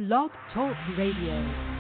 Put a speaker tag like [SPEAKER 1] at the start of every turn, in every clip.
[SPEAKER 1] Blog Talk Radio.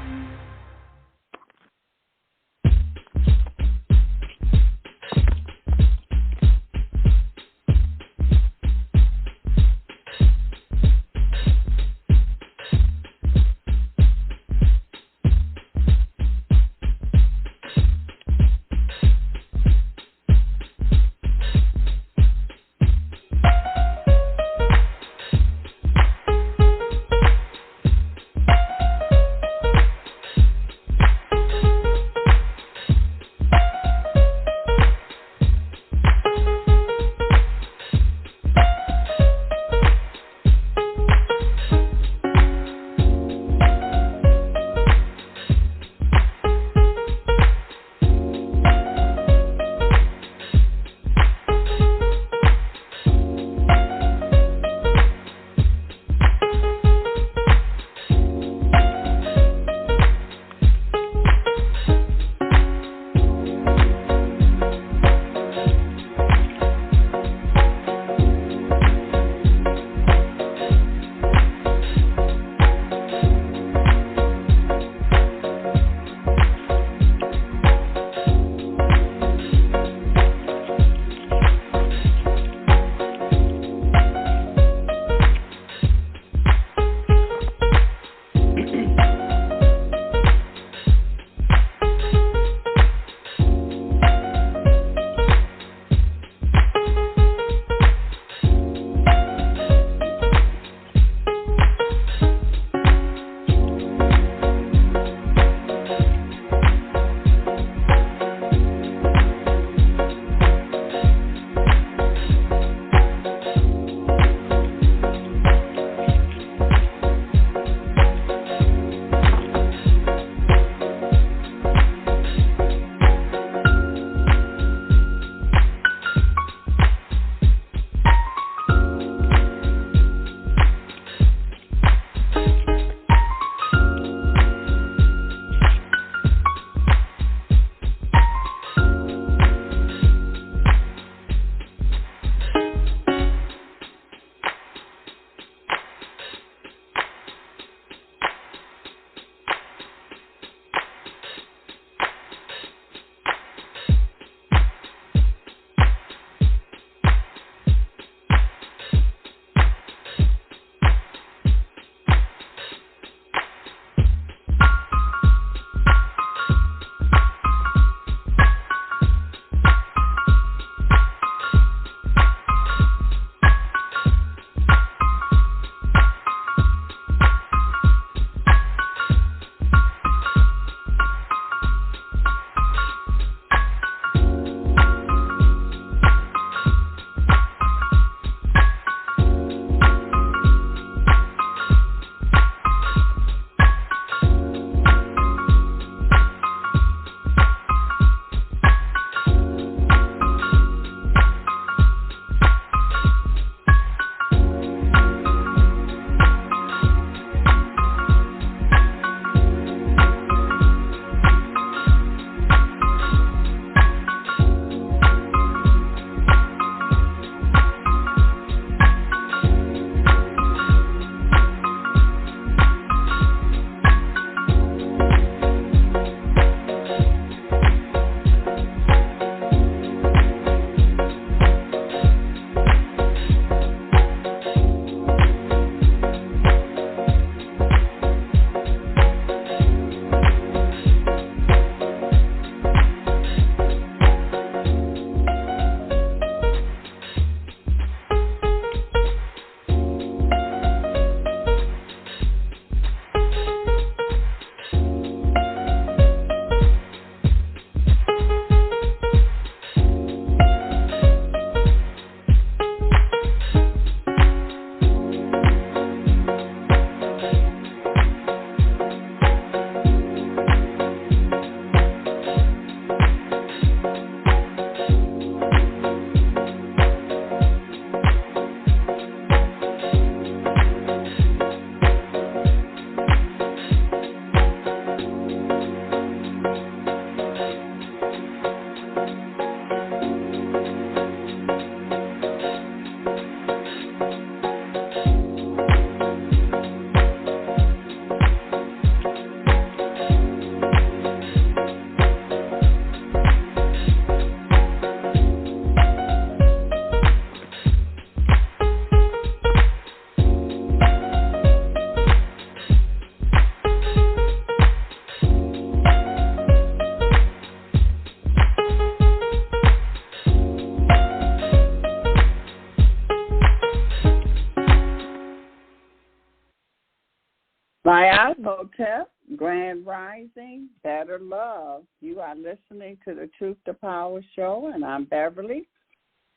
[SPEAKER 2] My Hotel, Grand Rising, Better Love. You are listening to the Truth to Power show, and I'm Beverly.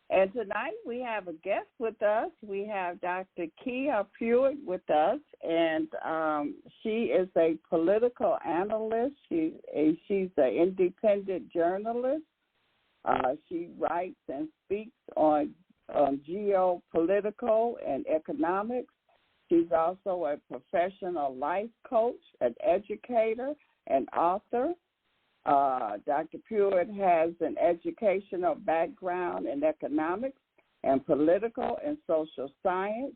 [SPEAKER 2] And tonight we have a guest with us. We have Dr. Kia Pruitt with us, and she is a political analyst. She's an independent journalist. She writes and speaks on geopolitical and economics. She's also a professional life coach, an educator, and author. Dr. Pruitt has an educational background in economics and political and social science.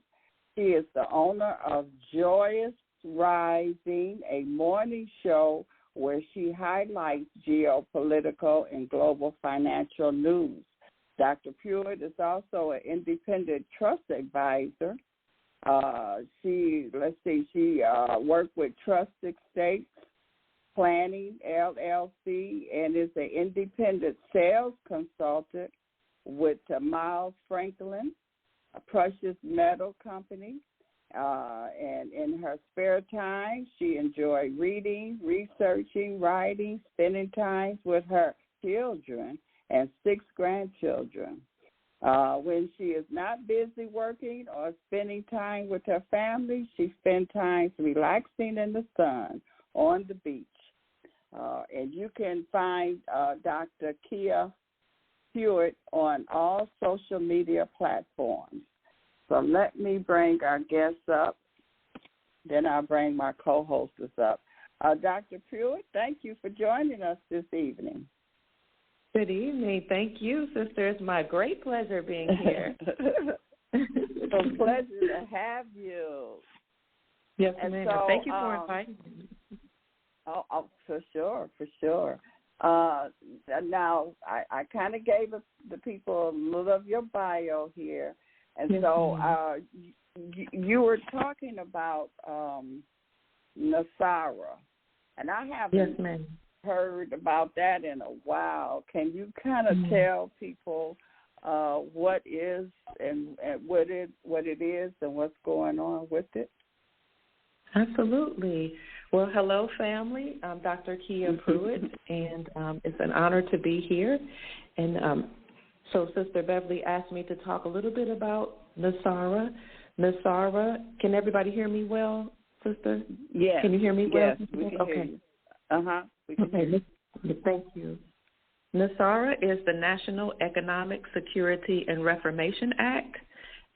[SPEAKER 2] She is the owner of Joyous Rising, a morning show where she highlights geopolitical and global financial news. Dr. Pruitt is also an independent trust advisor. She worked with Trust Estates Planning, LLC, and is an independent sales consultant with Miles Franklin, a precious metal company. And in her spare time, she enjoys reading, researching, writing, spending time with her children and 6 grandchildren. When she is not busy working or spending time with her family, she spends time relaxing in the sun on the beach. And you can find Dr. Kia Pruitt on all social media platforms. So let me bring our guests up. Then I'll bring my co-hostess up. Dr. Pruitt, thank you for joining us this evening.
[SPEAKER 3] Good evening. Thank you, sister. It's my great pleasure being here.
[SPEAKER 2] It's a pleasure to have you.
[SPEAKER 3] Yes, ma'am. So, thank you for inviting me.
[SPEAKER 2] Oh, for sure. Now, I kind of gave the people a little of your bio here. And yes, so you were talking about NESARA. And I haven't heard about that in a while. Can you kind of tell people what is and what it is and what's going on with it?
[SPEAKER 3] Absolutely. Well, hello, family. I'm Dr. Kia Pruitt, and it's an honor to be here. And so Sister Beverly asked me to talk a little bit about NESARA. NESARA, can everybody hear me well, Sister?
[SPEAKER 2] Yes.
[SPEAKER 3] Can you hear me well?
[SPEAKER 2] Yes, we can hear you. We can hear you.
[SPEAKER 3] Thank you. NESARA is the National Economic Security and Reformation Act,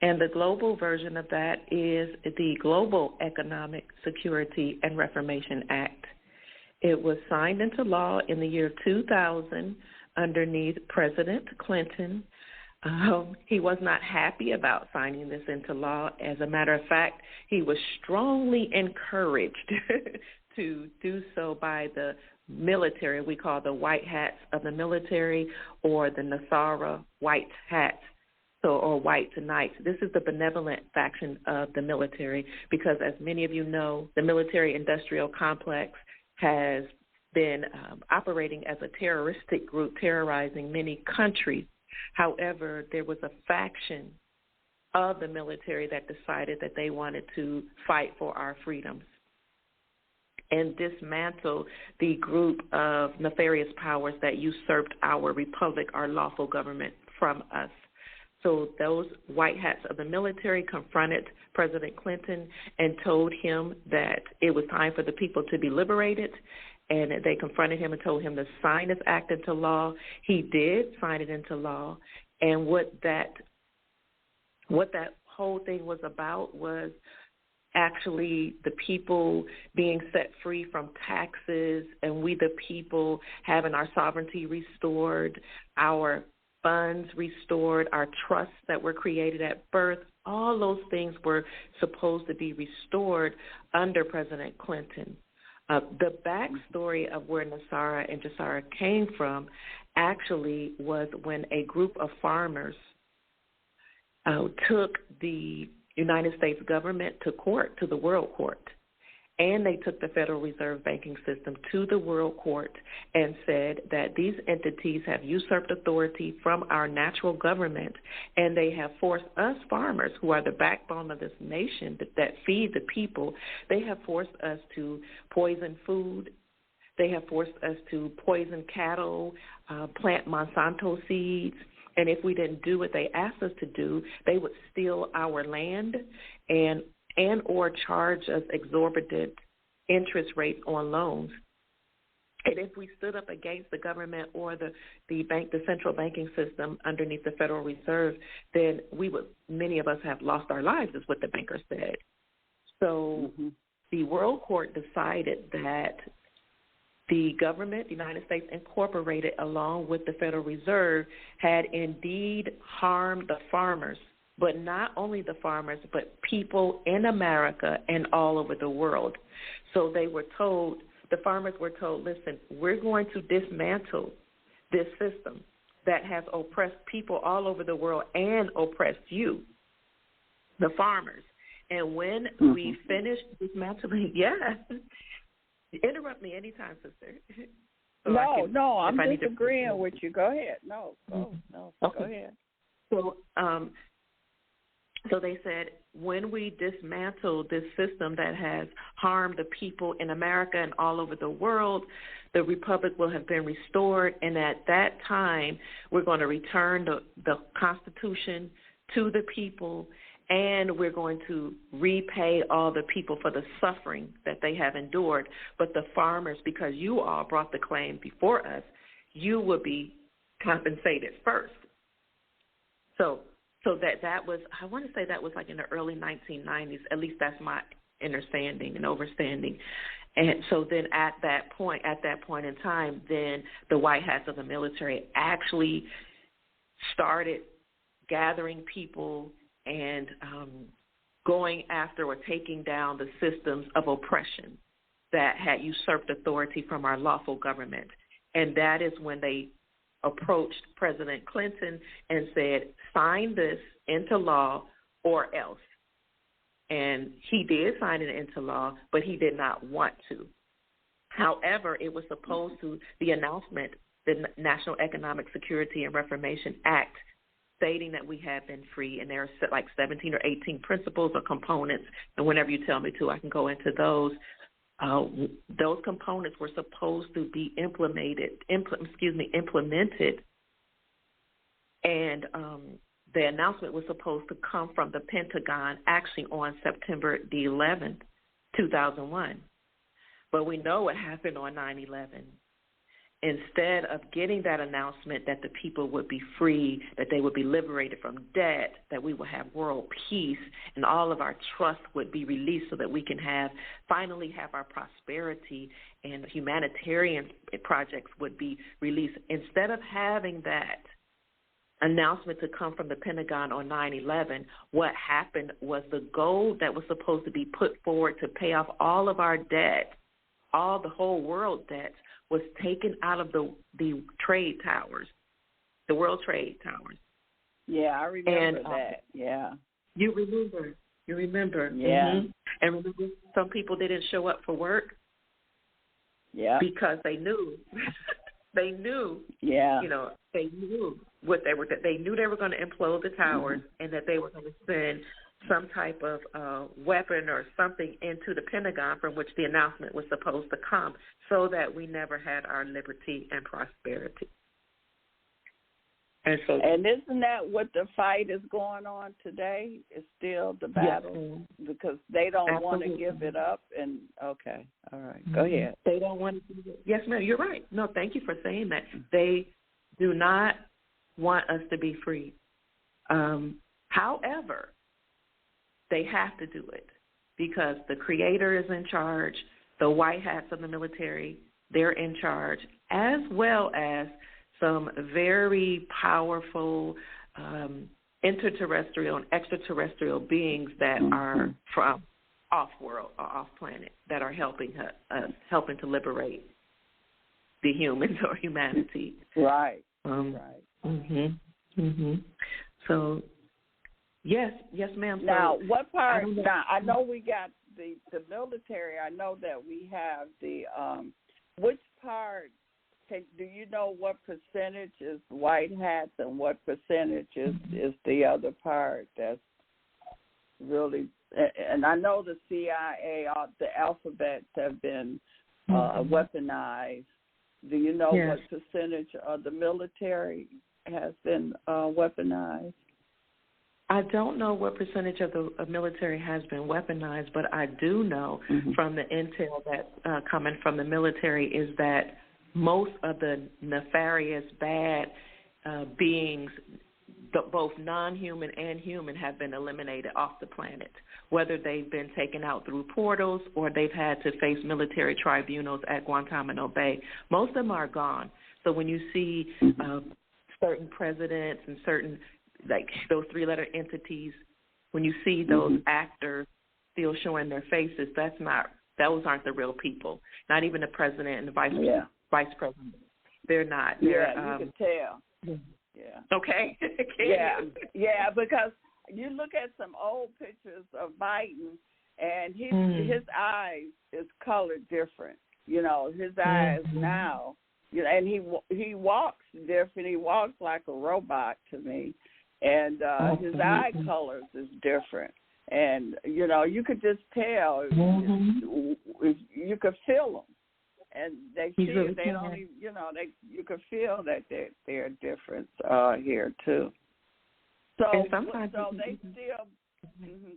[SPEAKER 3] and the global version of that is the Global Economic Security and Reformation Act. It was signed into law in the year 2000 underneath President Clinton. He was not happy about signing this into law. As a matter of fact, he was strongly encouraged to do so by the military. We call the white hats of the military, or the NESARA white hats, or white knights. This is the benevolent faction of the military because, as many of you know, the military-industrial complex has been operating as a terroristic group, terrorizing many countries. However, there was a faction of the military that decided that they wanted to fight for our freedoms and dismantle the group of nefarious powers that usurped our republic, our lawful government, from us. So those white hats of the military confronted President Clinton and told him that it was time for the people to be liberated, and they confronted him and told him to sign this act into law. He did sign it into law, and what that whole thing was about was actually the people being set free from taxes, and we the people having our sovereignty restored, our funds restored, our trusts that were created at birth. All those things were supposed to be restored under President Clinton. The backstory of where NESARA and GESARA came from actually was when a group of farmers took the United States government to court, to the World Court, And they took the Federal Reserve banking system to the World Court and said that these entities have usurped authority from our natural government, and they have forced us farmers, who are the backbone of this nation that feed the people, they have forced us to poison food. They have forced us to poison cattle, plant Monsanto seeds, and if we didn't do what they asked us to do, they would steal our land and or charge us exorbitant interest rates on loans. And if we stood up against the government or the central banking system underneath the Federal Reserve, then many of us have lost our lives, is what the banker said. So the World Court decided that the government, the United States Incorporated, along with the Federal Reserve, had indeed harmed the farmers. But not only the farmers, but people in America and all over the world. So they were told, the farmers were told, listen, we're going to dismantle this system that has oppressed people all over the world and oppressed you, the farmers. And when we finished dismantling, interrupt me anytime, sister.
[SPEAKER 2] No, I'm disagreeing with you. Go ahead. Go ahead.
[SPEAKER 3] So they said, when we dismantle this system that has harmed the people in America and all over the world, the republic will have been restored, and at that time, we're going to return the Constitution to the people, and we're going to repay all the people for the suffering that they have endured. But the farmers, because you all brought the claim before us, you will be compensated first. So that was, I want to say that was like in the early 1990s. At least that's my understanding and overstanding. And so then at that point in time, then the white hats of the military actually started gathering people and going after or taking down the systems of oppression that had usurped authority from our lawful government. And that is when they approached President Clinton and said, sign this into law or else. And he did sign it into law, but he did not want to. However, it was supposed to, the announcement, the National Economic Security and Reformation Act, stating that we have been free, and there are like 17 or 18 principles or components, and whenever you tell me to, I can go into those. Those components were supposed to be implemented, and the announcement was supposed to come from the Pentagon actually on September the 11th, 2001. But we know what happened on 9/11. Instead of getting that announcement that the people would be free, that they would be liberated from debt, that we would have world peace, and all of our trust would be released so that we can finally have our prosperity, and humanitarian projects would be released. Instead of having that announcement to come from the Pentagon on 9/11, what happened was the gold that was supposed to be put forward to pay off all of our debt, the whole world debt, was taken out of the trade towers, the World Trade Towers.
[SPEAKER 2] Yeah, I remember that. Yeah.
[SPEAKER 3] You remember.
[SPEAKER 2] Yeah.
[SPEAKER 3] Mm-hmm. And remember, some people didn't show up for work.
[SPEAKER 2] Yeah.
[SPEAKER 3] Because they knew. They knew.
[SPEAKER 2] Yeah.
[SPEAKER 3] They knew what they were. They knew they were going to implode the towers, and that they were going to send some type of weapon or something into the Pentagon from which the announcement was supposed to come, so that we never had our liberty and prosperity. And
[SPEAKER 2] isn't that what the fight is going on today? It's still the battle, because they don't want to give it up. And okay, all right, go ahead.
[SPEAKER 3] They don't want to give it. Yes, ma'am, you're right. No, thank you for saying that. They do not want us to be free. However, they have to do it because the Creator is in charge, the white hats of the military, they're in charge, as well as some very powerful interterrestrial and extraterrestrial beings that are from off-world or off-planet that are helping helping to liberate the humans or humanity.
[SPEAKER 2] Right.
[SPEAKER 3] Right. So, yes, ma'am.
[SPEAKER 2] Now, what part? Now, I know we got the military, I know that we have the which part. Do you know what percentage is white hats and what percentage is the other part that's really? And I know the CIA, the alphabets have been weaponized. Do you know what percentage of the military has been weaponized?
[SPEAKER 3] I don't know what percentage of the military has been weaponized, but I do know from the intel that's coming from the military is that most of the nefarious, bad beings, both non-human and human, have been eliminated off the planet, whether they've been taken out through portals or they've had to face military tribunals at Guantanamo Bay. Most of them are gone. So when you see certain presidents and certain, like those three-letter entities, when you see those actors still showing their faces, those aren't the real people. Not even the president and the vice president. They're not. They're,
[SPEAKER 2] you can tell. Yeah.
[SPEAKER 3] Okay.
[SPEAKER 2] Yeah, because you look at some old pictures of Biden, and his eyes is colored different. You know, his eyes now. You know, and he walks different. He walks like a robot to me, and his eye colors is different. And you know, you could just tell. You could feel them. And they see really they don't even, you know, you can feel that they're different here too. So
[SPEAKER 3] sometimes
[SPEAKER 2] they still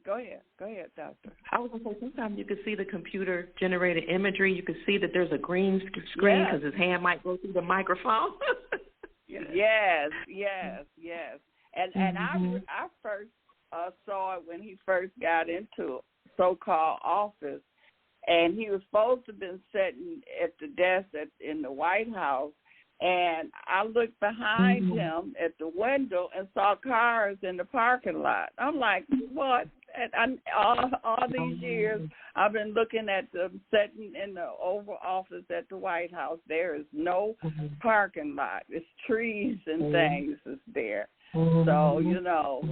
[SPEAKER 2] go ahead, Doctor.
[SPEAKER 3] I was going to say sometimes you can see the computer generated imagery. You can see that there's a green screen because his hand might go through the microphone.
[SPEAKER 2] Yes. And I first saw it when he first got into so-called office. And he was supposed to have been sitting at the desk in the White House, and I looked behind him at the window and saw cars in the parking lot. I'm like, what? And all these years, I've been looking at them sitting in the Oval Office at the White House. There is no parking lot. It's trees and things is there. So, you know,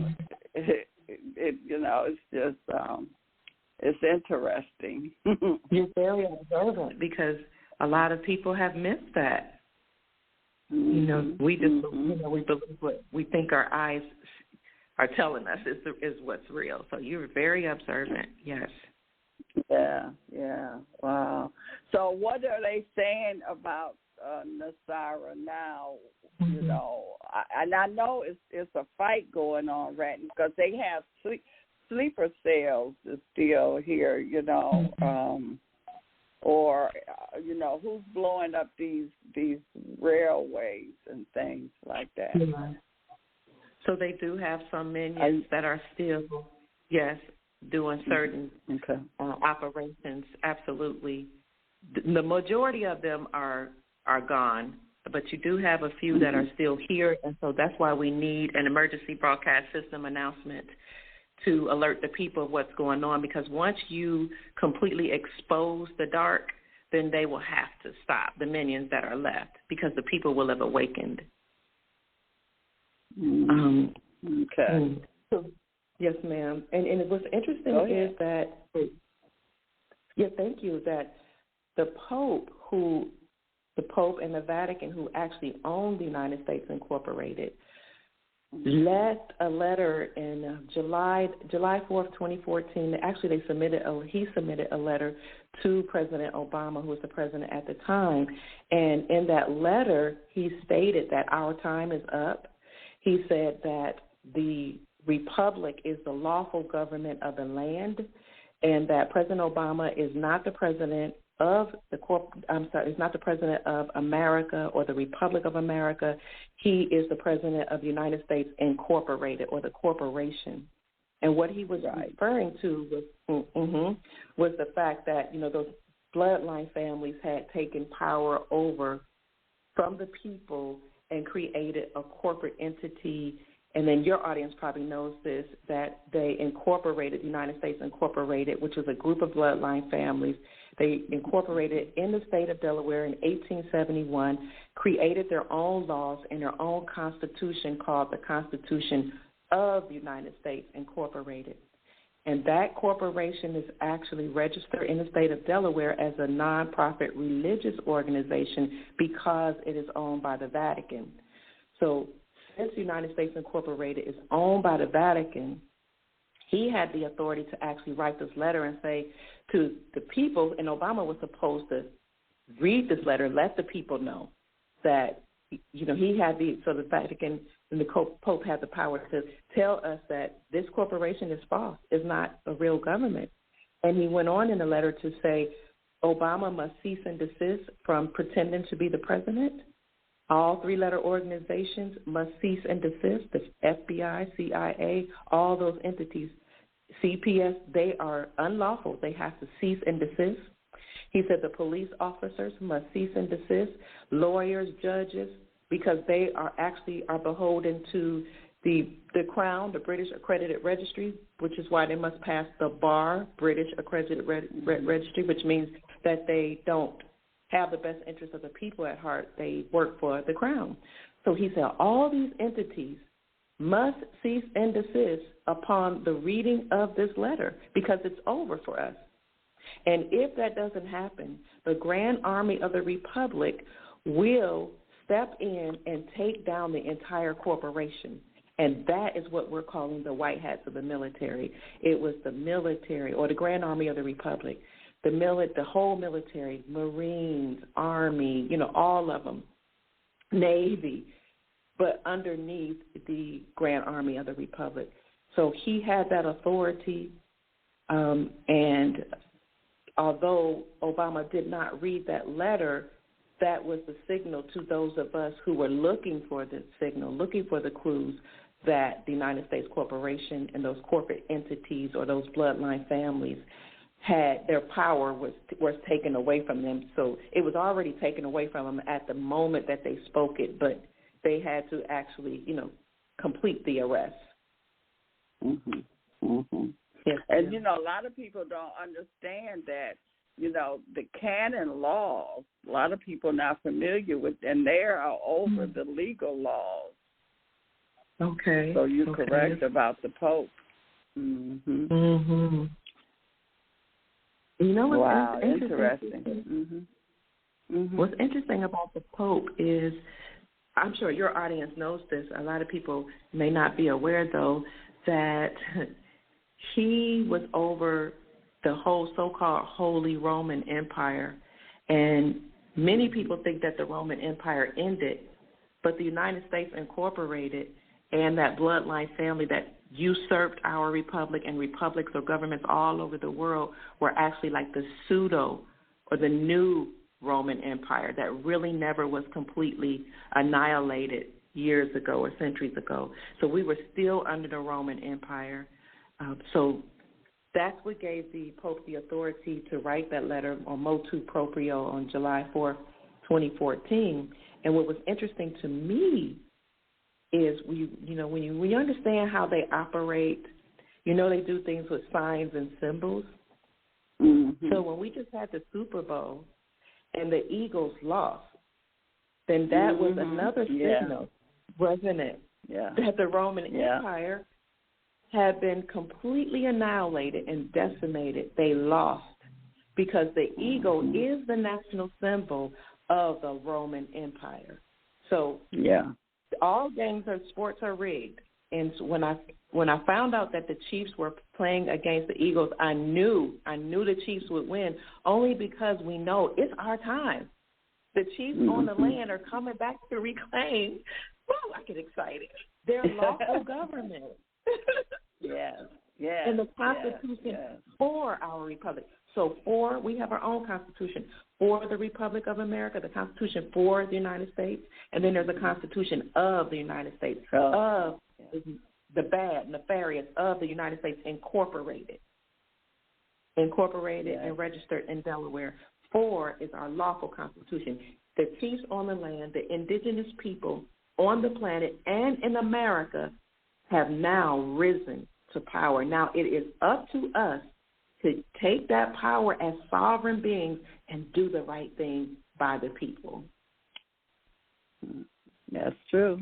[SPEAKER 2] it's just... it's interesting.
[SPEAKER 3] You're very observant because a lot of people have missed that. You know, we just we believe what we think our eyes are telling us is what's real. So you're very observant. Yes.
[SPEAKER 2] Yeah. Wow. So what are they saying about NESARA now? You know, and I know it's a fight going on right now because they have sleeper cells is still here, you know, or you know, who's blowing up these railways and things like that.
[SPEAKER 3] Yeah. So they do have some minions that are still, doing certain operations. Absolutely, the majority of them are gone, but you do have a few that are still here, and so that's why we need an emergency broadcast system announcement to alert the people of what's going on, because once you completely expose the dark, then they will have to stop, the minions that are left, because the people will have awakened.
[SPEAKER 2] Okay.
[SPEAKER 3] So, yes, ma'am. And what's interesting is that, thank you, that the Pope and the Vatican, who actually own the United States Incorporated, left a letter in July 4th, 2014. Actually, he submitted a letter to President Obama, who was the president at the time. And in that letter, he stated that our time is up. He said that the republic is the lawful government of the land, and that President Obama is not the president is not the president of America or the Republic of America. He is the president of the United States Incorporated, or the corporation. And what he was referring to was the fact that, you know, those bloodline families had taken power over from the people and created a corporate entity. And then your audience probably knows this, that they incorporated the United States Incorporated, which was a group of bloodline families. They incorporated in the state of Delaware in 1871, created their own laws and their own constitution called the Constitution of the United States Incorporated. And that corporation is actually registered in the state of Delaware as a nonprofit religious organization because it is owned by the Vatican. So since the United States Incorporated is owned by the Vatican, he had the authority to actually write this letter and say to the people, and Obama was supposed to read this letter, let the people know that, he had so the Vatican and the Pope had the power to tell us that this corporation is false, is not a real government. And he went on in the letter to say Obama must cease and desist from pretending to be the president. All three-letter organizations must cease and desist, the FBI, CIA, all those entities. CPS, they are unlawful. They have to cease and desist. He said the police officers must cease and desist, lawyers, judges, because they are beholden to the Crown, the British Accredited Registry, which is why they must pass the BAR, British Accredited Registry, which means that they don't have the best interest of the people at heart. They work for the Crown. So he said all these entities must cease and desist upon the reading of this letter because it's over for us. And if that doesn't happen, the Grand Army of the Republic will step in and take down the entire corporation. And that is what we're calling the white hats of the military. It was the military or the Grand Army of the Republic, the whole military, Marines, Army, all of them, Navy, but underneath the Grand Army of the Republic. So he had that authority, and although Obama did not read that letter, that was the signal to those of us who were looking for the signal, looking for the clues that the United States Corporation and those corporate entities or those bloodline families had their power was taken away from them. So it was already taken away from them at the moment that they spoke it, but they had to actually, complete the arrest.
[SPEAKER 2] Mhm. Mhm.
[SPEAKER 3] Yes,
[SPEAKER 2] and a lot of people don't understand that. The canon laws. A lot of people not familiar with, and they are over the legal laws.
[SPEAKER 3] Okay.
[SPEAKER 2] So you're correct about the Pope. Mhm.
[SPEAKER 3] Mhm. What's
[SPEAKER 2] interesting. Mhm. Mhm.
[SPEAKER 3] What's interesting about the Pope is, I'm sure your audience knows this. A lot of people may not be aware, though, that he was over the whole so-called Holy Roman Empire, and many people think that the Roman Empire ended, but the United States Incorporated and that bloodline family that usurped our republic and republics or governments all over the world were actually like the pseudo or the new Roman Empire that really never was completely annihilated years ago or centuries ago. So we were still under the Roman Empire. So that's what gave the Pope the authority to write that letter on motu proprio on July 4th, 2014. And what was interesting to me is when you understand how they operate, they do things with signs and symbols.
[SPEAKER 2] Mm-hmm.
[SPEAKER 3] So when we just had the Super Bowl and the Eagles lost, then that was another signal, wasn't it?
[SPEAKER 2] Yeah.
[SPEAKER 3] That the Roman Empire had been completely annihilated and decimated. They lost because the eagle is the national symbol of the Roman Empire. So all games or sports are rigged. And so when I found out that the Chiefs were playing against the Eagles, I knew the Chiefs would win only because we know it's our time. The Chiefs on the land are coming back to reclaim. Woo, I get excited. Their lawful government.
[SPEAKER 2] Yes.
[SPEAKER 3] And the Constitution for our republic. So we have our own Constitution for the Republic of America, the Constitution for the United States, and then there's a Constitution of the United States, of the bad, nefarious, of the United States incorporated and registered in Delaware. 4 is our lawful Constitution. The chiefs on the land, the indigenous people on the planet and in America have now risen to power. Now it is up to us to take that power as sovereign beings and do the right thing by the people.
[SPEAKER 2] That's true.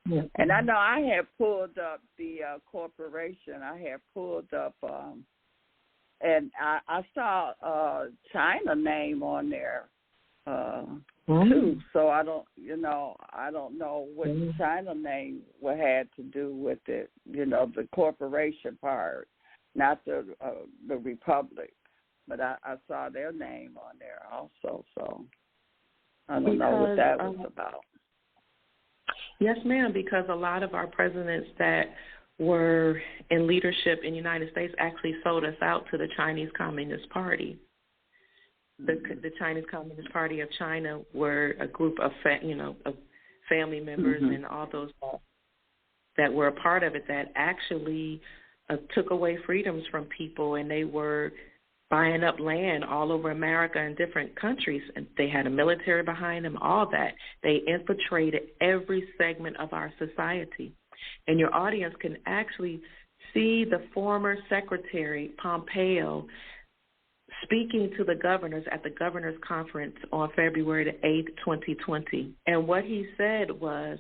[SPEAKER 3] Yeah.
[SPEAKER 2] And I know I had pulled up the corporation. I had pulled up, and I saw China name on there too. So I don't know what China name had to do with it. The corporation part, not the republic. But I saw their name on there also. So I don't know what that was about.
[SPEAKER 3] Yes, ma'am, because a lot of our presidents that were in leadership in the United States actually sold us out to the Chinese Communist Party. The Chinese Communist Party of China were a group of of family members and all those that were a part of it that actually took away freedoms from people, and they were buying up land all over America and different countries, and they had a military behind them, all that. They infiltrated every segment of our society. And your audience can actually see the former Secretary Pompeo speaking to the governors at the Governors Conference on February the 8th, 2020. And what he said was,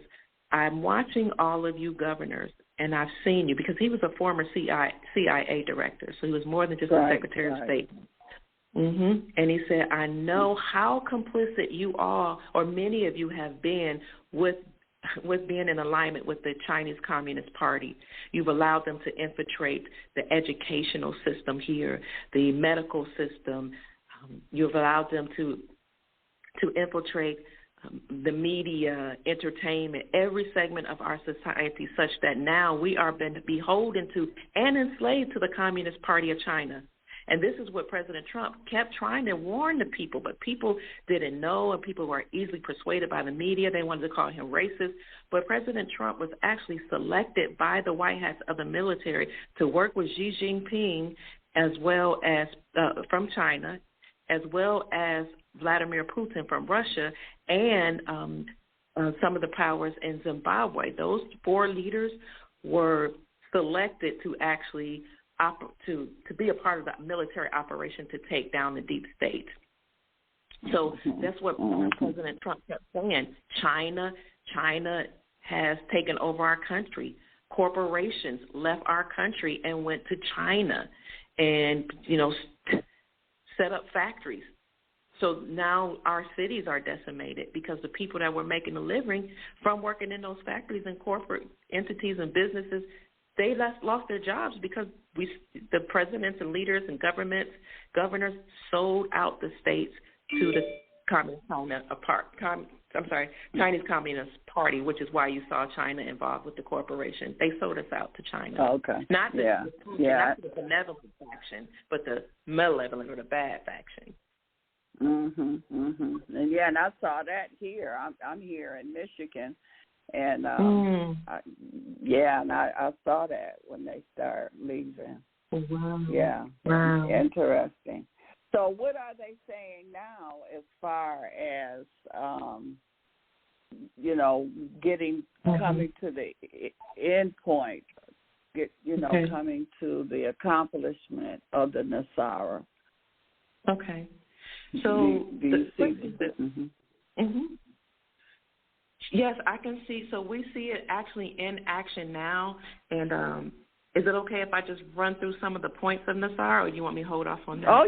[SPEAKER 3] I'm watching all of you governors, and I've seen you, because he was a former CIA director, so he was more than just a Secretary of State. And he said, I know how complicit you all, or many of you have been with being in alignment with the Chinese Communist Party. You've allowed them to infiltrate the educational system here, the medical system. You've allowed them to infiltrate the media, entertainment, every segment of our society, such that now we are beholden to and enslaved to the Communist Party of China. And this is what President Trump kept trying to warn the people, but people didn't know, and people were easily persuaded by the media. They wanted to call him racist. But President Trump was actually selected by the White Hats of the military to work with Xi Jinping, as well as from China, as well as Vladimir Putin from Russia, and some of the powers in Zimbabwe. Those four leaders were selected to actually to be a part of the military operation to take down the deep state. So that's what President Trump kept saying. China has taken over our country. Corporations left our country and went to China and, set up factories. So now our cities are decimated because the people that were making a living from working in those factories and corporate entities and businesses, they lost their jobs because the presidents and leaders and governors sold out the states to the Chinese Communist Party, which is why you saw China involved with the corporation. They sold us out to China.
[SPEAKER 2] Oh, okay.
[SPEAKER 3] Not the benevolent faction, but the malevolent or the bad faction.
[SPEAKER 2] And and I saw that here. I'm here in Michigan, and I saw that when they start leaving.
[SPEAKER 3] Wow.
[SPEAKER 2] Yeah.
[SPEAKER 3] Wow.
[SPEAKER 2] Interesting. So what are they saying now as far as coming to the end point, coming to the accomplishment of the NESARA?
[SPEAKER 3] Okay. So
[SPEAKER 2] do you see this?
[SPEAKER 3] Yes, I can see. So we see it actually in action now. And is it okay if I just run through some of the points of NESARA, or you want me to hold off on that?
[SPEAKER 2] Oh,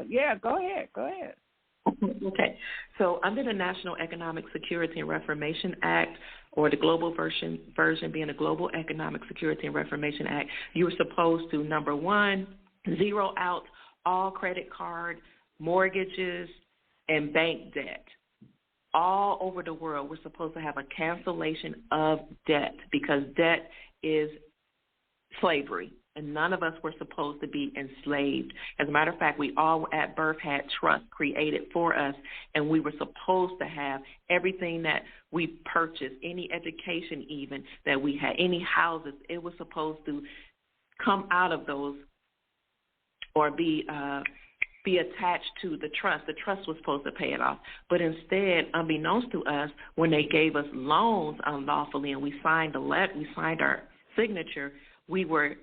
[SPEAKER 2] yeah. Go ahead.
[SPEAKER 3] Okay. So under the National Economic Security and Reformation Act, or the global version being the Global Economic Security and Reformation Act, you were supposed to, number one, zero out all credit card, mortgages, and bank debt. All over the world, we're supposed to have a cancellation of debt, because debt is slavery, and none of us were supposed to be enslaved. As a matter of fact, we all at birth had trust created for us, and we were supposed to have everything that we purchased, any education even that we had, any houses, it was supposed to come out of those or be attached to the trust. The trust was supposed to pay it off. But instead, unbeknownst to us, when they gave us loans unlawfully and we signed our signature, we were,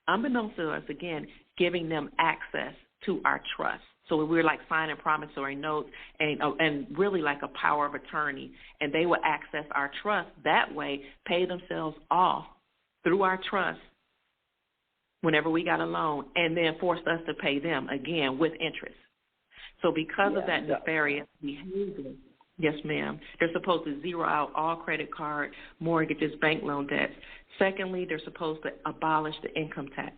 [SPEAKER 3] unbeknownst to us again, giving them access to our trust. So we're like signing promissory notes and really like a power of attorney. And they will access our trust that way, pay themselves off through our trust whenever we got a loan, and then forced us to pay them again with interest. So because of that nefarious behavior, yes, ma'am, they're supposed to zero out all credit card, mortgages, bank loan debts. Secondly, they're supposed to abolish the income tax.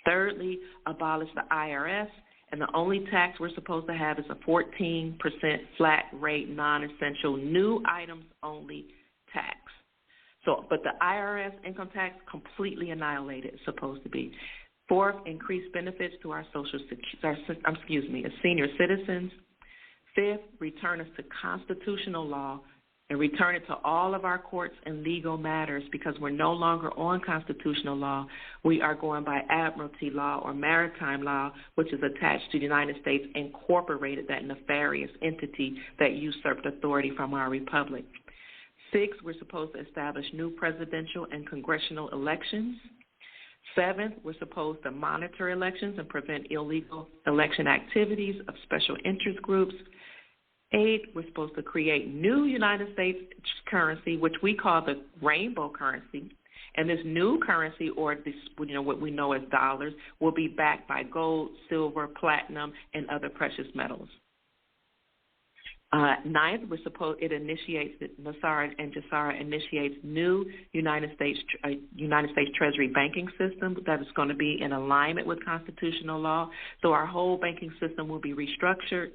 [SPEAKER 3] Thirdly, abolish the IRS, and the only tax we're supposed to have is a 14% flat rate, non-essential, new items only tax. So, but the IRS income tax completely annihilated, it's supposed to be. Fourth, increase benefits to our senior citizens. Fifth, return us to constitutional law and return it to all of our courts and legal matters, because we're no longer on constitutional law. We are going by admiralty law or maritime law, which is attached to the United States Incorporated, that nefarious entity that usurped authority from our republic. Six, we're supposed to establish new presidential and congressional elections. Seventh, we're supposed to monitor elections and prevent illegal election activities of special interest groups. Eighth, we're supposed to create new United States currency, which we call the rainbow currency. And this new currency, or this, what we know as dollars, will be backed by gold, silver, platinum, and other precious metals. Ninth, it initiates, NESARA and GESARA initiates new United States Treasury banking system that is going to be in alignment with constitutional law. So our whole banking system will be restructured.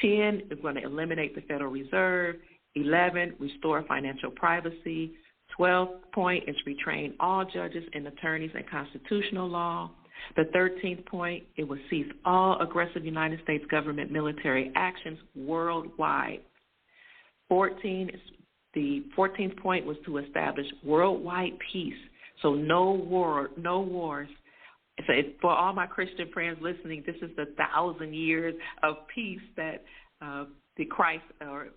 [SPEAKER 3] 10, is going to eliminate the Federal Reserve. 11, restore financial privacy. 12th point is retrain all judges and attorneys in constitutional law. The 13th point, it will cease all aggressive United States government military actions worldwide. The 14th point was to establish worldwide peace, so no wars. So for all my Christian friends listening, this is the 1,000 years of peace that the Christ, or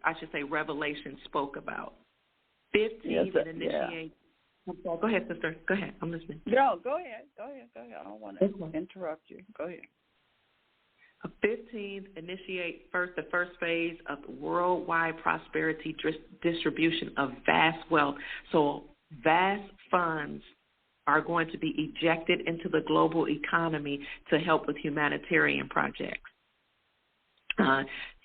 [SPEAKER 3] I should say Revelation, spoke about. 15, it initiates. Go ahead, sister. Go ahead. I'm listening.
[SPEAKER 2] No, go ahead. I don't want to interrupt you. Go ahead.
[SPEAKER 3] 15, initiate the first phase of worldwide prosperity distribution of vast wealth. So vast funds are going to be ejected into the global economy to help with humanitarian projects.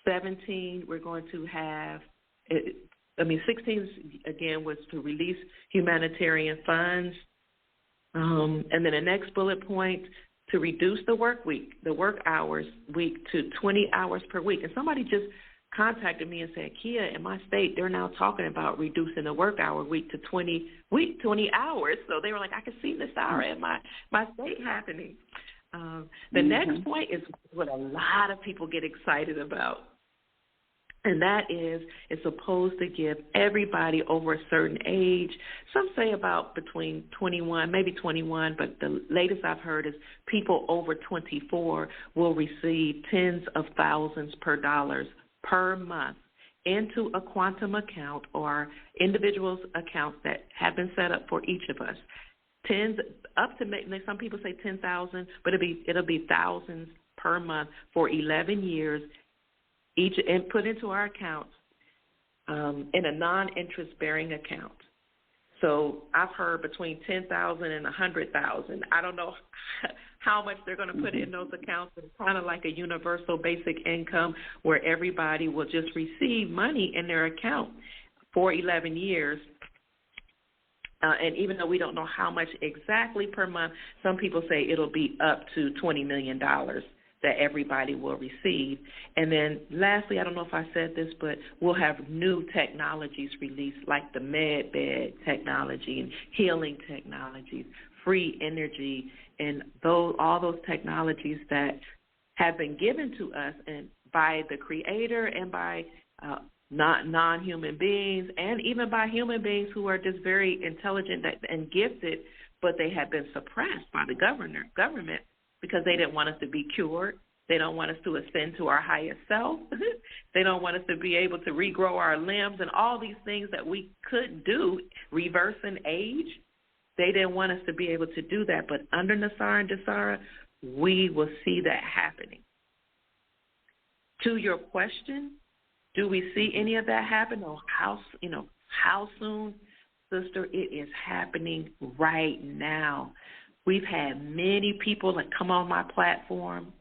[SPEAKER 3] 17, we're going to have 16, again, was to release humanitarian funds. And then the next bullet point, to reduce the work hours week to 20 hours per week. And somebody just contacted me and said, Kia, in my state, they're now talking about reducing the work hour week to 20 hours. So they were like, I can see NESARA in my state happening. The next point is what a lot of people get excited about. And that is, it's supposed to give everybody over a certain age, some say about between 21, maybe 21, but the latest I've heard is people over 24 will receive tens of thousands per dollars per month into a quantum account or individuals' accounts that have been set up for each of us. Tens up to, some people say 10,000, but it'll be thousands per month for 11 years. Each put into our accounts in a non-interest-bearing account. So I've heard between 10,000 and 100,000. I don't know how much they're going to put in those accounts, but it's kind of like a universal basic income where everybody will just receive money in their account for 11 years. And even though we don't know how much exactly per month, some people say it'll be up to $20 million. That everybody will receive. And then lastly, I don't know if I said this, but we'll have new technologies released like the med bed technology and healing technologies, free energy, and all those technologies that have been given to us and by the Creator and by non-human beings, and even by human beings who are just very intelligent and gifted, but they have been suppressed by the government because they didn't want us to be cured. They don't want us to ascend to our highest self. They don't want us to be able to regrow our limbs and all these things that we could do, reverse in age. They didn't want us to be able to do that. But under NESARA and GESARA, we will see that happening. To your question, do we see any of that happen, or how soon, sister? It is happening right now. We've had many people that come on my platform.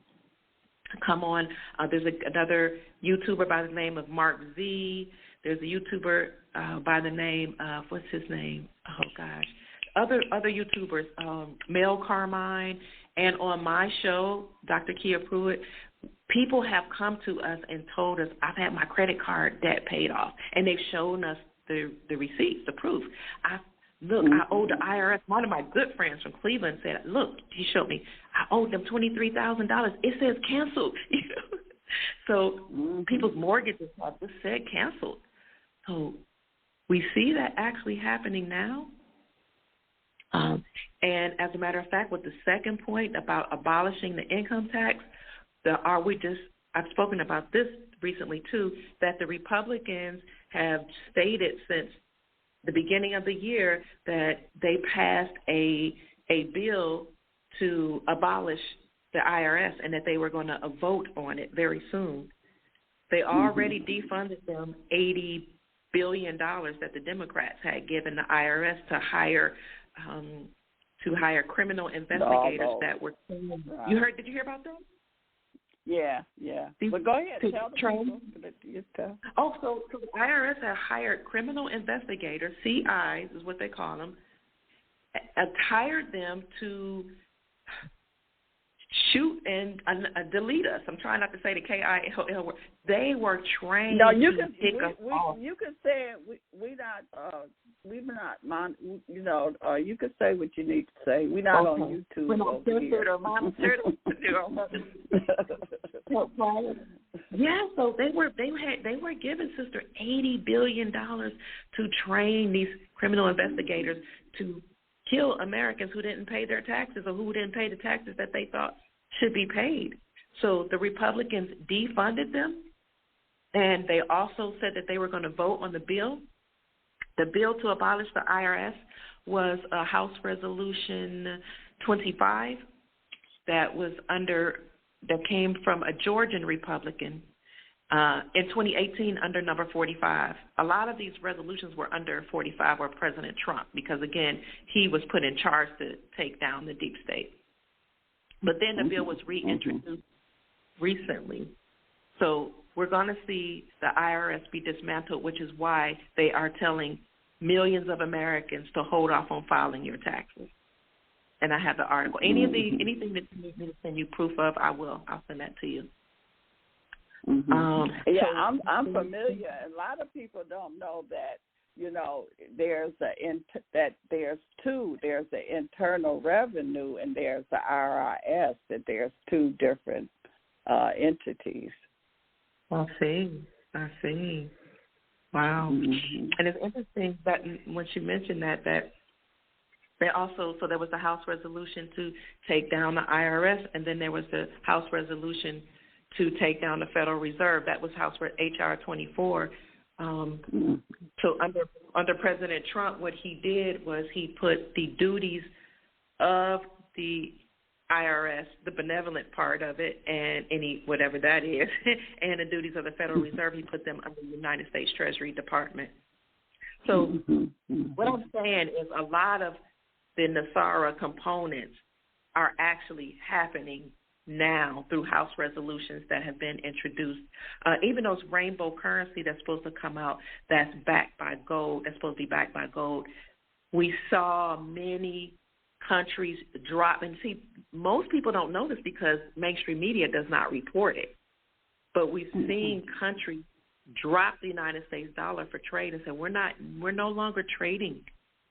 [SPEAKER 3] There's another YouTuber by the name of Mark Z. There's a YouTuber by the name of, what's his name? Oh, gosh. Other YouTubers, Mel Carmine, and on my show, Dr. Kia Pruitt, people have come to us and told us, I've had my credit card debt paid off, and they've shown us the receipts, the proof. I owe the IRS. One of my good friends from Cleveland said, look, he showed me, I owed them $23,000. It says canceled. So people's mortgages have just said canceled. So we see that actually happening now. And as a matter of fact, with the second point about abolishing the income tax, I've spoken about this recently too, that the Republicans have stated since the beginning of the year that they passed a bill to abolish the IRS and that they were going to vote on it very soon. They already defunded them $80 billion that the Democrats had given the IRS to hire criminal investigators that were. Right. Did you hear about that?
[SPEAKER 2] Yeah. But go ahead, tell the people.
[SPEAKER 3] So the IRS had hired criminal investigators, CIs is what they call them, hired them to shoot and delete us. I'm trying not to say the KILL word. They were trained.
[SPEAKER 2] No, you
[SPEAKER 3] to
[SPEAKER 2] can.
[SPEAKER 3] pick us off.
[SPEAKER 2] You can say we're not. You can say what you need to say. We're not on YouTube.
[SPEAKER 3] We're not censored or monitored. Yeah, so they were giving Sister $80 billion to train these criminal investigators to kill Americans who didn't pay their taxes or who didn't pay the taxes that they thought should be paid. So the Republicans defunded them, and they also said that they were going to vote on the bill. The bill to abolish the IRS was House Resolution 25 that came from a Georgian Republican in 2018 under number 45. A lot of these resolutions were under 45 or President Trump because, again, he was put in charge to take down the deep state. But then the bill was reintroduced recently. So we're going to see the IRS be dismantled, which is why they are telling millions of Americans to hold off on filing your taxes. And I have the article. Anything that you need me to send you proof of, I'll send that to you.
[SPEAKER 2] I'm familiar. A lot of people don't know that. There's two. There's the Internal Revenue and there's the IRS. That there's two different entities.
[SPEAKER 3] I see. Wow. And it's interesting that when she mentioned that they also, so there was the House resolution to take down the IRS, and then there was the House resolution to take down the Federal Reserve. That was House HR 24. So under President Trump, what he did was he put the duties of the IRS, the benevolent part of it, and any whatever that is, and the duties of the Federal Reserve, he put them under the United States Treasury Department. So what I'm saying is a lot of the NESARA components are actually happening now through House resolutions that have been introduced. Even those rainbow currency that's supposed to come out that's backed by gold, that's supposed to be backed by gold, we saw many countries drop. And see, most people don't know this because mainstream media does not report it. But we've seen countries drop the United States dollar for trade and say, we're no longer trading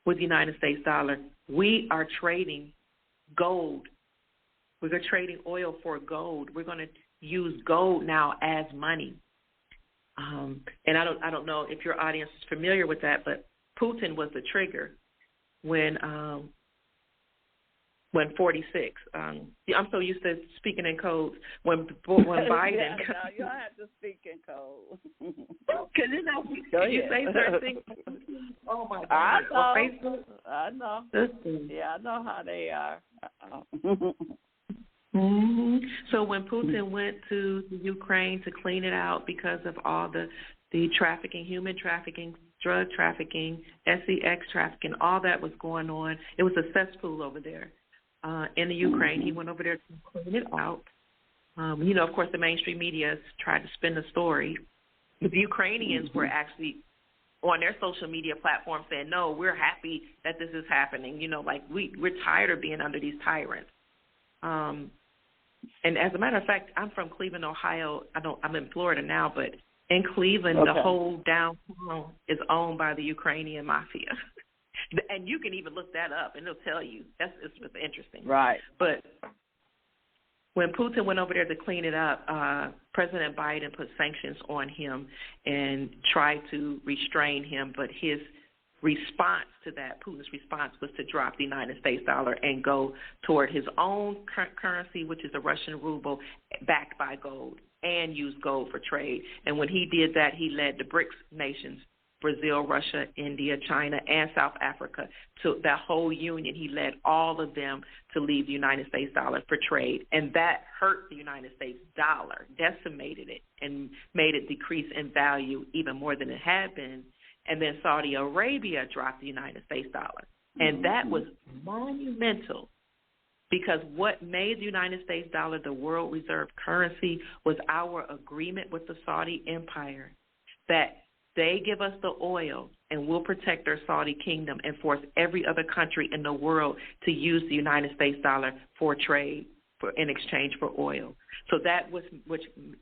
[SPEAKER 3] with the United States dollar. We are trading gold. We're trading oil for gold. We're going to use gold now as money. And I don't know if your audience is familiar with that, but Putin was the trigger when 46. I'm so used to speaking in codes. When Biden.
[SPEAKER 2] No, you don't have to speak in code.
[SPEAKER 3] Because you say certain things. Oh my God!
[SPEAKER 2] I know. Yeah, I know how they are.
[SPEAKER 3] Mm-hmm. So when Putin went to Ukraine to clean it out because of all the trafficking, human trafficking, drug trafficking, sex trafficking, all that was going on, it was a cesspool over there in the Ukraine. He went over there to clean it out. Of course, the mainstream media tried to spin the story. The Ukrainians were actually on their social media platform saying, no, we're happy that this is happening. We're tired of being under these tyrants. And as a matter of fact, I'm from Cleveland, Ohio. I'm in Florida now, but in Cleveland, the whole downtown is owned by the Ukrainian mafia. And you can even look that up, and it'll tell you. It's interesting.
[SPEAKER 2] Right.
[SPEAKER 3] But when Putin went over there to clean it up, President Biden put sanctions on him and tried to restrain him, but his response to that, Putin's response, was to drop the United States dollar and go toward his own currency, which is the Russian ruble, backed by gold, and use gold for trade. And when he did that, he led the BRICS nations, Brazil, Russia, India, China, and South Africa, to that whole union. He led all of them to leave the United States dollar for trade. And that hurt the United States dollar, decimated it, and made it decrease in value even more than it had been. And then Saudi Arabia dropped the United States dollar. And that was monumental, because what made the United States dollar the world reserve currency was our agreement with the Saudi Empire that they give us the oil and we'll protect their Saudi kingdom and force every other country in the world to use the United States dollar for trade, in exchange for oil. So that was which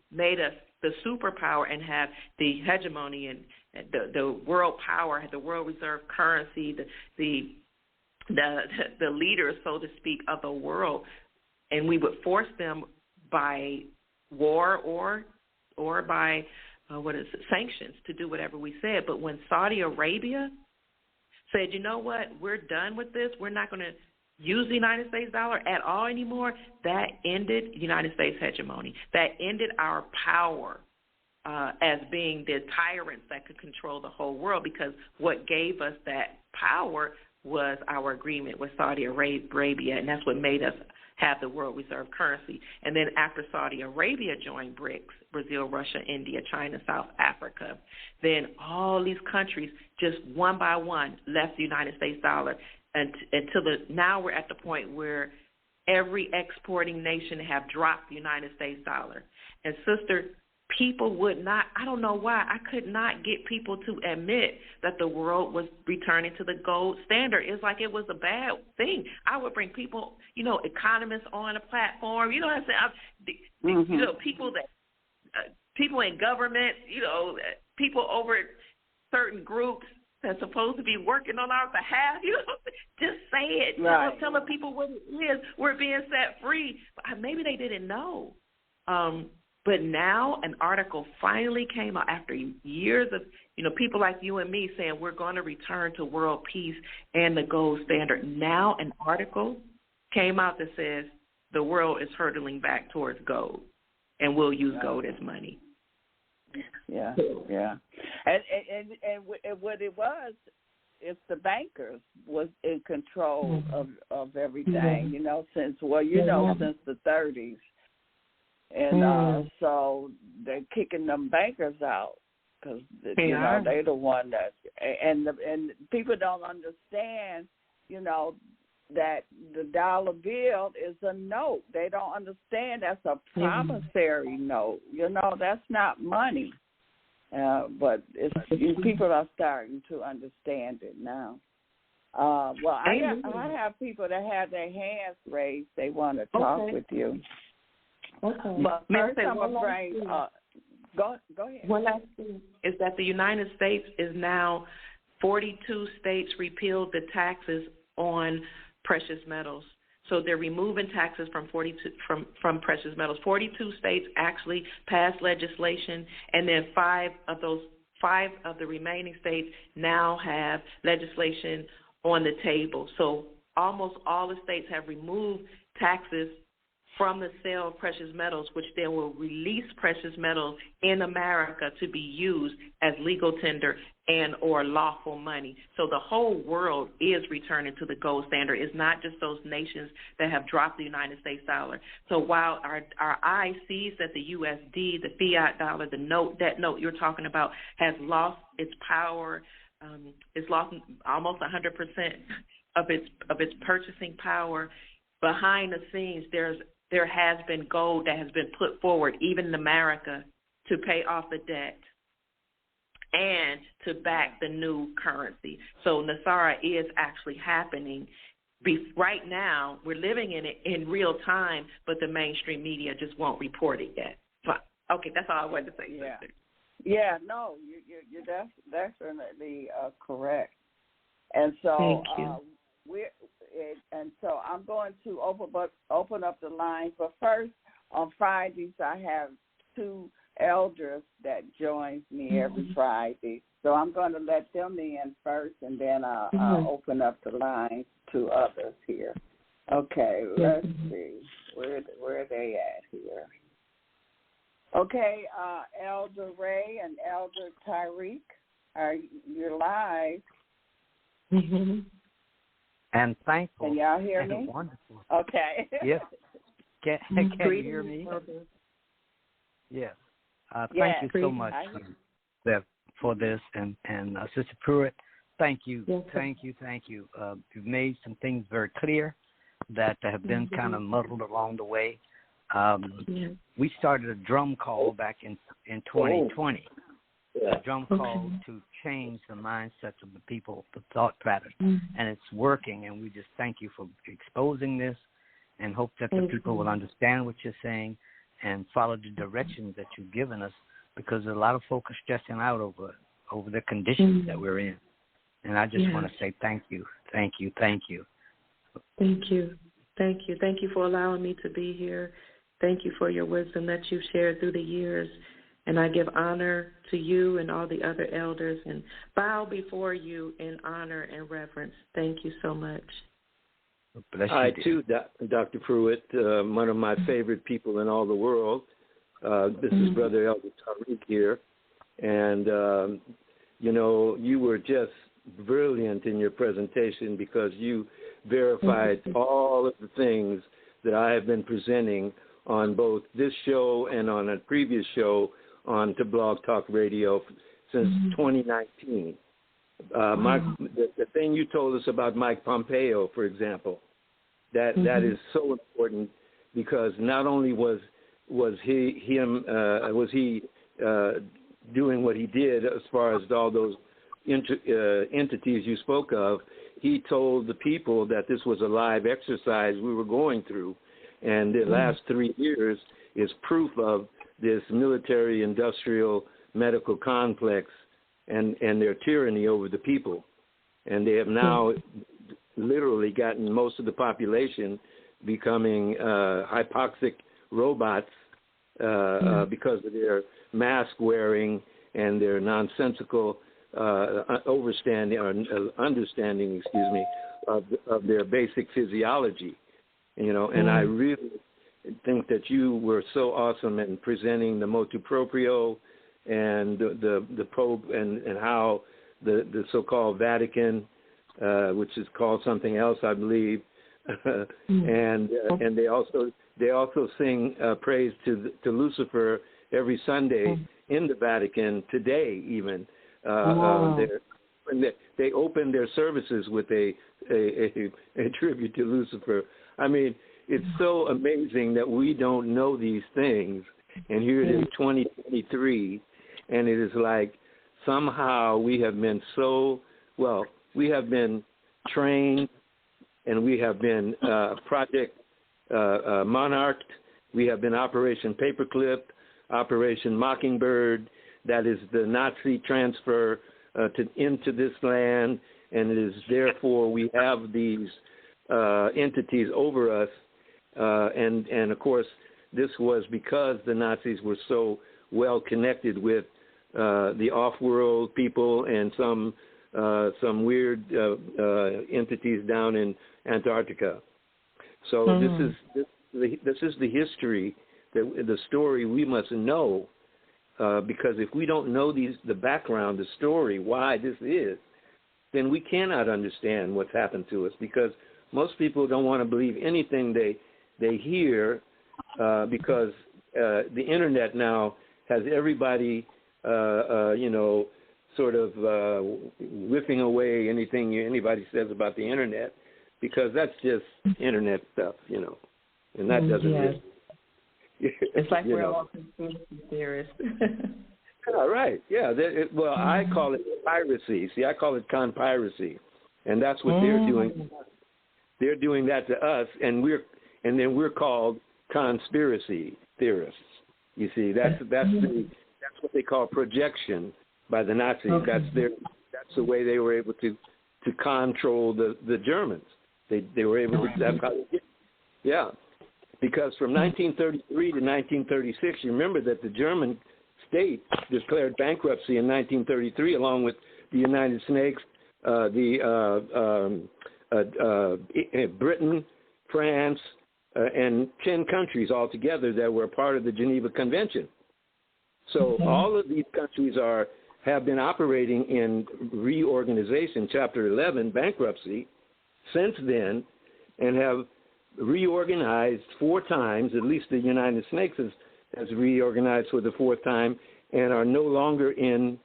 [SPEAKER 3] made us the superpower and have the hegemony and the world power, the world reserve currency, the leaders, so to speak, of the world. And we would force them by war or by sanctions to do whatever we said. But when Saudi Arabia said, you know what, we're done with this, we're not going to use the United States dollar at all anymore, that ended United States hegemony. That ended our power as being the tyrants that could control the whole world, because what gave us that power was our agreement with Saudi Arabia, and that's what made us have the world reserve currency. And then after Saudi Arabia joined BRICS, Brazil, Russia, India, China, South Africa, then all these countries just one by one left the United States dollar now we're at the point where every exporting nation have dropped the United States dollar. And sister, people would not, I don't know why, I could not get people to admit that the world was returning to the gold standard. It's like it was a bad thing. I would bring people, economists on a platform, you know what I'm saying? People in government, people over certain groups that's supposed to be working on our behalf, just say it.
[SPEAKER 2] Right.
[SPEAKER 3] Telling people what it is. We're being set free. But maybe they didn't know. But now an article finally came out after years of, people like you and me saying we're going to return to world peace and the gold standard. Now an article came out that says the world is hurtling back towards gold, and we'll use gold as money.
[SPEAKER 2] Yeah. And what it was, it's the bankers was in control of everything, since since the 30s. And so they're kicking them bankers out because, they're the one that, and people don't understand, that the dollar bill is a note. They don't understand that's a promissory note. That's not money. But people are starting to understand it now. I have people that have their hands raised. They want to talk with you.
[SPEAKER 3] Okay.
[SPEAKER 2] But first I'm going to bring go ahead.
[SPEAKER 3] One last thing is that the United States is now 42 states repealed the taxes on precious metals. So they're removing taxes from precious metals. 42 states actually passed legislation, and then five of the remaining states now have legislation on the table. So almost all the states have removed taxes from the sale of precious metals, which then will release precious metals in America to be used as legal tender and or lawful money. So the whole world is returning to the gold standard. It's not just those nations that have dropped the United States dollar. So while our eye sees that the USD, the fiat dollar, the debt note you're talking about has lost its power, it's lost almost 100% of its purchasing power, behind the scenes there has been gold that has been put forward, even in America, to pay off the debt and to back the new currency. So NESARA is actually happening. Right now, we're living in it in real time, but the mainstream media just won't report it yet. Okay, that's all I wanted to say.
[SPEAKER 2] Yeah, yeah, no, you're definitely correct. And so so I'm going to open up the lines. But first, on Fridays, I have 2 elders that joins me every Friday. So I'm going to let them in first, and then I'll open up the lines to others here. Okay, let's see. Where are they at here? Okay, Elder Ray and Elder Tyreek, you're live.
[SPEAKER 4] And thankful.
[SPEAKER 2] Can y'all hear me?
[SPEAKER 4] Wonderful.
[SPEAKER 2] Okay.
[SPEAKER 4] Yes. Can you hear me? Yes. Thank you so much for this. And Sister Pruitt, thank you. Yes. Thank you. You've made some things very clear that have been kind of muddled along the way. We started a drum call back in 2020. A drum call to change the mindsets of the people, the thought pattern, and it's working. And we just thank you for exposing this, and hope that the people will understand what you're saying and follow the directions that you've given us, because a lot of folks are stressing out over the conditions that we're in. And I just want to say thank you.
[SPEAKER 3] Thank you for allowing me to be here. Thank you for your wisdom that you've shared through the years. And I give honor to you and all the other elders and bow before you in honor and reverence. Thank you so much.
[SPEAKER 5] I, too, Dr. Pruitt, one of my favorite people in all the world. This is Brother Elder Tariq here. And, you were just brilliant in your presentation, because you verified all of the things that I have been presenting on both this show and on a previous show on to Blog Talk Radio since 2019. The thing you told us about Mike Pompeo, for example, that is so important, because not only was he doing what he did as far as all those entities you spoke of, he told the people that this was a live exercise we were going through, and the last 3 years is proof of this military, industrial, medical complex and their tyranny over the people. And they have now literally gotten most of the population becoming hypoxic robots because of their mask wearing and their nonsensical understanding of their basic physiology. And I really think that you were so awesome in presenting the motu proprio and the Pope and how the so-called Vatican, which is called something else, I believe, and they also sing praise to Lucifer every Sunday in the Vatican today, even. They open their services with a tribute to Lucifer. I mean, it's so amazing that we don't know these things, and here it is 2023, and it is like somehow we have been we have been trained, and we have been Project Monarched, we have been Operation Paperclip, Operation Mockingbird, that is the Nazi transfer into this land, and it is therefore we have these entities over us. And of course, this was because the Nazis were so well connected with the off-world people and some weird entities down in Antarctica. So the history, the story we must know, because if we don't know the background, the story, why this is, then we cannot understand what's happened to us, because most people don't want to believe anything they hear, because the internet now has everybody, sort of whipping away anything anybody says about the internet, because that's just internet stuff, and that doesn't really.
[SPEAKER 3] It's like we're all conspiracy theorists.
[SPEAKER 5] Yeah, right. Yeah. I call it piracy. See, I call it conspiracy, and that's what they're doing. They're doing that to us, and then we're called conspiracy theorists. You see, that's what they call projection by the Nazis. Okay. That's the way they were able to control the Germans. They were able to. That's how they did. Yeah. Because from 1933 to 1936, you remember that the German state declared bankruptcy in 1933, along with the United States, Britain, France, and 10 countries altogether that were a part of the Geneva Convention. So all of these countries have been operating in reorganization, Chapter 11, bankruptcy, since then, and have reorganized 4 times. At least the United States has reorganized for the 4th time and are no longer in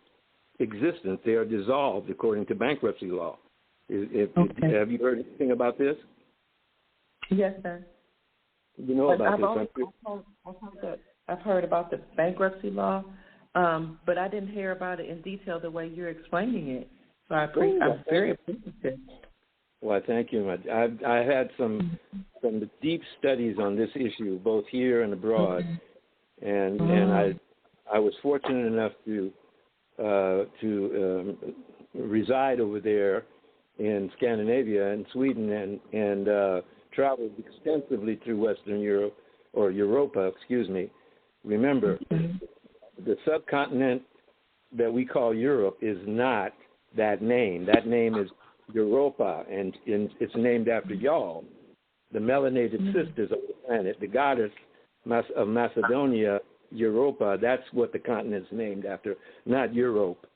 [SPEAKER 5] existence. They are dissolved according to bankruptcy law. Have you heard anything about this?
[SPEAKER 3] Yes, sir.
[SPEAKER 5] You know about this?
[SPEAKER 3] I've heard about the bankruptcy law, but I didn't hear about it in detail the way you're explaining it. So I'm very appreciative.
[SPEAKER 5] Well, thank you. I had some deep studies on this issue, both here and abroad, and I was fortunate enough to reside over there in Scandinavia and Sweden, and traveled extensively through Western Europe, or Europa, excuse me. Remember, the subcontinent that we call Europe is not that name. That name is Europa, and it's named after y'all, the melanated sisters of the planet, the goddess of Macedonia, Europa. That's what the continent's named after, not Europe.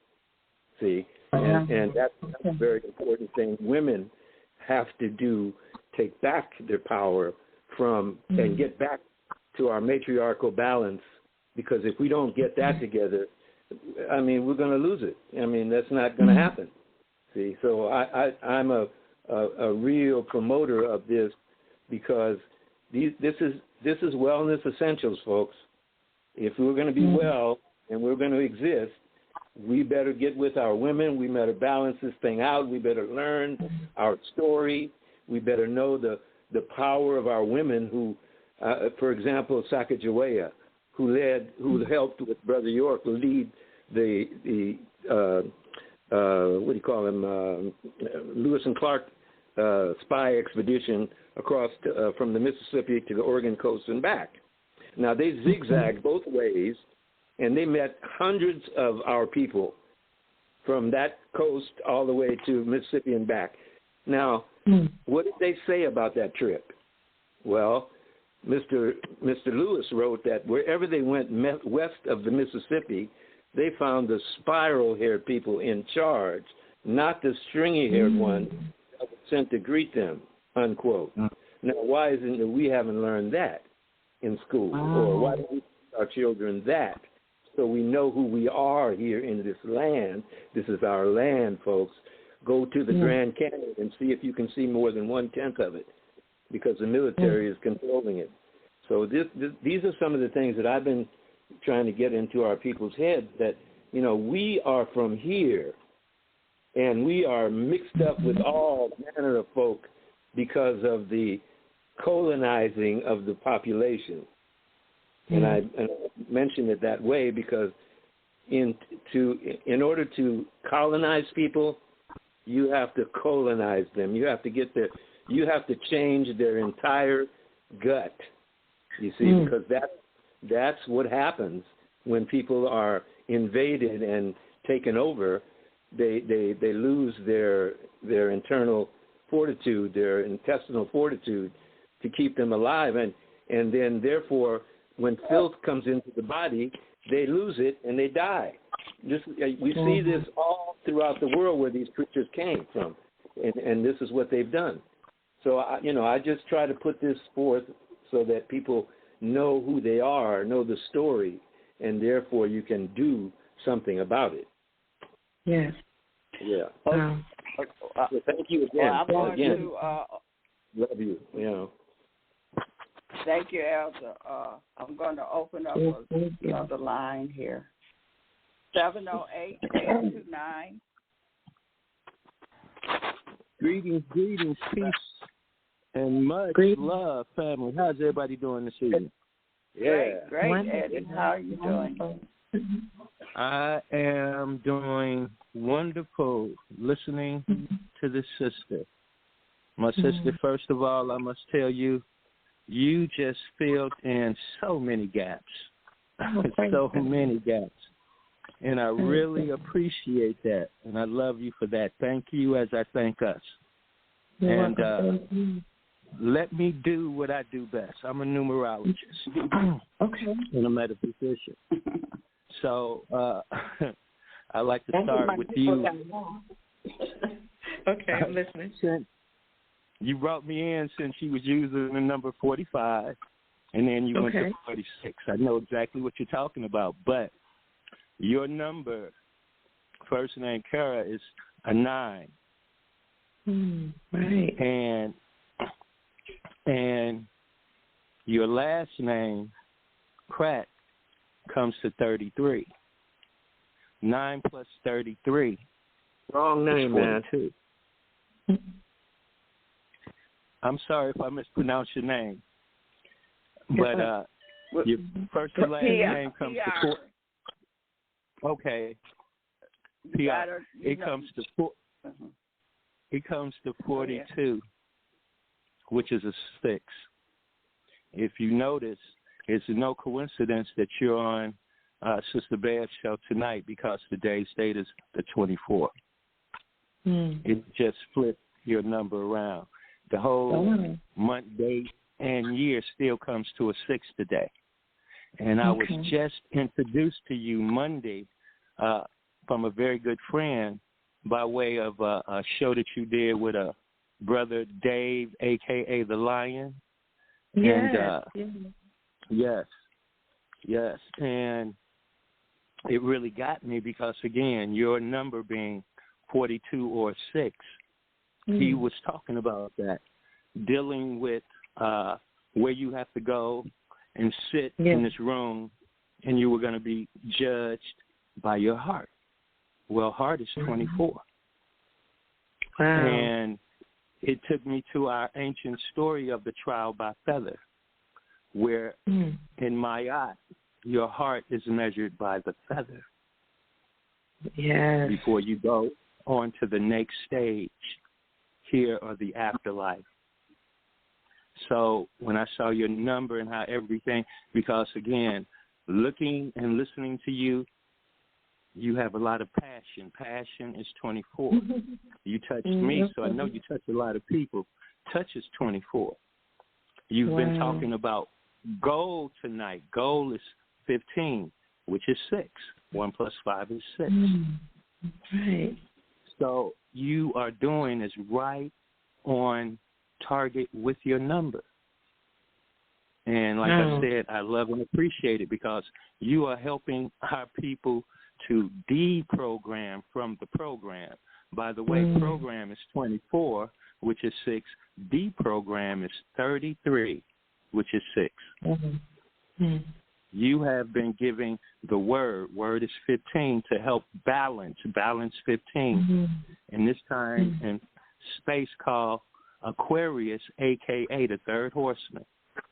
[SPEAKER 5] See, and that's a very important thing. Women have to take back their power from and get back to our matriarchal balance, because if we don't get that together, I mean, we're going to lose it. I mean, that's not going to happen. See, so I'm a real promoter of this, because this is wellness essentials, folks. If we're going to be well and we're going to exist, we better get with our women. We better balance this thing out. We better learn our story. We better know the power of our women who, for example, Sacagawea, who helped with Brother York lead the what do you call him, Lewis and Clark spy expedition across from the Mississippi to the Oregon coast and back. Now, they zigzagged both ways, and they met hundreds of our people from that coast all the way to Mississippi and back. Now, what did they say about that trip? Well, Mr. Lewis wrote that wherever they went west of the Mississippi, they found the spiral-haired people in charge, not the stringy-haired ones that were sent to greet them, unquote. Now, why isn't it we haven't learned that in school? Or why don't we teach our children that, so we know who we are here in this land? This is our land, folks. Go to the Grand Canyon and see if you can see more than 1/10 of it, because the military is controlling it. So these are some of the things that I've been trying to get into our people's heads, that, we are from here, and we are mixed up with all manner of folk because of the colonizing of the population. And I mention it that way because in order to colonize people, you have to colonize them. You have to change their entire gut. You see, because that's what happens when people are invaded and taken over. They lose their internal fortitude, their intestinal fortitude to keep them alive. And and then therefore when filth comes into the body, they lose it and they die. We see this all throughout the world where these creatures came from, and this is what they've done. So I just try to put this forth so that people know who they are, know the story, and therefore you can do something about it.
[SPEAKER 3] Yes.
[SPEAKER 5] Yeah. So thank you again.
[SPEAKER 2] Well,
[SPEAKER 5] love you.
[SPEAKER 2] Thank you, Elder. I'm going to open up another line here. 708-829.
[SPEAKER 6] Greetings, peace, and much love, family. How's everybody doing this evening?
[SPEAKER 2] Great, Eddie. How are you doing?
[SPEAKER 6] I am doing wonderful, listening to this sister. My sister, first of all, I must tell you, you just filled in so many gaps. So many gaps. And I really appreciate that. And I love you for that. Thank you as I thank us. And let me do what I do best. I'm a numerologist. And a metaphysician. So I like to start with you.
[SPEAKER 3] Okay, I'm listening.
[SPEAKER 6] You brought me in since you was using the number 45, and then you went to 46. I know exactly what you're talking about, but your number, first name Kara, is a 9.
[SPEAKER 3] Right.
[SPEAKER 6] And your last name, Pratt, comes to 33. 9 plus 33.
[SPEAKER 5] Wrong name, man.
[SPEAKER 6] I'm sorry if I mispronounced your name, but your first and last name comes to 4. Okay. It comes to 4. It comes to 42, which is a 6. If you notice, it's no coincidence that you're on Sister Bear's show tonight because today's date is the 24th. It just flipped your number around. The whole month, date, and year still comes to a 6 today. And I was just introduced to you Monday from a very good friend by way of a show that you did with a brother Dave, a.k.a. The Lion. Yes. And it really got me because, again, your number being 42 or 6, he was talking about that, dealing with where you have to go and sit in this room and you were going to be judged by your heart. Well, heart is 24.
[SPEAKER 3] Wow.
[SPEAKER 6] And it took me to our ancient story of the trial by feather, where in my eye, your heart is measured by the feather.
[SPEAKER 3] Yes.
[SPEAKER 6] Before you go on to the next stage, here or the afterlife. So when I saw your number and how everything, because again, looking and listening to you, you have a lot of passion. Passion is 24. You touched me, so I know you touch a lot of people. Touch is 24. You've been talking about goal tonight. Goal is 15, which is 6. 1 plus 5 is 6.
[SPEAKER 3] Right.
[SPEAKER 6] So you are doing is right on target with your number. And like I said, I love and appreciate it because you are helping our people to deprogram from the program. By the way, program is 24, which is 6. Deprogram is 33, which is 6. You have been giving the word. Word is 15 to help balance 15. And this time in space called Aquarius, a.k.a. the third horseman.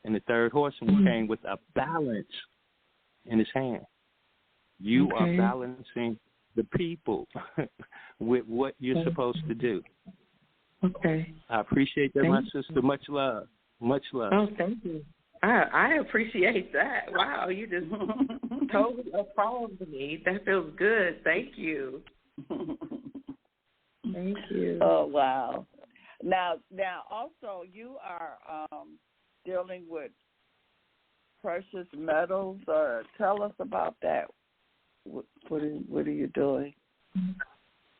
[SPEAKER 6] And the third horseman came with a balance in his hand. You are balancing the people with what you're supposed to do.
[SPEAKER 3] Okay.
[SPEAKER 6] I appreciate that, my sister. Much love. Much love.
[SPEAKER 3] Oh, thank you. I appreciate that. Wow, you just totally affirmed me. That feels good. Thank you. Thank you.
[SPEAKER 2] Oh, wow. Now, also, you are dealing with precious metals. Tell us about that. What are you doing?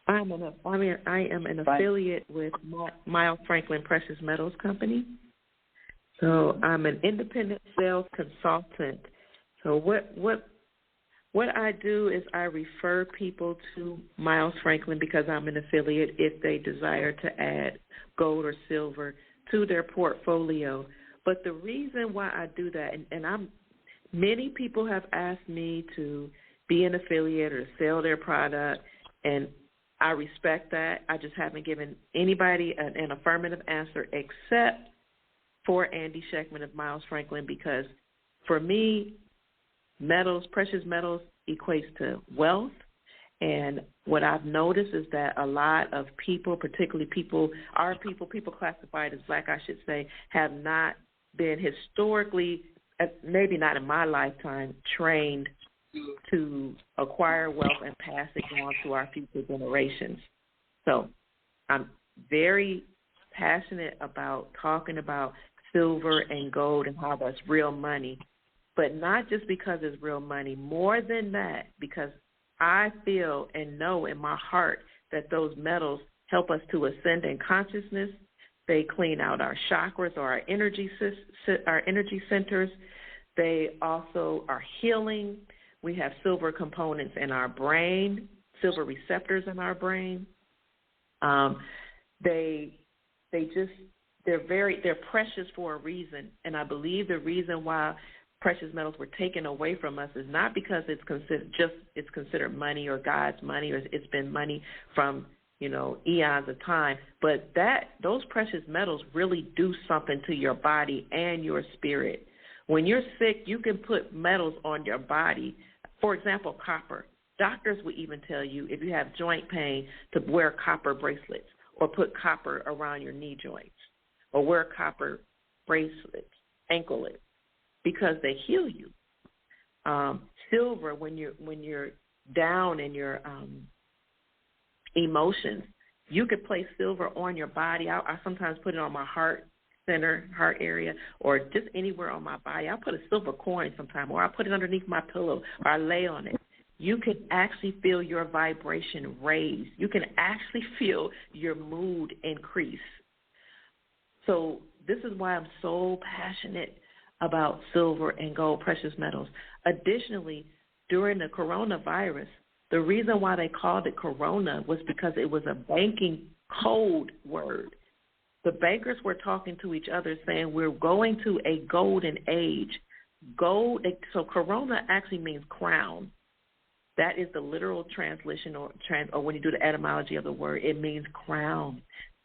[SPEAKER 3] I am an affiliate with Miles Franklin Precious Metals Company. So I'm an independent sales consultant. So what I do is I refer people to Miles Franklin because I'm an affiliate if they desire to add gold or silver to their portfolio. But the reason why I do that, and many people have asked me to be an affiliate or sell their product, and I respect that. I just haven't given anybody an affirmative answer except for Andy Sheckman of Miles Franklin, because for me, precious metals equates to wealth. And what I've noticed is that a lot of people, particularly people classified as black, I should say, have not been historically, maybe not in my lifetime, trained to acquire wealth and pass it on to our future generations. So I'm very passionate about talking about silver and gold and how that's real money, but not just because it's real money. More than that, because I feel and know in my heart that those metals help us to ascend in consciousness. They clean out our chakras or our energy centers. They also are healing. We have silver components in our brain, silver receptors in our brain. They're precious for a reason, and I believe the reason why precious metals were taken away from us is not because it's considered money or God's money, or it's been money from eons of time, but those precious metals really do something to your body and your spirit. When you're sick, you can put metals on your body. For example, copper. Doctors will even tell you if you have joint pain to wear copper bracelets or put copper around your knee joints or wear copper bracelets, anklets, because they heal you. Silver, when you're down in your emotions, you could place silver on your body. I sometimes put it on my heart area, or just anywhere on my body. I'll put a silver coin sometime, or I put it underneath my pillow, or I lay on it. You can actually feel your vibration raise. You can actually feel your mood increase. So this is why I'm so passionate about silver and gold precious metals. Additionally, during the coronavirus, the reason why they called it corona was because it was a banking code word. The bankers were talking to each other saying we're going to a golden age. Gold, so corona actually means crown. That is the literal translation, or when you do the etymology of the word, it means crown.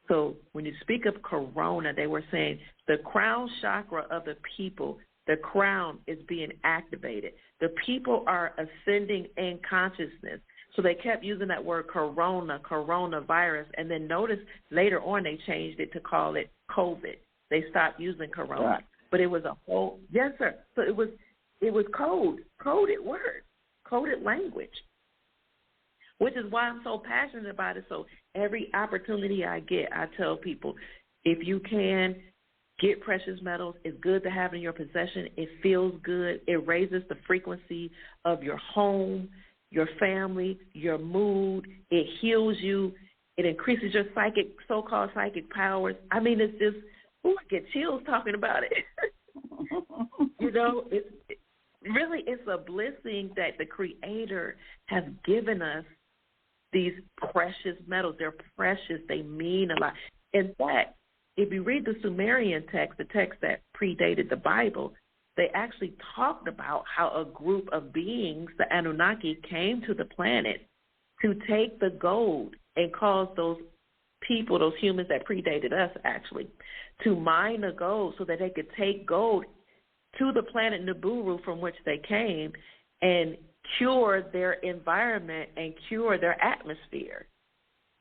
[SPEAKER 3] So when you speak of corona, they were saying the crown chakra of the people, the crown is being activated. The people are ascending in consciousness. So they kept using that word corona, coronavirus, and then notice later on they changed it to call it COVID. They stopped using corona. Right. But it was a whole, yes, sir. So it was coded word, coded language, which is why I'm so passionate about it. So every opportunity I get, I tell people, if you can, get precious metals. It's good to have in your possession. It feels good. It raises the frequency of your home, your family, your mood. It heals you. It increases your so-called psychic powers. I mean, it's just, I get chills talking about it. It's a blessing that the Creator has given us these precious metals. They're precious. They mean a lot. In fact, if you read the Sumerian text, the text that predated the Bible, they actually talked about how a group of beings, the Anunnaki, came to the planet to take the gold and cause those people, those humans that predated us actually, to mine the gold so that they could take gold to the planet Nibiru from which they came and cure their environment and cure their atmosphere,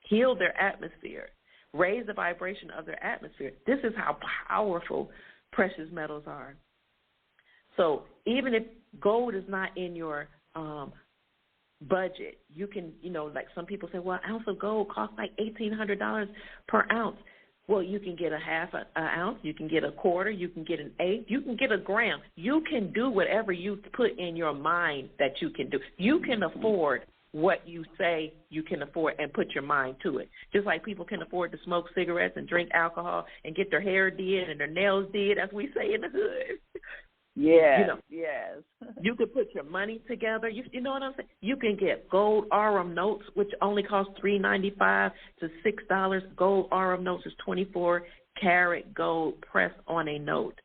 [SPEAKER 3] heal their atmosphere, raise the vibration of their atmosphere. This is how powerful precious metals are. So even if gold is not in your budget, you can, like some people say, well, an ounce of gold costs like $1,800 per ounce. Well, you can get a half an ounce, you can get a quarter, you can get an eighth, you can get a gram. You can do whatever you put in your mind that you can do. You can afford what you say you can afford and put your mind to it. Just like people can afford to smoke cigarettes and drink alcohol and get their hair did and their nails did, as we say in the hood.
[SPEAKER 2] Yes,
[SPEAKER 3] you know,
[SPEAKER 2] yes.
[SPEAKER 3] You can put your money together. You know what I'm saying? You can get gold Arum notes, which only cost $3.95 to $6. Gold Arum notes is 24-karat gold pressed on a note.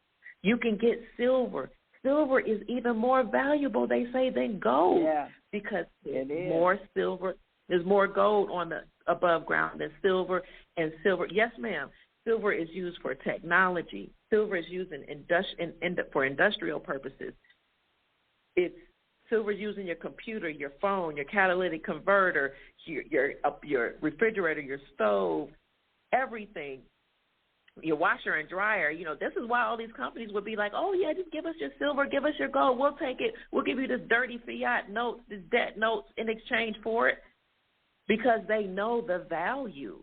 [SPEAKER 3] You can get silver. Silver is even more valuable, they say, than gold, because there's more silver. There's more gold on the above ground than silver. And silver, yes, ma'am, silver is used for technology. Silver is used for industrial purposes. Silver is used in your computer, your phone, your catalytic converter, your refrigerator, your stove, everything. Your washer and dryer. You know, this is why all these companies would be like, oh, yeah, just give us your silver, give us your gold. We'll take it. We'll give you this dirty fiat notes, this debt notes in exchange for it, because they know the value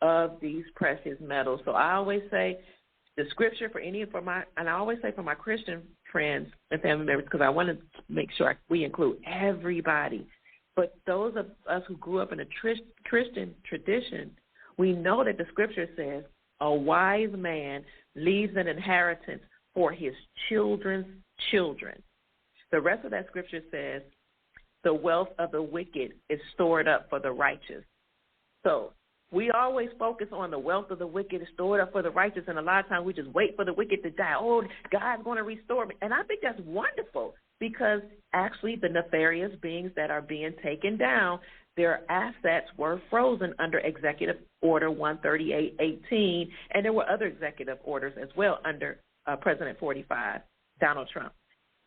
[SPEAKER 3] of these precious metals. So I always say the scripture and I always say for my Christian friends and family members, because I want to make sure we include everybody. But those of us who grew up in a Christian tradition, we know that the scripture says, a wise man leaves an inheritance for his children's children. The rest of that scripture says, the wealth of the wicked is stored up for the righteous. So we always focus on the wealth of the wicked is stored up for the righteous, and a lot of times we just wait for the wicked to die. Oh, God's going to restore me. And I think that's wonderful, because actually the nefarious beings that are being taken down, their assets were frozen under Executive Order 138-18, and there were other executive orders as well under President 45, Donald Trump.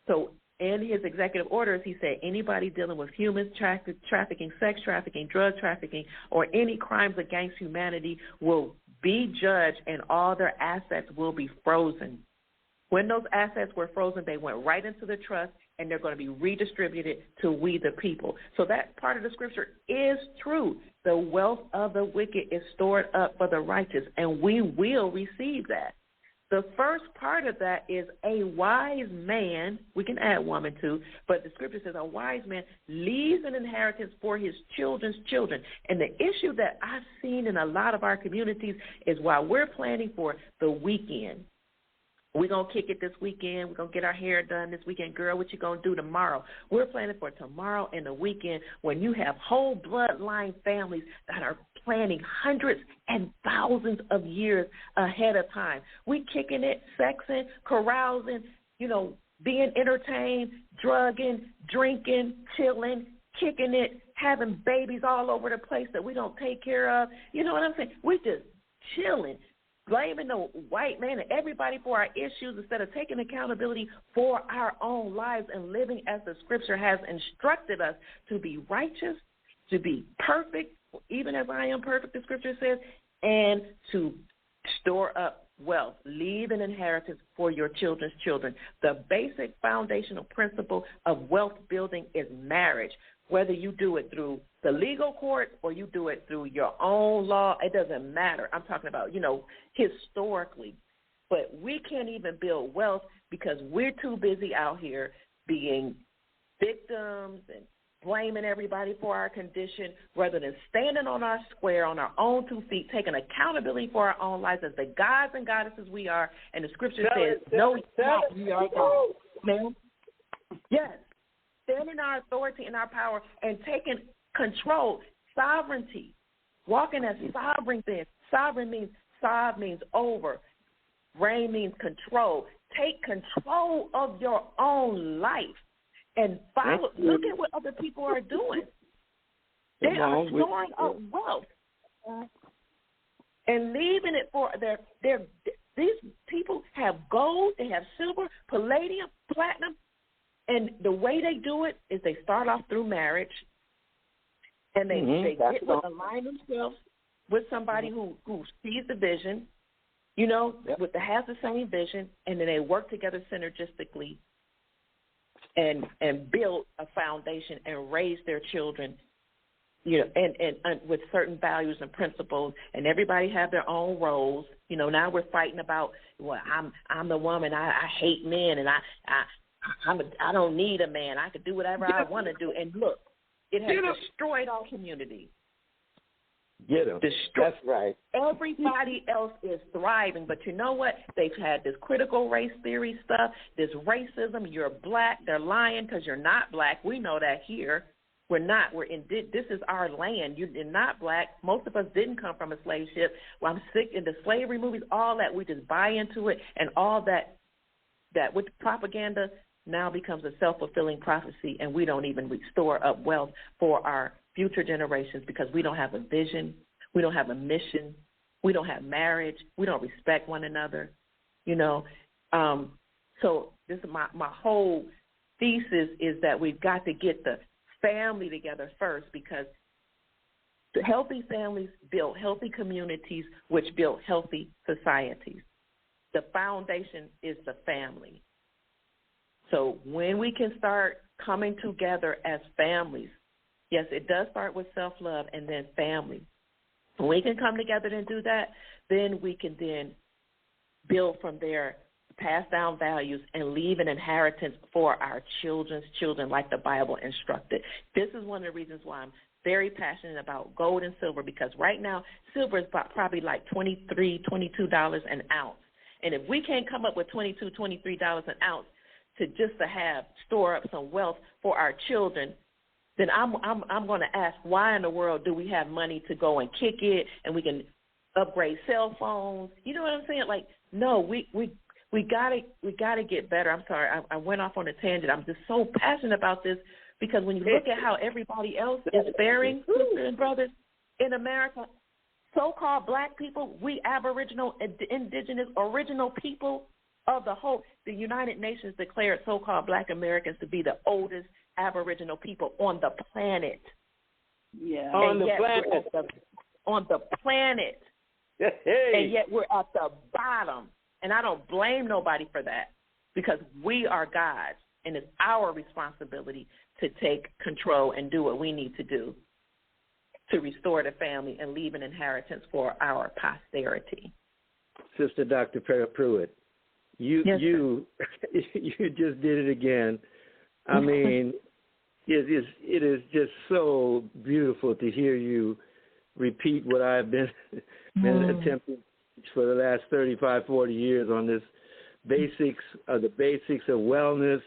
[SPEAKER 3] So in his executive orders, he said anybody dealing with human trafficking, sex trafficking, drug trafficking, or any crimes against humanity will be judged, and all their assets will be frozen. When those assets were frozen, they went right into the trust, and they're going to be redistributed to we the people. So that part of the scripture is true. The wealth of the wicked is stored up for the righteous, and we will receive that. The first part of that is a wise man, we can add woman too, but the scripture says a wise man leaves an inheritance for his children's children. And the issue that I've seen in a lot of our communities is while we're planning for the weekend, we're going to kick it this weekend. We're going to get our hair done this weekend. Girl, what you going to do tomorrow? We're planning for tomorrow and the weekend when you have whole bloodline families that are planning hundreds and thousands of years ahead of time. We kicking it, sexing, carousing, being entertained, drugging, drinking, chilling, kicking it, having babies all over the place that we don't take care of. You know what I'm saying? We just chilling, blaming the white man and everybody for our issues instead of taking accountability for our own lives and living as the scripture has instructed us to be righteous, to be perfect, even as I am perfect, the scripture says, and to store up wealth, leave an inheritance for your children's children. The basic foundational principle of wealth building is marriage. Whether you do it through the legal court or you do it through your own law, it doesn't matter. I'm talking about, historically. But we can't even build wealth because we're too busy out here being victims and blaming everybody for our condition rather than standing on our square, on our own 2 feet, taking accountability for our own lives as the gods and goddesses we are. And the scripture says, no, we are God. Ma'am? Yes. Stand in our authority and our power and taking control, sovereignty, walking as sovereign things. Sovereign means, sov means over, reign means control. Take control of your own life and follow. Look at what other people are doing. They are storing up wealth and leaving it for these people have gold, they have silver, palladium, platinum. And the way they do it is they start off through marriage, and they align themselves with somebody who sees the vision, has the same vision, and then they work together synergistically and build a foundation and raise their children you know, and with certain values and principles, and everybody have their own roles. You know, now we're fighting about, well, I'm the woman, I hate men, and I don't need a man. I could do whatever I want to do. And look, it has destroyed our community.
[SPEAKER 5] That's right.
[SPEAKER 3] Everybody else is thriving, but you know what? They've had this critical race theory stuff, this racism. You're black. They're lying because you're not black. We know that here. We're not. This is our land. You're not black. Most of us didn't come from a slave ship. Well, I'm sick in the slavery movies, all that. We just buy into it, and all that with propaganda now becomes a self-fulfilling prophecy, and we don't even store up wealth for our future generations because we don't have a vision, we don't have a mission, we don't have marriage, we don't respect one another, you know. So this is my whole thesis is that we've got to get the family together first, because the healthy families build healthy communities, which build healthy societies. The foundation is the family. So when we can start coming together as families, yes, it does start with self-love and then family. When we can come together and do that, then we can then build from there, pass down values, and leave an inheritance for our children's children like the Bible instructed. This is one of the reasons why I'm very passionate about gold and silver, because right now silver is probably like $23, $22 an ounce. And if we can't come up with $22, $23 an ounce to have store up some wealth for our children, then I'm going to ask, why in the world do we have money to go and kick it and we can upgrade cell phones? You know what I'm saying? Like, no, we gotta get better. I'm sorry, I went off on a tangent. I'm just so passionate about this because when you look at how everybody else is faring, sisters and brothers, in America, so-called black people, we Aboriginal, indigenous, original people of the United Nations declared so-called black Americans to be the oldest Aboriginal people on the planet.
[SPEAKER 2] Yeah.
[SPEAKER 5] On the planet.
[SPEAKER 3] On the planet.
[SPEAKER 5] Hey.
[SPEAKER 3] And yet we're at the bottom. And I don't blame nobody for that, because we are God's, and it's our responsibility to take control and do what we need to do to restore the family and leave an inheritance for our posterity.
[SPEAKER 5] Sister Dr. Pruitt, you just did it again. I mean, it is just so beautiful to hear you repeat what I've been attempting for the last 35, 40 years on this the basics of wellness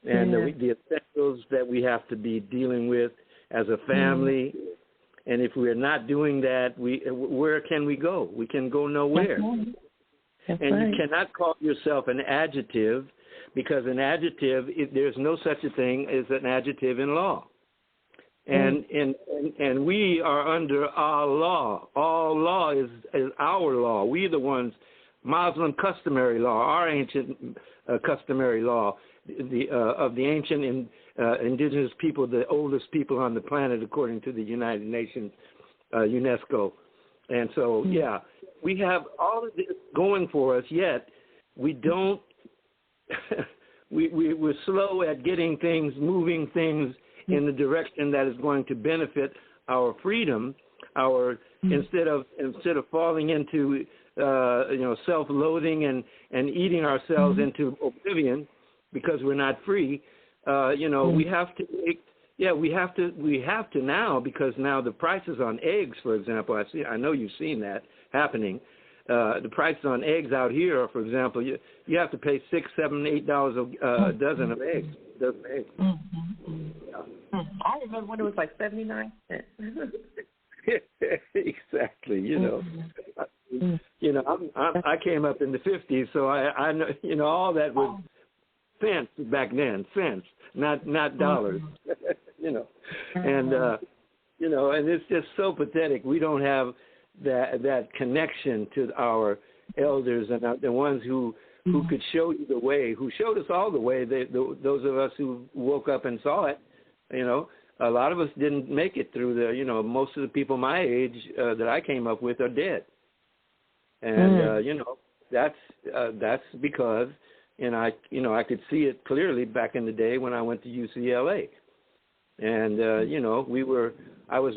[SPEAKER 5] and the essentials that we have to be dealing with as a family. And if we're not doing that, where can we go? We can go nowhere. That's right. You cannot call yourself an adjective, because an adjective, there's no such a thing as an adjective in law. And we are under our law. All law is our law. We the ones, Moslem customary law, our ancient customary law, of the ancient indigenous people, the oldest people on the planet according to the United Nations, UNESCO. And so, we have all of this going for us, yet we don't, we're slow at getting things, moving things in the direction that is going to benefit our freedom, instead of falling into self-loathing and eating ourselves into oblivion because we're not free. We have to now, because now the prices on eggs, for example, I know you've seen that happening. The prices on eggs out here are, for example, you have to pay $6, $7, $8 a dozen of eggs.
[SPEAKER 3] I remember when it was like 79 cents.
[SPEAKER 5] Exactly. I came up in the 50s, so I know, all that was cents back then, cents, not dollars. And and it's just so pathetic. We don't have that connection to our elders and the ones who could show you the way, who showed us all the way. Those of us who woke up and saw it, a lot of us didn't make it through most of the people my age that I came up with are dead. And, that's because, I could see it clearly back in the day when I went to UCLA. And I was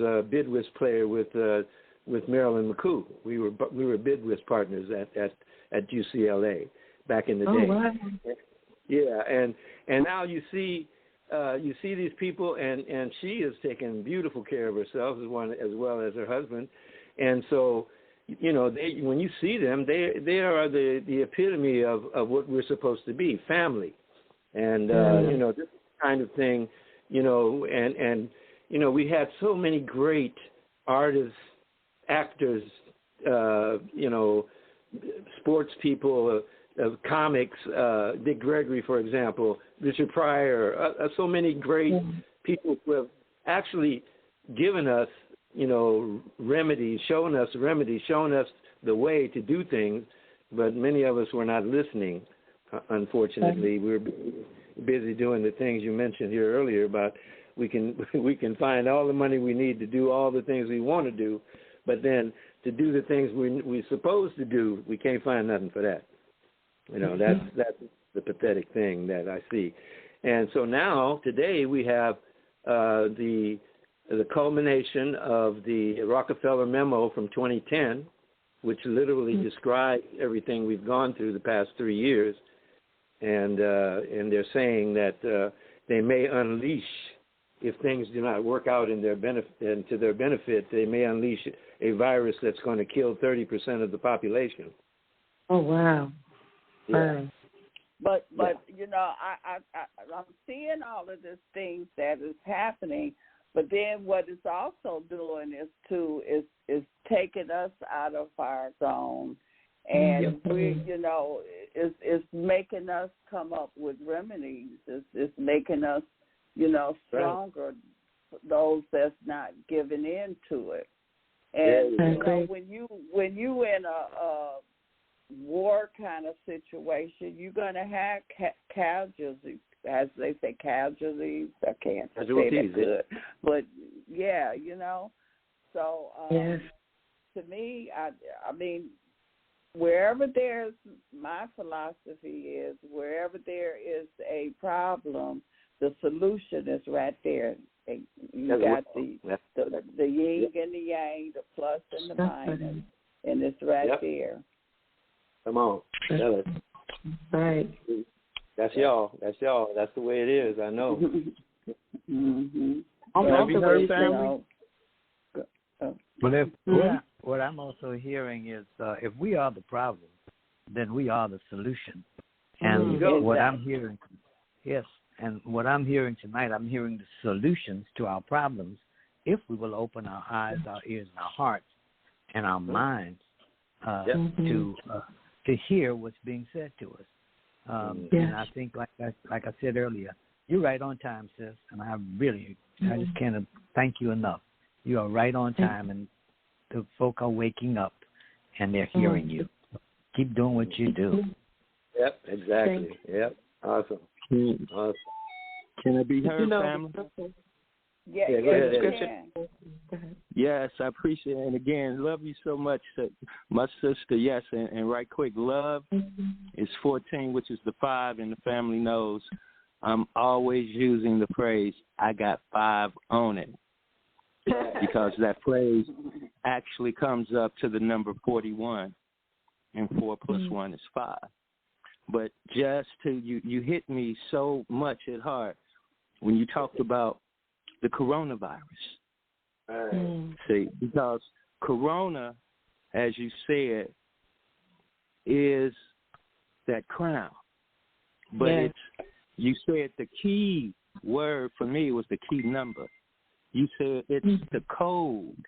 [SPEAKER 5] a bid whist player with Marilyn McCoo. We were bid whist partners at UCLA back in the day.
[SPEAKER 3] Wow.
[SPEAKER 5] Yeah, and now you see these people, and she is taking beautiful care of herself as well as her husband, and so when you see them, they are the epitome of what we're supposed to be, family, and this kind of thing, and we had so many great artists, actors, sports people. Comics, Dick Gregory, for example, Richard Pryor, so many great people who have actually given us, remedies, showing us the way to do things, but many of us were not listening, unfortunately. We're busy doing the things you mentioned here earlier about we can find all the money we need to do all the things we want to do, but then to do the things we're supposed to do, we can't find nothing for that. That's the pathetic thing that I see. And so now, today, we have the culmination of the Rockefeller memo from 2010, which literally describes everything we've gone through the past 3 years. And they're saying that they may unleash, if things do not work out in their benefit and to their benefit, they may unleash a virus that's going to kill 30% of the population.
[SPEAKER 3] Oh, wow.
[SPEAKER 5] Yeah.
[SPEAKER 2] But I'm seeing all of these things that is happening, but then what it's also doing is taking us out of our zone, and it's making us come up with remedies. It's making us stronger. Those that's not giving in to it, and when you in a war kind of situation, you're going to have casualties, as they say, casualties. I can't say that good. But, so to me, I mean, wherever there's, my philosophy is, wherever there is a problem, the solution is right there. You got the yin and the yang, the plus and the minus, and it's right there.
[SPEAKER 5] Come on, tell it.
[SPEAKER 3] Right.
[SPEAKER 5] That's y'all. That's the way it is. I know.
[SPEAKER 6] Have you heard, family?
[SPEAKER 4] What I'm also hearing is, if we are the problem, then we are the solution. And what I'm hearing, and what I'm hearing tonight, I'm hearing the solutions to our problems if we will open our eyes, our ears, and our hearts, and our minds to hear what's being said to us. And I think, like I said earlier, you're right on time, sis, and I just can't thank you enough. You are right on time, and the folk are waking up, and they're hearing you. Keep doing what you do.
[SPEAKER 5] Yep, exactly. Yep, awesome. Awesome.
[SPEAKER 6] Can I be heard, family?
[SPEAKER 2] Yeah,
[SPEAKER 5] go ahead.
[SPEAKER 6] Yes, I appreciate it. And again, love you so much. My sister, yes, and right quick, love is 14, which is the 5, and the family knows I'm always using the phrase, I got 5 on it, because that phrase actually comes up to the number 41, and 4 plus 1 is 5. But just you hit me so much at heart when you talked about the coronavirus. See, because corona, as you said, is that crown. But you said the key word for me was the key number. You said it's the code.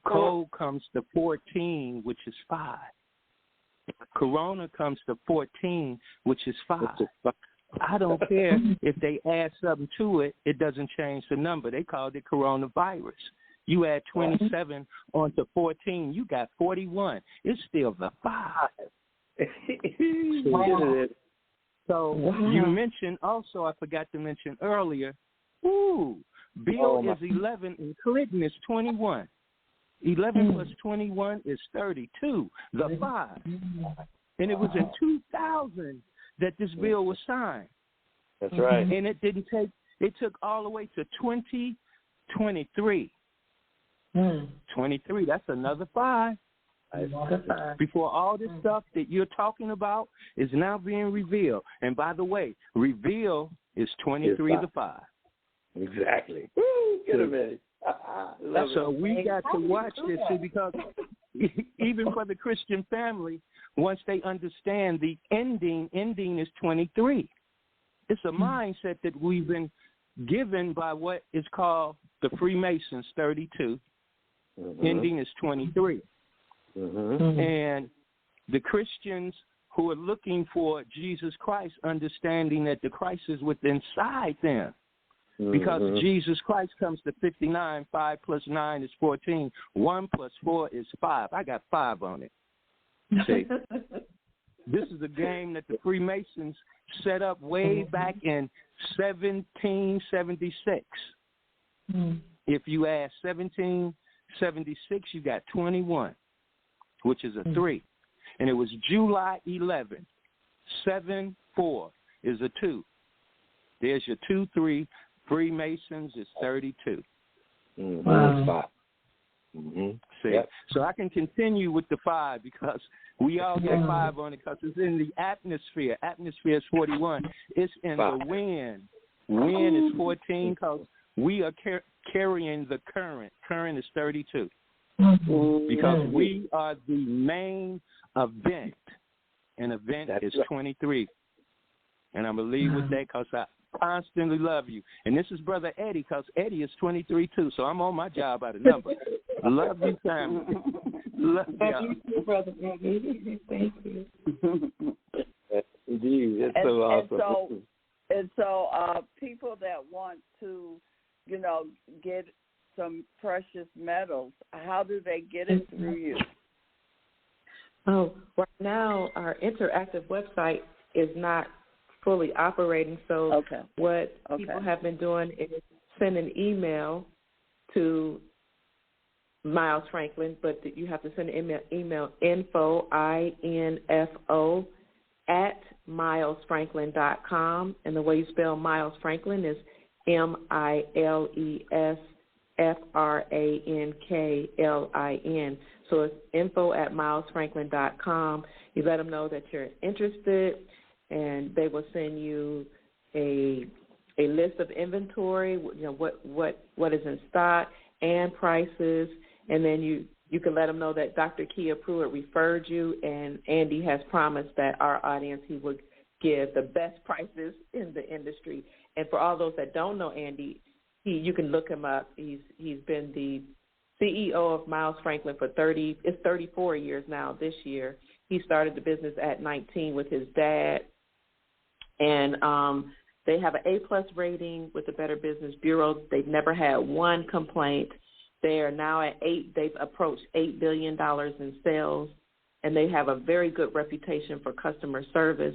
[SPEAKER 6] Code comes to 14, which is 5. Corona comes to 14, which is 5. I don't care if they add something to it, it doesn't change the number. They called it coronavirus. You add 27 onto 14, you got 41. It's still the 5. So you mentioned also, I forgot to mention earlier, Bill is 11 and Clinton is 21. 11 plus 21 is 32, the 5. And it was in 2000 that this bill was signed.
[SPEAKER 5] That's right.
[SPEAKER 6] And it didn't It took all the way to 2023. 23, that's another 5. Before all this stuff that you're talking about is now being revealed. And by the way, reveal is 23 to 5.
[SPEAKER 5] Exactly. Woo, get a minute.
[SPEAKER 6] So we got to watch this because even for the Christian family, once they understand the ending is 23. It's a mindset that we've been given by what is called the Freemasons, 32. Ending is 23. And the Christians who are looking for Jesus Christ, understanding that the Christ is within inside them. Because Jesus Christ comes to 59, 5 plus 9 is 14, 1 plus 4 is 5. I got 5 on it. See? This is a game that the Freemasons set up way back in 1776. If you add 1776, you got 21, which is a 3. And it was July 11, 7-4 is a 2. There's your 2, 3. Freemasons is 32.
[SPEAKER 5] Wow.
[SPEAKER 6] See, so I can continue with the 5 because we all get 5 on it because it's in the atmosphere. Atmosphere is 41. It's in the wind. Wind is 14 because we are carrying the current. Current is 32 because we are the main event. An event is 23. And I'm going to leave with that because I constantly love you. And this is Brother Eddie because Eddie is 23 too, so I'm on my job by the number. Love you, family. Love you,
[SPEAKER 3] Brother Eddie. Thank you.
[SPEAKER 5] Indeed, it's so awesome.
[SPEAKER 2] And so people that want to, get some precious metals, how do they get it through you?
[SPEAKER 3] Oh, right now our interactive website is not fully operating, so what people have been doing is send an email to Miles Franklin, but you have to send an email info, INFO, at milesfranklin.com, and the way you spell Miles Franklin is MILESFRANKLIN. So it's info at milesfranklin.com. You let them know that you're interested, and they will send you a list of inventory, what is in stock and prices, and then you can let them know that Dr. Kia Pruitt referred you, and Andy has promised that our audience, he would give the best prices in the industry. And for all those that don't know Andy, you can look him up. He's been the CEO of Miles Franklin for 34 years now this year. He started the business at 19 with his dad. And they have an A+ rating with the Better Business Bureau. They've never had one complaint. They are now at 8. They've approached $8 billion in sales, and they have a very good reputation for customer service.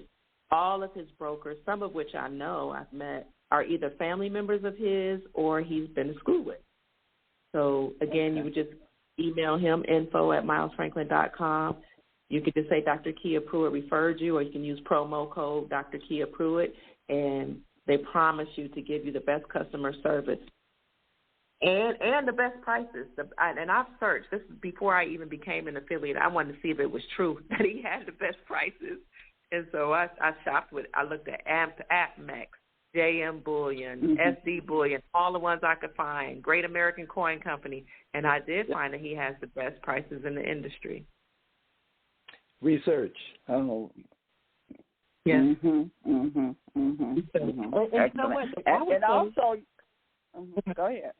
[SPEAKER 3] All of his brokers, some of which I know I've met, are either family members of his or he's been to school with. So, again, you would just email him, info at milesfranklin.com. You could just say Dr. Kia Pruitt referred you, or you can use promo code Dr. Kia Pruitt, and they promise you to give you the best customer service and the best prices. And I've searched. This is before I even became an affiliate. I wanted to see if it was true that he had the best prices. And so I shopped with, I looked at AppMax, JM Bullion, SD Bullion, all the ones I could find, Great American Coin Company, and I did find that he has the best prices in the industry.
[SPEAKER 5] Research.
[SPEAKER 2] Oh.
[SPEAKER 3] Yes.
[SPEAKER 2] And also, go ahead.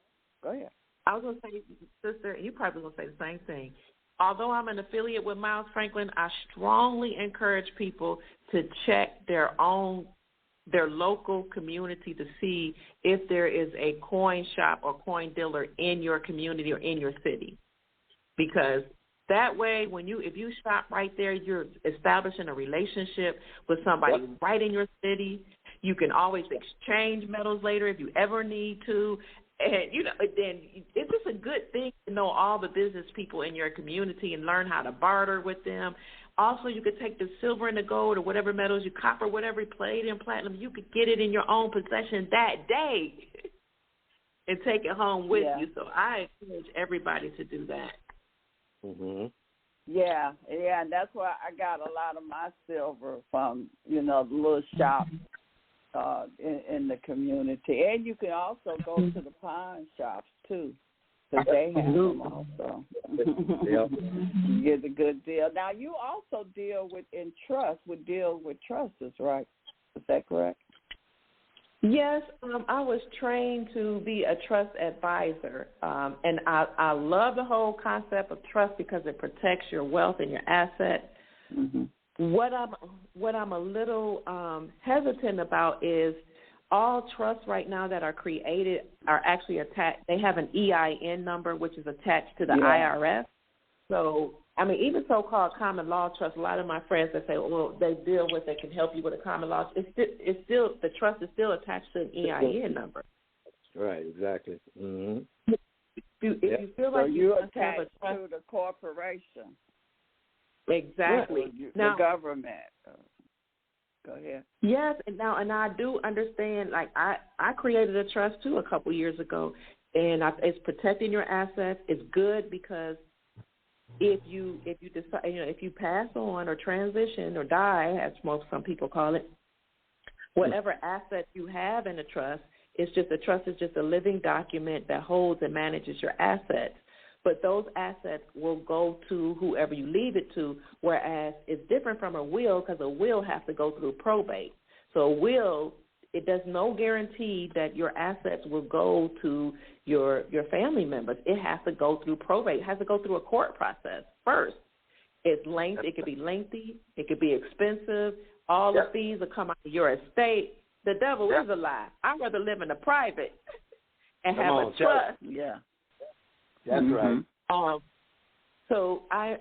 [SPEAKER 3] I was going to say, sister, you probably going to say the same thing. Although I'm an affiliate with Miles Franklin, I strongly encourage people to check their local community to see if there is a coin shop or coin dealer in your community or in your city. Because that way, if you shop right there, you're establishing a relationship with somebody right in your city. You can always exchange metals later if you ever need to. And, then it's just a good thing to know all the business people in your community and learn how to barter with them. Also, you could take the silver and the gold or whatever metals, you copper, whatever you played in platinum, you could get it in your own possession that day and take it home with you. So I encourage everybody to do that.
[SPEAKER 5] Mm-hmm.
[SPEAKER 2] Yeah, and that's why I got a lot of my silver from, the little shop in the community. And you can also go to the pawn shops, too, because they have them also. You get a good deal. Now, you also deal with trusts, right? Is that correct?
[SPEAKER 3] Yes, I was trained to be a trust advisor, and I love the whole concept of trust because it protects your wealth and your assets.
[SPEAKER 2] Mm-hmm.
[SPEAKER 3] What I'm a little hesitant about is all trusts right now that are created are actually attached. They have an EIN number, which is attached to the IRS. So, even so-called common law trusts, a lot of my friends that say, well, they deal with it, can help you with a common law. It's still the trust is still attached to an EIN number.
[SPEAKER 5] Right, exactly. Mm-hmm.
[SPEAKER 3] If you feel like
[SPEAKER 2] you're attached to the corporation.
[SPEAKER 3] Exactly.
[SPEAKER 2] The government. Go ahead.
[SPEAKER 3] Yes, and I do understand. Like I created a trust too a couple years ago, and it's protecting your assets. It's good because if you decide, if you pass on or transition or die, as some people call it, whatever assets you have in a trust, the trust is just a living document that holds and manages your assets. But those assets will go to whoever you leave it to, whereas it's different from a will because a will has to go through probate. So a will, it does no guarantee that your assets will go to your family members. It has to go through probate. It has to go through a court process first. It's lengthy. It could be lengthy. It could be expensive. All the fees will come out of your estate. The devil is a lie. I'd rather live in a private and have a trust.
[SPEAKER 2] Yeah.
[SPEAKER 5] That's right.
[SPEAKER 3] So I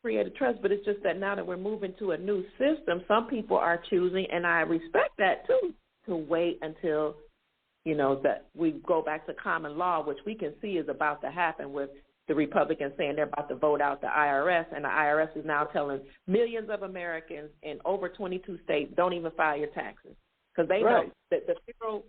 [SPEAKER 3] create a trust, but it's just that now that we're moving to a new system, some people are choosing, and I respect that too, to wait until, that we go back to common law, which we can see is about to happen with the Republicans saying they're about to vote out the IRS, and the IRS is now telling millions of Americans in over 22 states, don't even file your taxes because they know that the federal.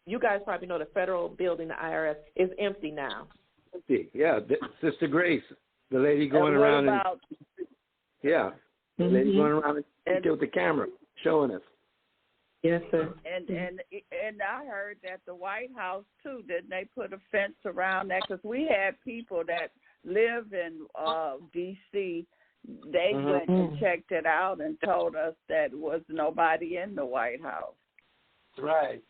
[SPEAKER 3] You guys probably know the federal building, the IRS, is empty now.
[SPEAKER 5] Empty, yeah. Sister Grace, the lady going around. The lady going around with the camera, showing us.
[SPEAKER 3] Yes, sir.
[SPEAKER 2] And I heard that the White House, too, didn't they put a fence around that? Because we had people that live in D.C., they went and checked it out and told us that there was nobody in the White House.
[SPEAKER 5] That's right.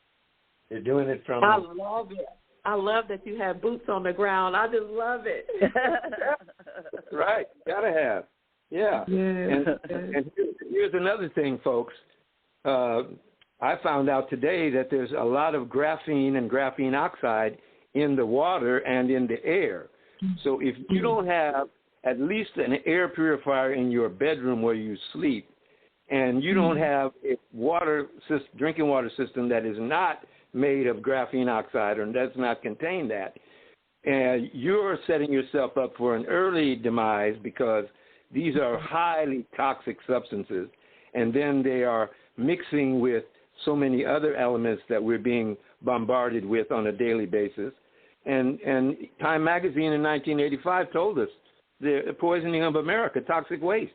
[SPEAKER 5] They're doing it from...
[SPEAKER 3] I love it. I love that you have boots on the ground. I just love it.
[SPEAKER 5] Right. Gotta have. Yeah. And here's another thing, folks. I found out today that there's a lot of graphene and graphene oxide in the water and in the air. So if you don't have at least an air purifier in your bedroom where you sleep, and you don't have a drinking water system that is not made of graphene oxide or does not contain that, and you're setting yourself up for an early demise because these are highly toxic substances, and then they are mixing with so many other elements that we're being bombarded with on a daily basis. And Time magazine in 1985 told us the poisoning of America, toxic waste.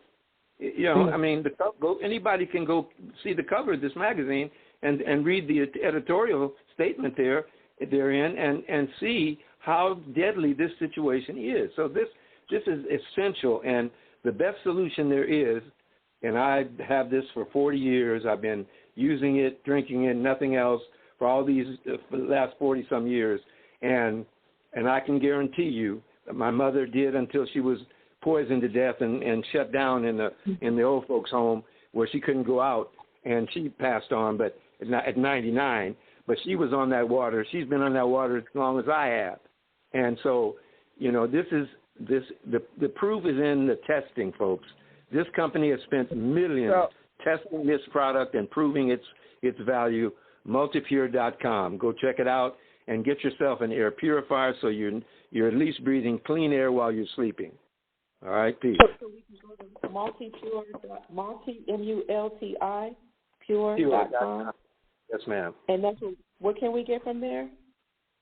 [SPEAKER 5] Anybody can go see the cover of this magazine and read the editorial statement therein and see how deadly this situation is. So this is essential, and the best solution there is, and I have this for 40 years. I've been using it, drinking it, nothing else for all these for the last 40-some years, and I can guarantee you that my mother did until she was poisoned to death and shut down in the old folks' home where she couldn't go out, and she passed on, but at 99. But she was on that water. She's been on that water as long as I have, and so the proof is in the testing, folks. This company has spent millions testing this product and proving its value. Multipure.com. Go check it out. and get yourself an air purifier so you're at least breathing clean air while you're sleeping. All right, peace.
[SPEAKER 3] So we can go to multi, M-U-L-T-I, pure.com.
[SPEAKER 5] Yes, ma'am.
[SPEAKER 3] And that's what can we get from there?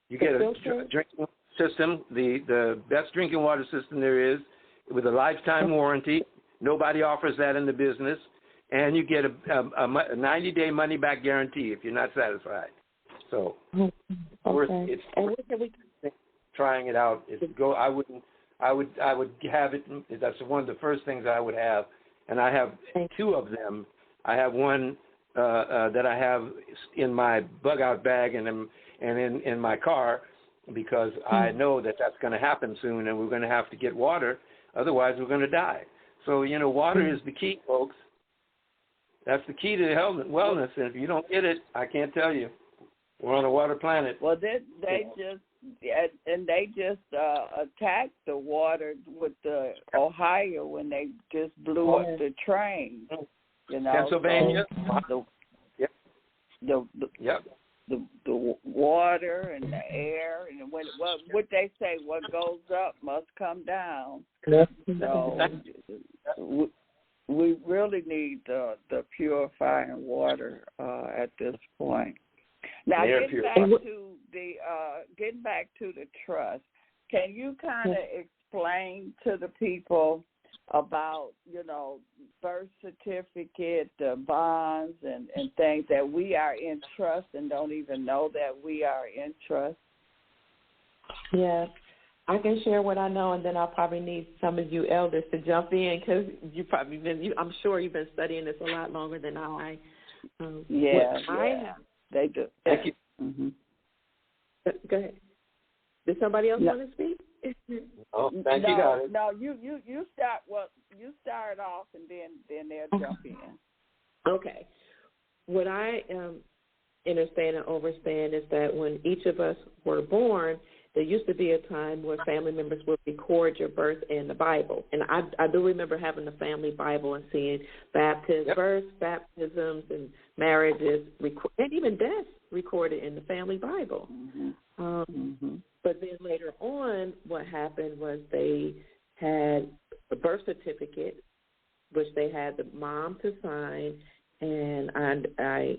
[SPEAKER 5] You get a drinking system, the best drinking water system there is, with a lifetime warranty. Nobody offers that in the business. And you get a 90-day money-back guarantee if you're not satisfied. So, it's trying it out. I would have it. That's one of the first things I would have, and I have two of them. I have one that I have in my bug-out bag and in my car, because I know that that's going to happen soon, and we're going to have to get water. Otherwise, we're going to die. So, water is the key, folks. That's the key to health and wellness, and if you don't get it, I can't tell you. We're on a water planet.
[SPEAKER 2] Well, they just attacked the water with the Ohio when they just blew up the train.
[SPEAKER 5] Pennsylvania.
[SPEAKER 2] The water and the air, and what they say, what goes up must come down. So we really need the purifying water at this point. Now, getting back to the trust, can you kind of explain to the people about, birth certificate, the bonds, and things that we are in trust and don't even know that we are in trust?
[SPEAKER 3] Yeah. I can share what I know, and then I'll probably need some of you elders to jump in, because I'm sure you've been studying this a lot longer than I.
[SPEAKER 2] They do.
[SPEAKER 5] Thank you.
[SPEAKER 2] Mm-hmm.
[SPEAKER 3] Go ahead. Did somebody else want to speak?
[SPEAKER 5] Thank you, guys.
[SPEAKER 2] No, you start. Well, you start off, and then they'll jump in.
[SPEAKER 3] Okay. What I understand and understand is that when each of us were born, there used to be a time where family members would record your birth in the Bible. And I do remember having the family Bible and seeing births, baptisms, and marriages, and even deaths recorded in the family Bible.
[SPEAKER 2] Mm-hmm.
[SPEAKER 3] But then later on, what happened was they had a birth certificate, which they had the mom to sign, and I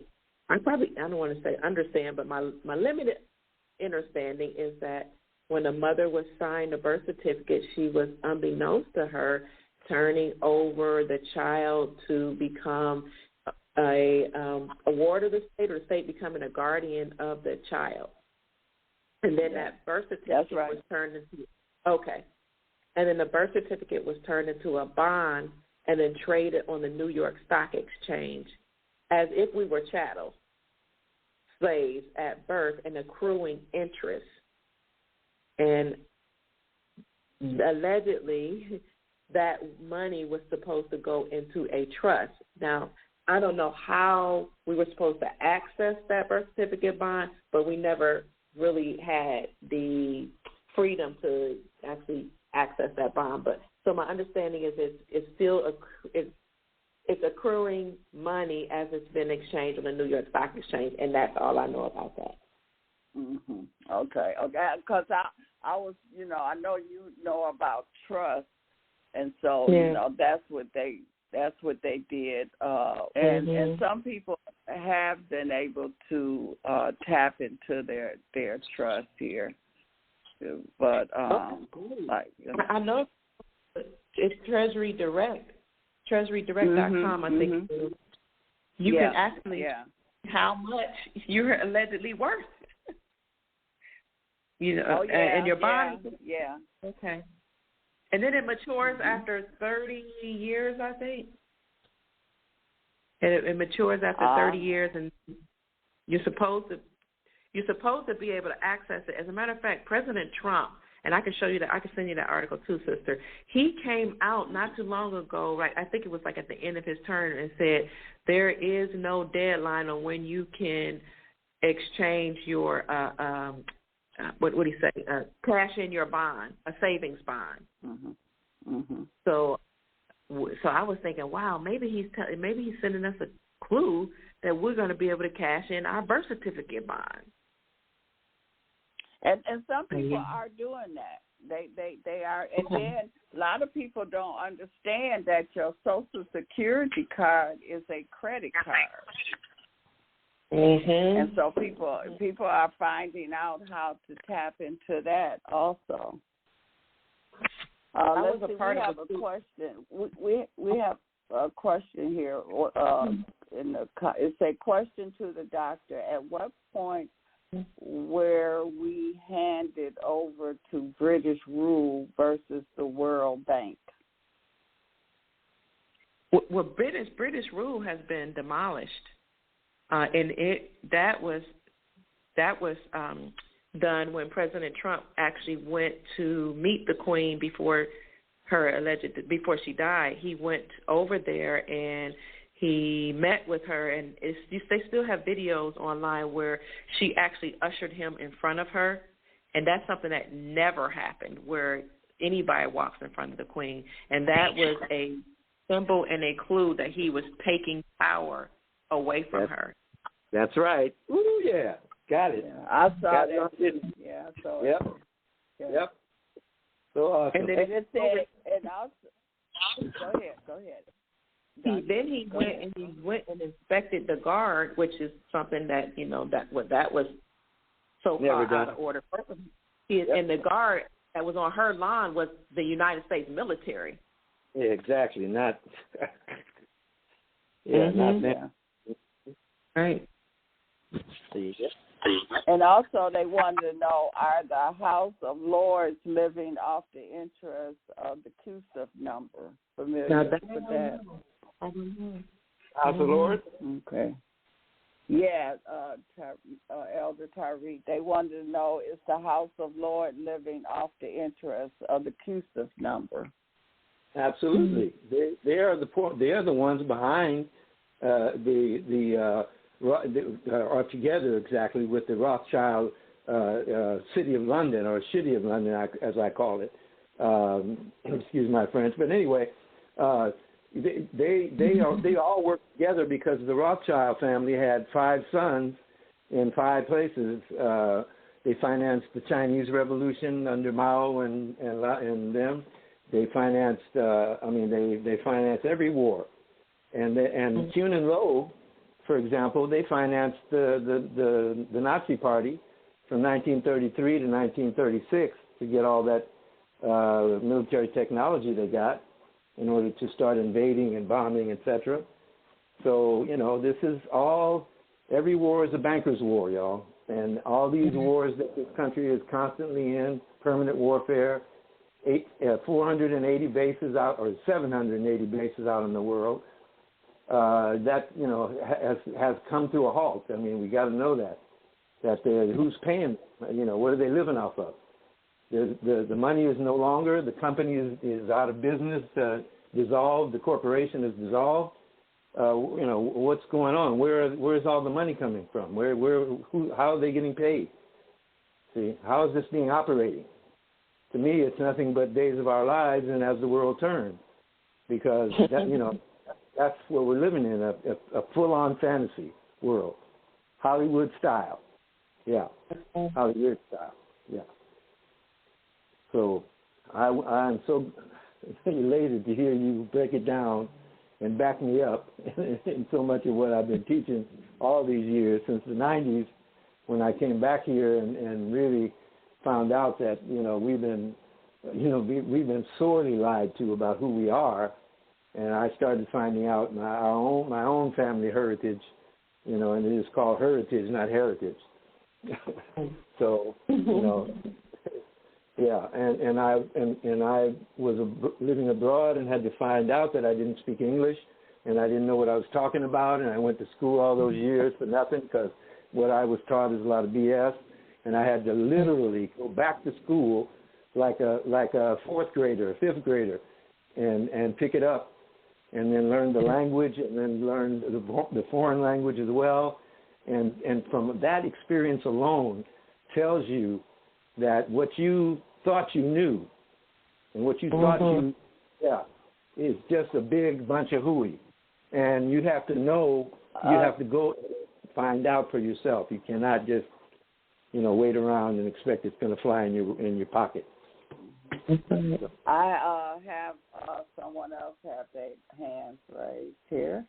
[SPEAKER 3] don't want to say understand, but my limited understanding is that when a mother was signed a birth certificate, she was, unbeknownst to her, turning over the child to become a ward of the state, or the state becoming a guardian of the child. And then that birth certificate was turned into, and then the birth certificate was turned into a bond and then traded on the New York Stock Exchange as if we were chattel slaves at birth and accruing interest. And allegedly, that money was supposed to go into a trust. Now, I don't know how we were supposed to access that birth certificate bond, but we never really had the freedom to actually access that bond. But so my understanding is it's still it's accruing money as it's been exchanged on the New York Stock Exchange, and that's all I know about that.
[SPEAKER 2] Mm-hmm. Okay. Because I was, I know you know about trust, and so that's what they did, and some people have been able to tap into their trust here, but
[SPEAKER 3] I know it's Treasury Direct. TreasuryDirect.com, I think. You can actually how much you're allegedly worth. And your bond.
[SPEAKER 2] Yeah.
[SPEAKER 3] Okay. And then it matures after 30 years, I think. And it matures after 30 years, and you're supposed to be able to access it. As a matter of fact, President Trump, and I can show you that. I can send you that article too, sister. He came out not too long ago, right? I think it was like at the end of his term, and said there is no deadline on when you can exchange your what would he say? Cash in your bond, a savings bond.
[SPEAKER 2] Mm-hmm. Mm-hmm.
[SPEAKER 3] So I was thinking, wow, maybe he's sending us a clue that we're going to be able to cash in our birth certificate bond.
[SPEAKER 2] And some people are doing that. They are, and then a lot of people don't understand that your Social Security card is a credit card. And so people are finding out how to tap into that also. Let's see, we have a question. We have a question here. It's a question to the doctor. At what point were we handed over to British rule versus the World Bank?
[SPEAKER 3] Well, British rule has been demolished, and that was done when President Trump actually went to meet the Queen before she died. He went over there and he met with her, and they still have videos online where she actually ushered him in front of her, and that's something that never happened, where anybody walks in front of the Queen, and that was a symbol and a clue that he was taking power away from her.
[SPEAKER 5] That's right. Ooh, yeah. Got it.
[SPEAKER 2] Yeah, I saw that. Yeah, I saw it.
[SPEAKER 5] Yep. So awesome.
[SPEAKER 2] And then it said, and also, go ahead.
[SPEAKER 3] Then he went and inspected the guard, which is something that that was so far out of order. And the guard that was on her lawn was the United States military.
[SPEAKER 5] Yeah, exactly. Not. Not that.
[SPEAKER 3] Right.
[SPEAKER 2] And also, they wanted to know: are the House of Lords living off the interest of the CUSIF number? Familiar with that?
[SPEAKER 3] I don't know.
[SPEAKER 5] House of Lords?
[SPEAKER 2] Okay. Yeah, Elder Tariq. They wanted to know: is the House of Lords living off the interest of the CUSIF number?
[SPEAKER 5] Absolutely. They are the ones behind are together exactly with the Rothschild City of London, or City of London, as I call it. Excuse my French, but anyway, they all work together because the Rothschild family had 5 sons in 5 places. They financed the Chinese Revolution under Mao and them. They financed. They financed every war, and Kuhn and Loeb, for example, they financed the Nazi Party from 1933 to 1936 to get all that military technology they got in order to start invading and bombing, etc. So, this is all, every war is a banker's war, y'all. And all these wars that this country is constantly in, permanent warfare, 480 bases out, or 780 bases out in the world, that has come to a halt. I mean, we got to know that who's paying? What are they living off of? The money is no longer. The company is out of business, dissolved. The corporation is dissolved. What's going on? Where's all the money coming from? How are they getting paid? See, how is this being operating? To me, it's nothing but days of our lives and as the world turns, because that's what we're living in, a full-on fantasy world. Hollywood style. Yeah. Hollywood style. Yeah. So I'm so elated to hear you break it down and back me up in so much of what I've been teaching all these years, since the 90s, when I came back here and really found out that, we've been sorely lied to about who we are. And I started finding out my own family heritage, and it is called heritage, not heritage. So, yeah. And I was living abroad and had to find out that I didn't speak English, and I didn't know what I was talking about, and I went to school all those years for nothing, because what I was taught is a lot of BS, and I had to literally go back to school like a fourth grader, a fifth grader, and pick it up, and then learn the language, and then learn the foreign language as well. And from that experience alone tells you that what you thought you knew and what you thought is just a big bunch of hooey. And you have to know, you have to go find out for yourself. You cannot just wait around and expect it's going to fly in your pocket.
[SPEAKER 2] I have someone else have their hands raised here.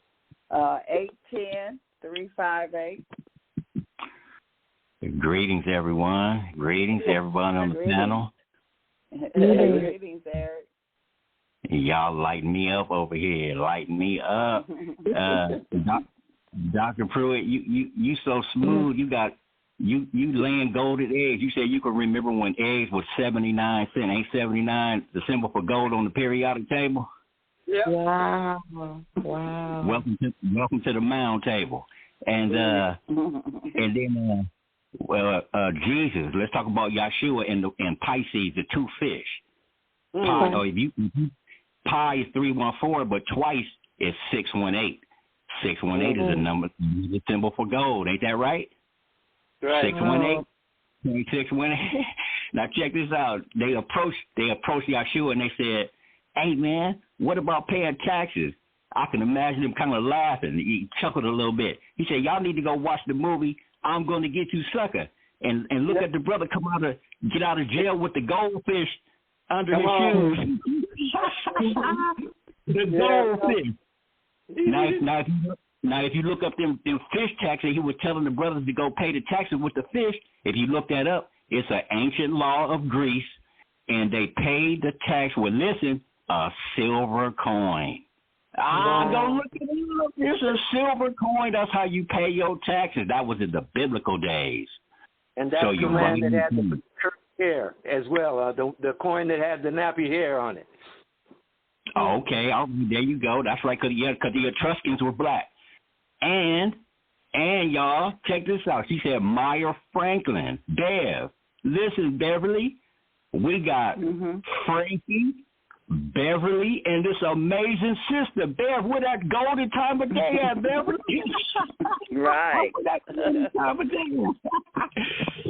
[SPEAKER 2] 810-358.
[SPEAKER 7] Greetings, everyone. Greetings, everyone on the panel.
[SPEAKER 2] Greetings, Eric.
[SPEAKER 7] Y'all light me up over here. Light me up. Dr. Pruitt, you so smooth. You laying golden eggs. You said you could remember when eggs was 79 cents. Ain't 79 the symbol for gold on the periodic table?
[SPEAKER 2] Yeah.
[SPEAKER 3] Wow.
[SPEAKER 7] Welcome to the mound table. And then Jesus. Let's talk about Yeshua and Pisces, the two fish. Pi, pi is 314, but twice is 618. 618 is a number, the symbol for gold. Ain't that right?
[SPEAKER 5] Right.
[SPEAKER 7] 618. 618. Now check this out. They approached Yeshua and they said, "Hey man, what about paying taxes?" I can imagine him kind of laughing. He chuckled a little bit. He said, "Y'all need to go watch the movie I'm Going to Get You, Sucker." And look at the brother get out of jail with the goldfish under his shoes. The goldfish. Now, if you look up them fish taxes, he was telling the brothers to go pay the taxes with the fish. If you look that up, it's an ancient law of Greece, and they paid the tax with, listen, a silver coin. Go look it up. It's a silver coin. That's how you pay your taxes. That was in the biblical days.
[SPEAKER 5] And that's the one that had the hair as well, the coin that had the nappy hair on it.
[SPEAKER 7] Okay, there you go. That's right, because the Etruscans were black. And y'all, check this out. She said Meyer Franklin, Bev. Listen, Beverly, we got Frankie, Beverly, and this amazing sister, Bev. Where that golden time of day at, Beverly?
[SPEAKER 2] Right.
[SPEAKER 7] Time of day.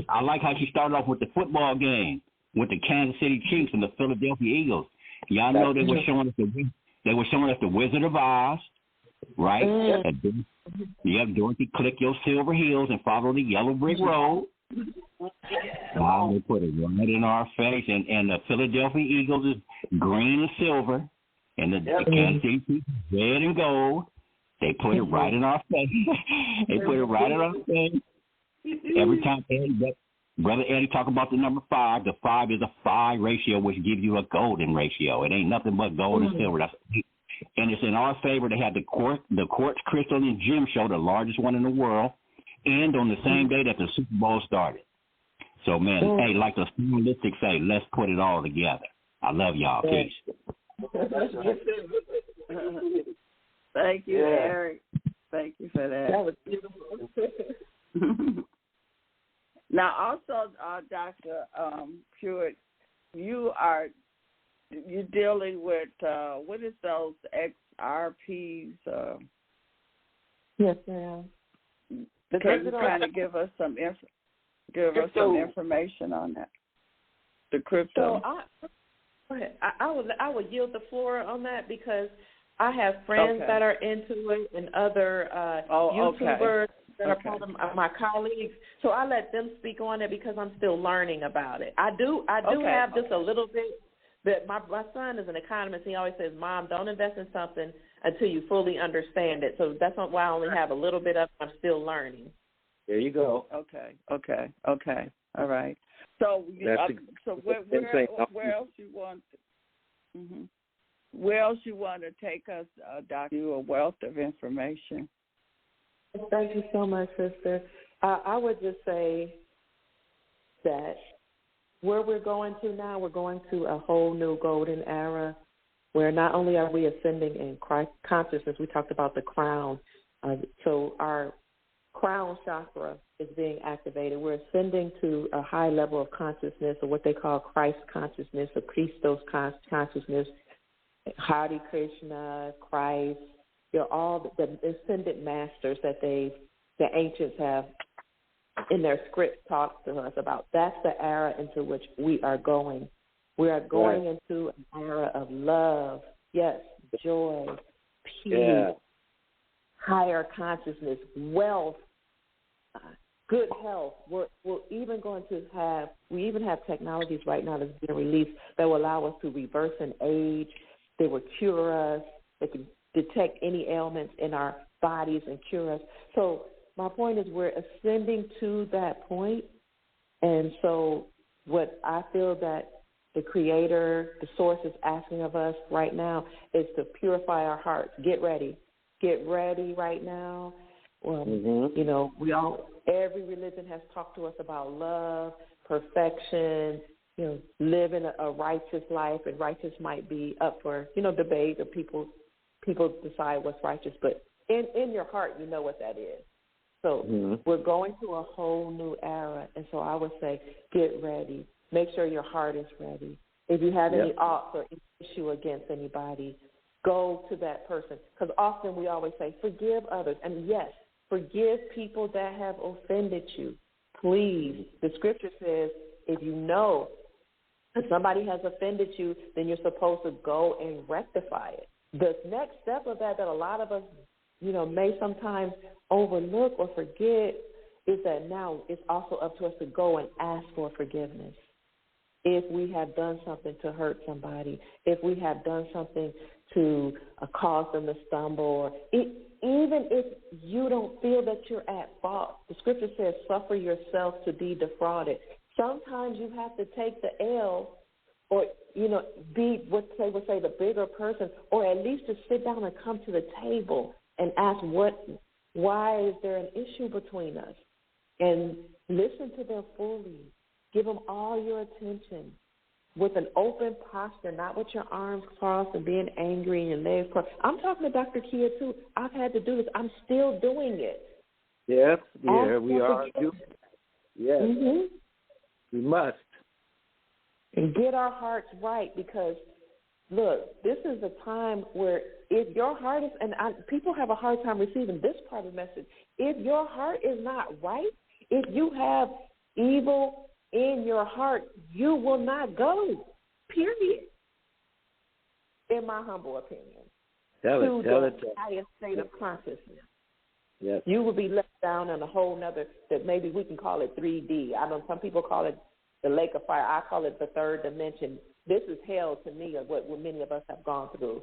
[SPEAKER 7] I like how she started off with the football game with the Kansas City Chiefs and the Philadelphia Eagles. Y'all know they were showing us the Wizard of Oz, right? Yep, Dorothy, click your silver heels and follow the yellow brick road. They put it right in our face, and the Philadelphia Eagles is green and silver, and the Kansas City Chiefs is red and gold. They put it right in our face. They put it right in our face. Every time Brother Eddie talk about the number 5. The 5 is a phi ratio, which gives you a golden ratio. It ain't nothing but gold and silver. And it's in our favor. They had the quartz crystal and gem show, the largest one in the world, and on the same day that the Super Bowl started. So, man, hey, like the stylistic say, let's put it all together. I love y'all. Peace.
[SPEAKER 2] Thank you, Eric. Thank you for that.
[SPEAKER 3] That was beautiful.
[SPEAKER 2] Now, also, Dr. Pruitt, you're dealing with what is those XRPs?
[SPEAKER 3] Yes, ma'am.
[SPEAKER 2] Can you kind of give us some information on that? The crypto.
[SPEAKER 3] So go ahead. I would yield the floor on that because I have friends that are into it and other YouTubers that are part of my colleagues. So I let them speak on it because I'm still learning about it. I do have just a little bit. But my son is an economist. He always says, "Mom, don't invest in something until you fully understand it." So that's why I only have a little bit of it. I'm still learning.
[SPEAKER 5] There you go.
[SPEAKER 2] Okay. All right. So, where else you want? Where else you want to take us, Doctor? You a wealth of information.
[SPEAKER 3] Thank you so much, sister. I would just say that where we're going to now, we're going to a whole new golden era where not only are we ascending in Christ consciousness, we talked about the crown. So our crown chakra is being activated. We're ascending to a high level of consciousness, or what they call Christ consciousness, or Christos consciousness, Hare Krishna, Christ. They're all the ascended masters that the ancients have in their script talked to us about. That's the era into which we are going. We are going into an era of love, joy, peace, higher consciousness, wealth, good health. We even have technologies right now that's being released that will allow us to reverse an age. They will cure us. They can detect any ailments in our bodies and cure us. So my point is we're ascending to that point. And so what I feel that the Creator, the Source is asking of us right now is to purify our hearts. Get ready. Get ready right now. You know, every religion has talked to us about love, perfection, you know, living a righteous life, and righteous might be up for, you know, debate, or people decide what's righteous, but in your heart you know what that is. So we're going to a whole new era, and so I would say get ready. Make sure your heart is ready. If you have any oughts or issue against anybody, go to that person, because often we always say forgive others, and yes, forgive people that have offended you. Please. The scripture says if you know that somebody has offended you, then you're supposed to go and rectify it. The next step of that a lot of us, you know, may sometimes overlook or forget is that now it's also up to us to go and ask for forgiveness. If we have done something to hurt somebody, if we have done something to cause them to stumble, or even if you don't feel that you're at fault, the scripture says, suffer yourself to be defrauded. Sometimes you have to take the L, or, you know, be what they would say the bigger person, or at least to sit down and come to the table and ask why is there an issue between us? And listen to them fully. Give them all your attention with an open posture, not with your arms crossed and being angry and your legs crossed. I'm talking to Dr. Kia, too. I've had to do this. I'm still doing it.
[SPEAKER 5] Yes, yeah, we are. Yes, we must.
[SPEAKER 3] And get our hearts right, because, look, this is a time where if your heart is, and people have a hard time receiving this part of the message, if your heart is not right, if you have evil in your heart, you will not go, period, in my humble opinion, to the highest state of consciousness.
[SPEAKER 5] Yes.
[SPEAKER 3] You will be left down in a whole nother, that maybe we can call it 3D. I know some people call it the lake of fire. I call it the third dimension. This is hell to me, of what many of us have gone through.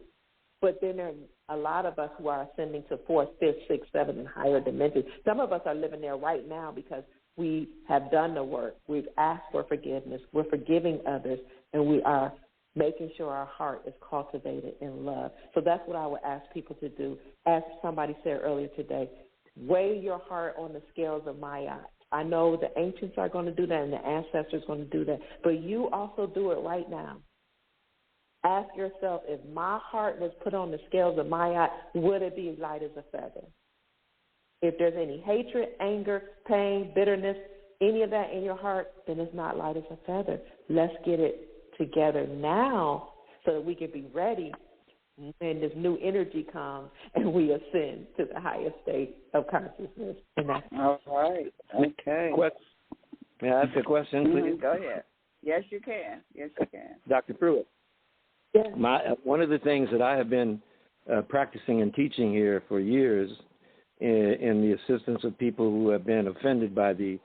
[SPEAKER 3] But then there are a lot of us who are ascending to 4th, 5th, 6th, 7th, and higher dimensions. Some of us are living there right now because we have done the work. We've asked for forgiveness. We're forgiving others, and we are making sure our heart is cultivated in love. So that's what I would ask people to do. As somebody said earlier today, weigh your heart on the scales of Ma'at. I know the ancients are going to do that and the ancestors are going to do that, but you also do it right now. Ask yourself, if my heart was put on the scales of Ma'at, would it be light as a feather? If there's any hatred, anger, pain, bitterness, any of that in your heart, then it's not light as a feather. Let's get it together now so that we can be ready when this new energy comes and we ascend to the highest state of consciousness. And that's
[SPEAKER 2] all right. Okay.
[SPEAKER 5] May I ask a question, please?
[SPEAKER 2] Go ahead. Yes, you can. Yes, you can.
[SPEAKER 5] Dr. Pruitt.
[SPEAKER 3] Yes.
[SPEAKER 5] One of the things that I have been practicing and teaching here for years in the assistance of people who have been offended by the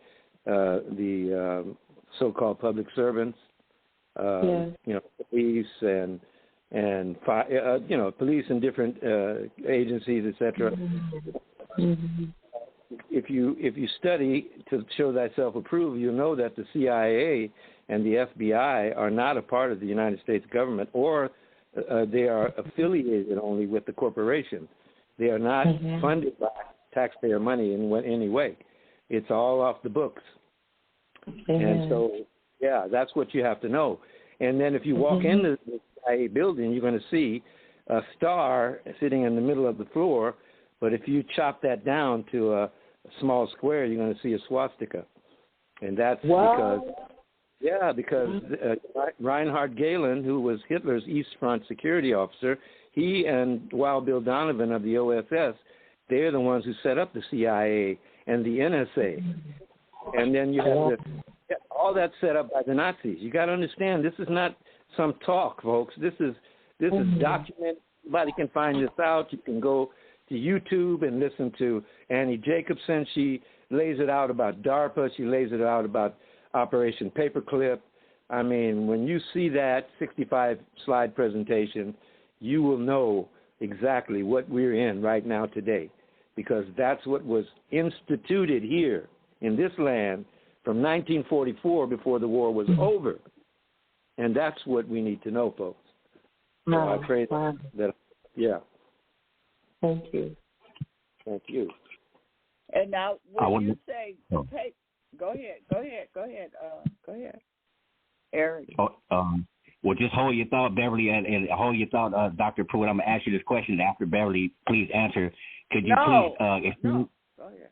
[SPEAKER 5] so-called public servants, you know, police and police and different agencies, etc.
[SPEAKER 3] Mm-hmm.
[SPEAKER 5] If you study to show thyself approved, you'll know that the CIA and the FBI are not a part of the United States government, or they are affiliated only with the corporation. They are not funded by taxpayer money in any way. It's all off the books. And so, yeah, that's what you have to know. And then if you walk into the CIA building, you're going to see a star sitting in the middle of the floor, but if you chop that down to a small square, you're going to see a swastika. And that's because Reinhard Gehlen, who was Hitler's East Front security officer, he and Wild Bill Donovan of the OSS, they're the ones who set up the CIA and the NSA. And then you have all that set up by the Nazis. You got to understand, this is not some talk, folks. This is documented. Anybody can find this out. You can go to YouTube and listen to Annie Jacobson. She lays it out about DARPA. She lays it out about Operation Paperclip. I mean, when you see that 65-slide presentation, you will know exactly what we're in right now today, because that's what was instituted here in this land from 1944 before the war was over. And that's what we need to know, folks. So I pray that, yeah.
[SPEAKER 3] Thank you.
[SPEAKER 5] Thank you.
[SPEAKER 2] And now, when you say, hey, go ahead, Eric.
[SPEAKER 7] Well, just hold your thought, Beverly, and hold your thought, Dr. Pruitt. I'm going to ask you this question after Beverly. Please answer. Could you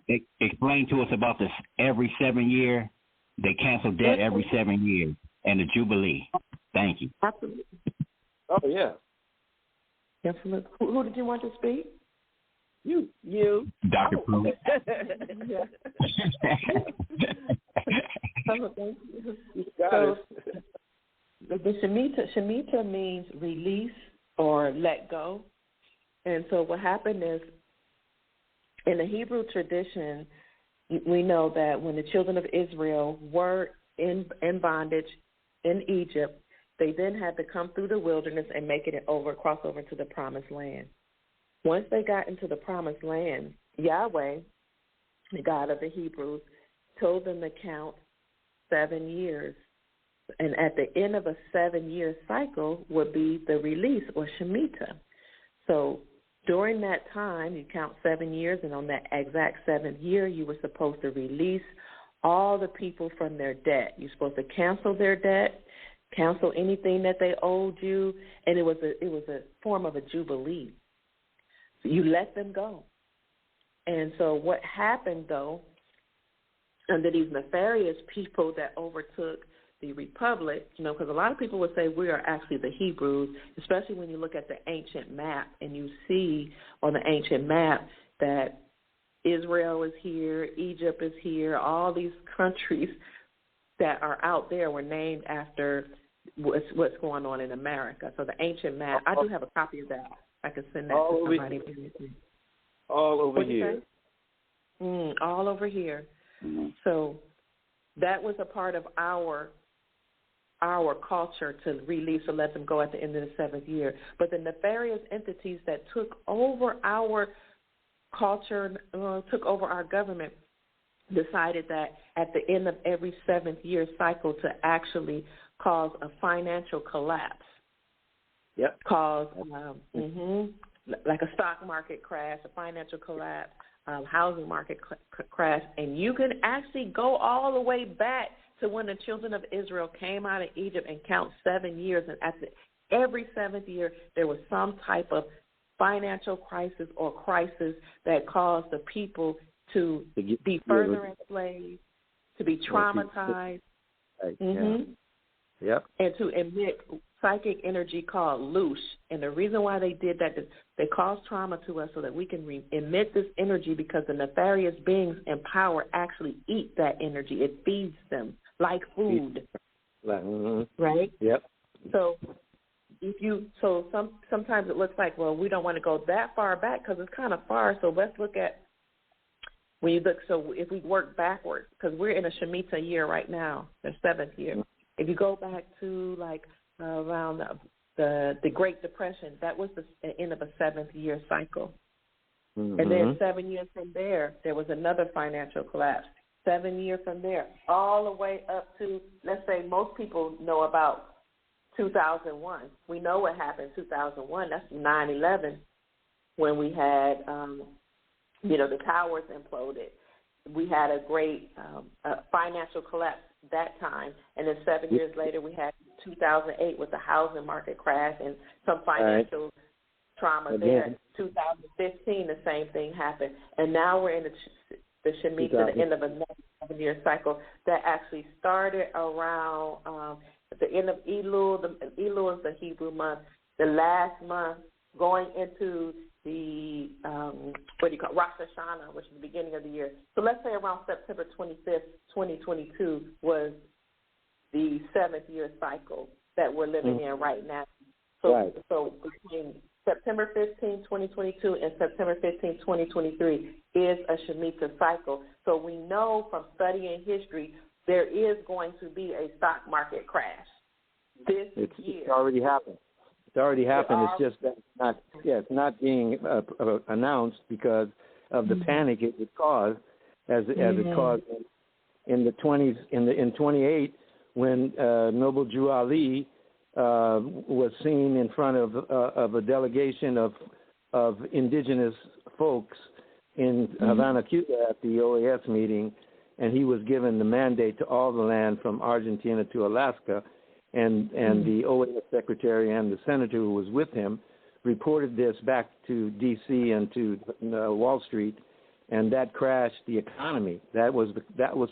[SPEAKER 7] please explain to us about this every 7 year? They cancel debt every 7 years and the Jubilee. Thank you.
[SPEAKER 3] Absolutely.
[SPEAKER 5] Oh, yeah.
[SPEAKER 3] Absolutely. Who did you want to speak?
[SPEAKER 2] You.
[SPEAKER 7] Dr. Pruitt.
[SPEAKER 3] So, the Shemitah means release or let go. And so what happened is, in the Hebrew tradition, we know that when the children of Israel were in bondage in Egypt, they then had to come through the wilderness and make it cross over to the promised land. Once they got into the promised land, Yahweh, the God of the Hebrews, told them to count 7 years. And at the end of a 7-year cycle would be the release, or Shemitah. So during that time, you count 7 years, and on that exact 7th year, you were supposed to release all the people from their debt. You're supposed to cancel their debt, cancel anything that they owed you, and it was a form of a jubilee. So you let them go. And so what happened, though, under these nefarious people that overtook the republic, because a lot of people would say we are actually the Hebrews, especially when you look at the ancient map and you see on the ancient map that Israel is here, Egypt is here, all these countries that are out there were named after what's going on in America. So the ancient map, I do have a copy of that. I can send that to somebody.
[SPEAKER 5] All over here.
[SPEAKER 3] All over here. Mm-hmm. So that was a part of our culture to release or let them go at the end of the 7th year. But the nefarious entities that took over our culture, took over our government, decided that at the end of every 7th year cycle to actually cause a financial collapse.
[SPEAKER 5] Yep.
[SPEAKER 3] Cause like a stock market crash, a financial collapse, housing market crash, and you can actually go all the way back to when the children of Israel came out of Egypt and count 7 years, and at every 7th year there was some type of financial crisis or crisis that caused the people to be further enslaved, to be traumatized, and to emit psychic energy called loosh. And the reason why they did that is they caused trauma to us so that we can emit this energy, because the nefarious beings in power actually eat that energy. It feeds them like food. Right?
[SPEAKER 5] Yep.
[SPEAKER 3] So sometimes it looks like, well, we don't want to go that far back because it's kind of far. So let's look at if we work backwards, because we're in a Shemitah year right now, the 7th year. If you go back to around the Great Depression, that was the end of a 7th year cycle. Mm-hmm. And then 7 years from there was another financial collapse. 7 years from there, all the way up to, let's say most people know about 2001. We know what happened in 2001. That's 9/11, when we had, the towers imploded. We had a great financial collapse that time. And then 7 years later, we had 2008 with the housing market crash and some financial trauma there. 2015, the same thing happened. And now we're in the Shemitah, the end of another 7-year cycle that actually started around the end of Elul. Elul is the Hebrew month, the last month going into the, Rosh Hashanah, which is the beginning of the year. So let's say around September 25th, 2022 was the 7th year cycle that we're living in right now. So between September 15, 2022 and September 15, 2023 is a Shemitah cycle. So we know from studying history there is going to be a stock market crash this year.
[SPEAKER 5] It's already happened. It's already happened. It's just that it's not being announced because of the panic it would cause, as it caused in the 20s, in 28, when Noble Drew Ali was seen in front of a delegation of indigenous folks in Havana, Cuba, at the OAS meeting, and he was given the mandate to all the land from Argentina to Alaska, and the OAS secretary and the senator who was with him reported this back to D.C. and to Wall Street, and that crashed the economy. That was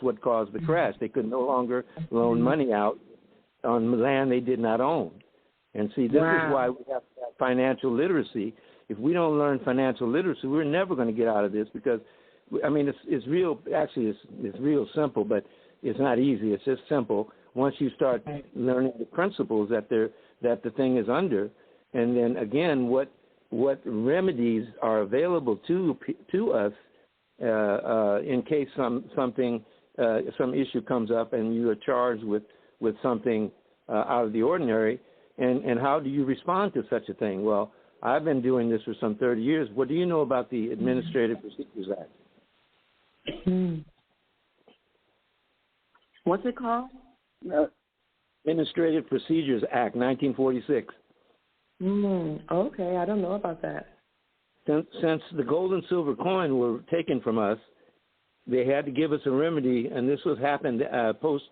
[SPEAKER 5] what caused the crash. They could no longer loan money out on land they did not own. And see, this is why we have to have financial literacy. If we don't learn financial literacy, we're never going to get out of this, because, I mean, it's real. Actually, it's real simple, but it's not easy. It's just simple. Once you start learning the principles that the thing is under, and then again, what remedies are available to us in case some issue comes up and you are charged with something out of the ordinary, and how do you respond to such a thing? Well, I've been doing this for some 30 years. What do you know about the Administrative Procedures Act?
[SPEAKER 3] What's it called?
[SPEAKER 5] Administrative Procedures Act, 1946.
[SPEAKER 3] Okay, I don't know about that.
[SPEAKER 5] Since the gold and silver coin were taken from us, they had to give us a remedy, and this happened post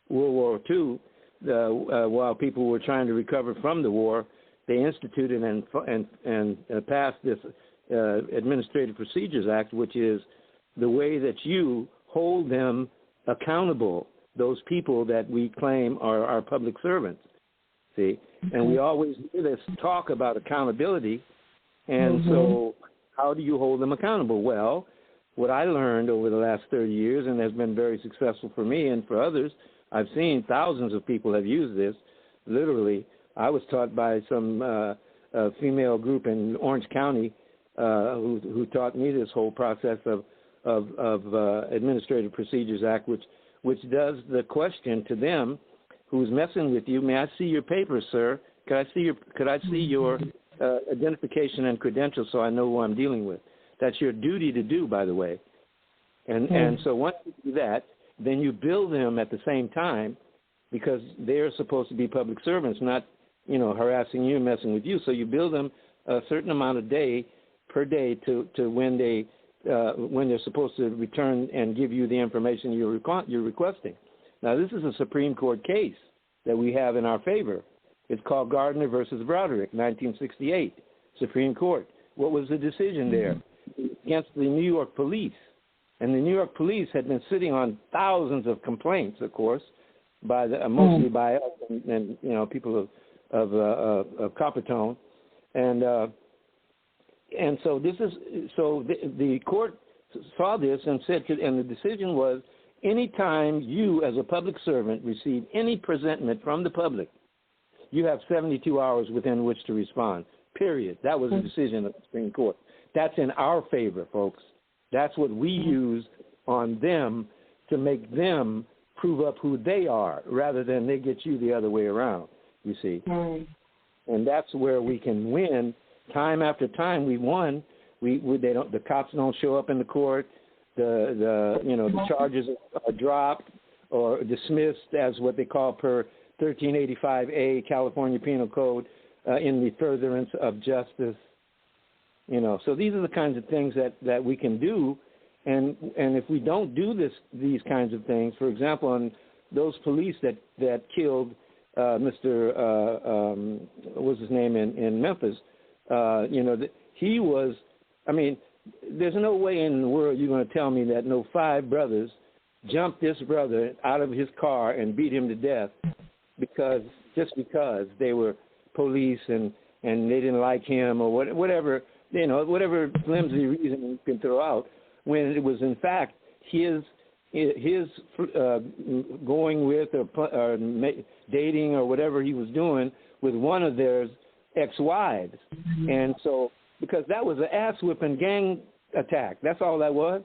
[SPEAKER 5] World War II, while people were trying to recover from the war. They instituted and passed this Administrative Procedures Act, which is the way that you hold them accountable, those people that we claim are our public servants. See, and we always hear this talk about accountability, and so how do you hold them accountable? Well, what I learned over the last 30 years, and has been very successful for me and for others, I've seen thousands of people have used this, literally. I was taught by some female group in Orange County who taught me this whole process of Administrative Procedures Act, which does the question to them who's messing with you. May I see your papers, sir? Could I see your identification and credentials so I know who I'm dealing with? That's your duty to do, by the way. And so once you do that, then you bill them at the same time, because they're supposed to be public servants, not, harassing you, messing with you. So you bill them a certain amount of per day to when they're supposed to return and give you the information you're requesting. Now, this is a Supreme Court case that we have in our favor. It's called Gardner versus Broderick, 1968, Supreme Court. What was the decision there? Against the New York police. And the New York police had been sitting on thousands of complaints, of course, mostly by us and people of Coppertone, and so the court saw this and said, and the decision was, anytime you as a public servant receive any presentment from the public, you have 72 hours within which to respond. Period. That was the decision of the Supreme Court. That's in our favor, folks. That's what we use on them to make them prove up who they are, rather than they get you the other way around, you see. And that's where we can win. Time after time we won. The cops don't show up in the court. The charges are dropped or dismissed as what they call per 1385A California Penal Code in the furtherance of justice. So these are the kinds of things that we can do, and if we don't do these kinds of things, for example, on those police that killed Mr. What was his name in Memphis, he was. I mean, there's no way in the world you're going to tell me that no 5 brothers jumped this brother out of his car and beat him to death because they were police and they didn't like him or whatever. Whatever flimsy reason you can throw out, when it was in fact his going with or dating or whatever he was doing with one of theirs ex-wives. And so, because that was an ass-whipping gang attack. That's all that was.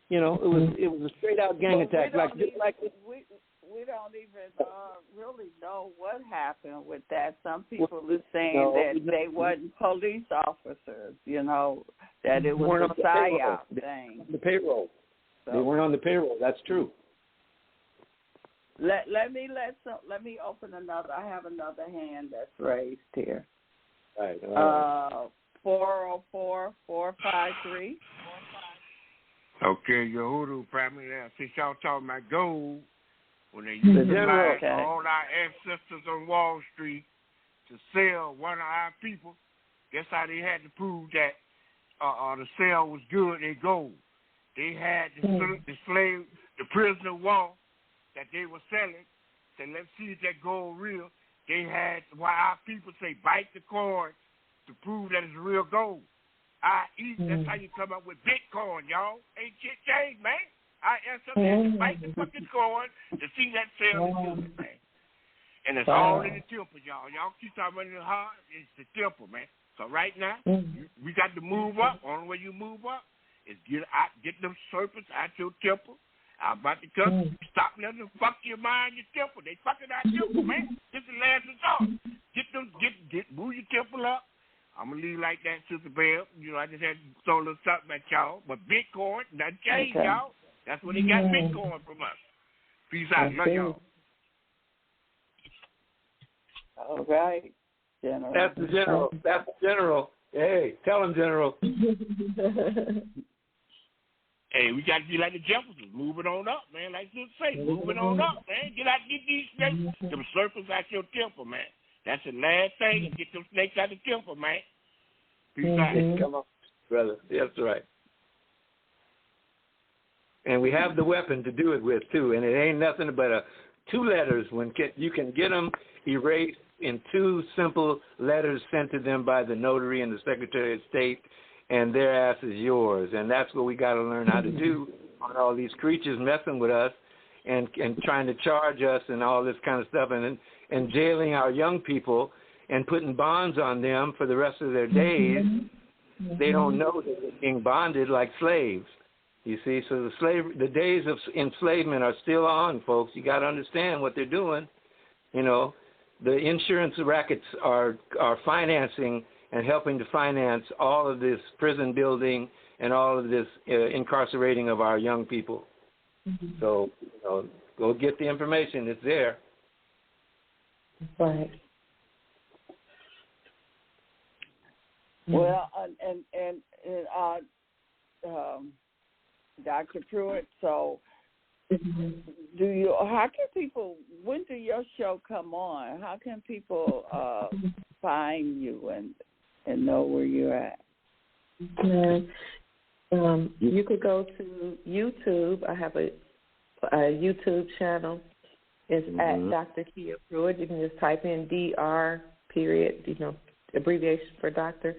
[SPEAKER 5] You know, it was a straight-out gang attack.
[SPEAKER 2] We don't even really know what happened with that. Some people are saying that they wasn't police officers, you know, that it was a psyop thing.
[SPEAKER 5] The payroll. So, they weren't on the payroll. That's true.
[SPEAKER 2] Let me open another. I have another hand that's raised here.
[SPEAKER 5] All right.
[SPEAKER 2] 404-453.
[SPEAKER 8] Okay, your hoodoo family. Since y'all talking about gold, when they used to lie to all our ancestors on Wall Street to sell one of our people, guess how they had to prove that the sale was good in gold? They had the slave, the prisoner wall that they were selling. Said, let's see if that gold real. They had why our people say bite the cord to prove that it's real gold. That's how you come up with Bitcoin, y'all. Ain't shit changed, man. Our ancestors bite the fucking cord to see that sale is good, man. And it's all in the temple, y'all. Y'all keep talking about it hard. It's the temple, man. So right now, we got to move up. Only way you move up is get them serpents out your temple. I'm about to come. Stop letting them fuck your mind, your temple. They fucking our temple, man. This is the last resort. Move your temple up. I'm going to leave like that, Sister Bell. You know, I just had to throw a little something at y'all. But Bitcoin, nothing changed, y'all. That's where they got Bitcoin from us. Peace out. Love y'all.
[SPEAKER 2] All right, General.
[SPEAKER 5] That's the general. Hey, tell him, General.
[SPEAKER 8] Hey, we got to be like the Jeffersons, moving on up, man. Like you say, moving on up, man. Get these snakes, them serpents out your temple, man. That's the last thing, and get them snakes out the temple, man. Peace out.
[SPEAKER 5] Come on, brother. That's right. And we have the weapon to do it with, too. And it ain't nothing but 2 letters. You can get them erased in 2 simple letters sent to them by the notary and the Secretary of State, and their ass is yours. And that's what we got to learn how to do on all these creatures messing with us and trying to charge us and all this kind of stuff and jailing our young people and putting bonds on them for the rest of their days. They don't know that they're being bonded like slaves. You see, so the days of enslavement are still on, folks. You got to understand what they're doing. You know, the insurance rackets are financing and helping to finance all of this prison building and all of this incarcerating of our young people. So, you know, go get the information. It's there.
[SPEAKER 3] Right.
[SPEAKER 2] Well, and Dr. Pruitt, so when do your show come on? How can people find you and know where you're at?
[SPEAKER 3] You could go to YouTube. I have a YouTube channel. It's at Dr. Kia Pruitt. You can just type in DR period, abbreviation for doctor,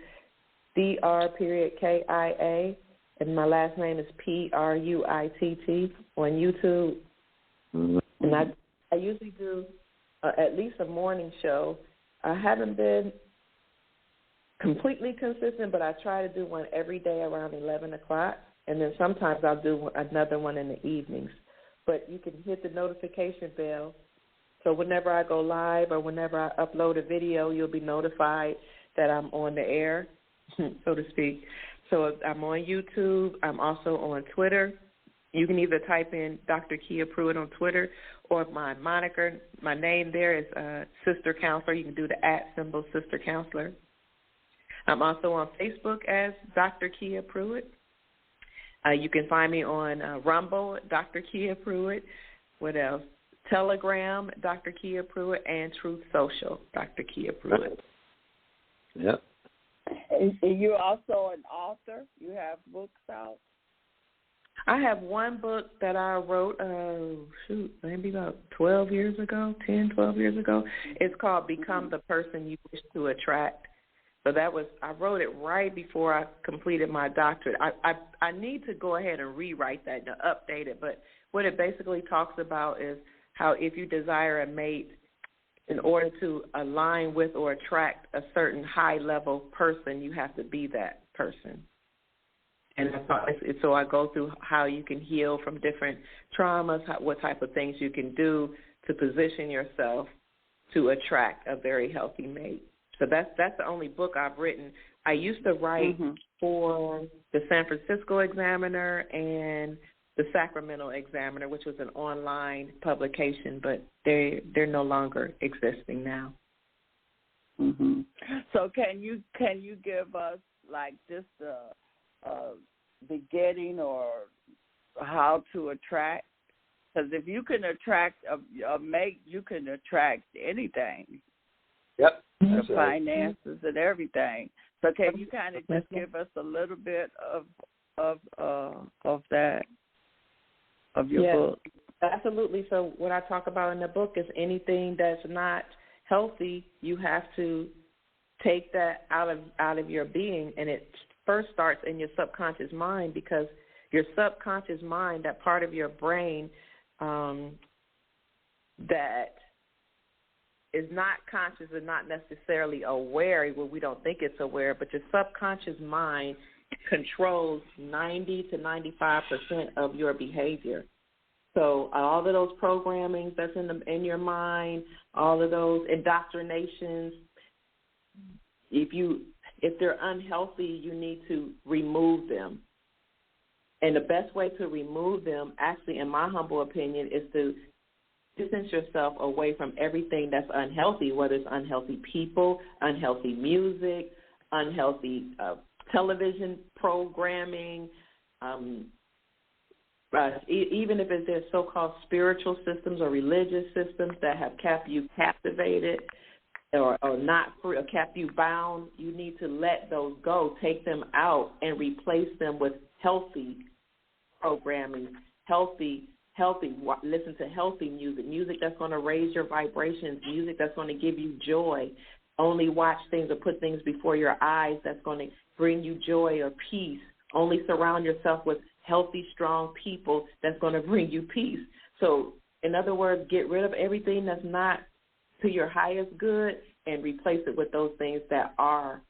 [SPEAKER 3] DR period KIA. And my last name is Pruitt on YouTube. And I usually do at least a morning show. I haven't been completely consistent, but I try to do one every day around 11 o'clock. And then sometimes I'll do another one in the evenings. But you can hit the notification bell. So whenever I go live or whenever I upload a video, you'll be notified that I'm on the air, so to speak. So I'm on YouTube. I'm also on Twitter. You can either type in Dr. Kia Pruitt on Twitter, or my moniker, my name there is Sister Counselor. You can do the @ Sister Counselor. I'm also on Facebook as Dr. Kia Pruitt. You can find me on Rumble, Dr. Kia Pruitt. What else? Telegram, Dr. Kia Pruitt, and Truth Social, Dr. Kia Pruitt.
[SPEAKER 5] Yep.
[SPEAKER 2] And you're also an author? You have books out?
[SPEAKER 3] I have one book that I wrote, maybe about 12 years ago. It's called Become the Person You Wish to Attract. So I wrote it right before I completed my doctorate. I need to go ahead and rewrite that and update it. But what it basically talks about is how if you desire a mate, in order to align with or attract a certain high-level person, you have to be that person. And so I go through how you can heal from different traumas, what type of things you can do to position yourself to attract a very healthy mate. So that's the only book I've written. I used to write for the San Francisco Examiner and the Sacramento Examiner, which was an online publication, but they're no longer existing now.
[SPEAKER 2] Mm-hmm. So can you give us like just the beginning or how to attract? Because if you can attract a mate, you can attract anything.
[SPEAKER 5] Yep.
[SPEAKER 2] The finances and everything. So can you kind of just give us a little bit of that, of your book?
[SPEAKER 3] Absolutely. So what I talk about in the book is anything that's not healthy, you have to take that out of your being, and it first starts in your subconscious mind, because your subconscious mind, that part of your brain that is not conscious and not necessarily aware, well, we don't think it's aware, but your subconscious mind controls 90 to 95% of your behavior. So all of those programming that's in your mind, all of those indoctrinations, if they're unhealthy, you need to remove them. And the best way to remove them, actually, in my humble opinion, is to distance yourself away from everything that's unhealthy, whether it's unhealthy people, unhealthy music, unhealthy television programming, even if it's so-called spiritual systems or religious systems that have kept you captivated or not free, or kept you bound, you need to let those go, take them out, and replace them with healthy programming, listen to healthy music that's going to raise your vibrations, music that's going to give you joy. Only watch things or put things before your eyes that's going to bring you joy or peace. Only surround yourself with healthy, strong people that's going to bring you peace. So, in other words, get rid of everything that's not to your highest good and replace it with those things that are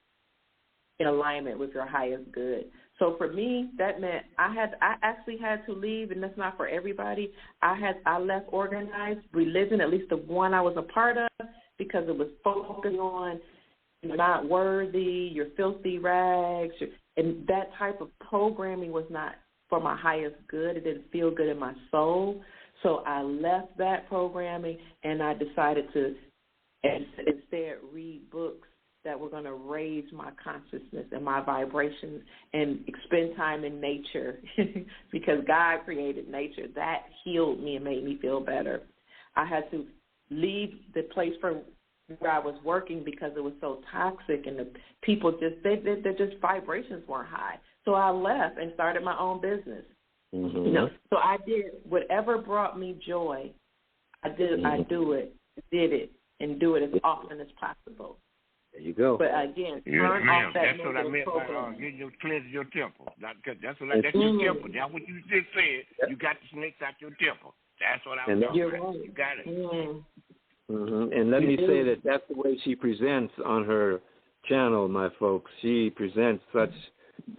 [SPEAKER 3] in alignment with your highest good. So for me, that meant I actually had to leave, and that's not for everybody. I left organized religion, at least the one I was a part of, because it was focused on you're not worthy, you're filthy rags, and that type of programming was not for my highest good. It didn't feel good in my soul. So I left that programming, and I decided to instead read books that were going to raise my consciousness and my vibrations and spend time in nature because God created nature. That healed me and made me feel better. I had to leave the place where I was working because it was so toxic, and the people just vibrations weren't high. So I left and started my own business.
[SPEAKER 5] Mm-hmm.
[SPEAKER 3] So I did whatever brought me joy. I did it, and do it as often as possible.
[SPEAKER 5] There you go.
[SPEAKER 3] But again, turn off that.
[SPEAKER 8] That's what I meant by cleanse your temple. That's your temple. That's what you just said. Yep. You got the snakes out your temple. That's what I was talking about. You got it.
[SPEAKER 5] Mm-hmm. And let me say that's the way she presents on her channel, my folks. She presents such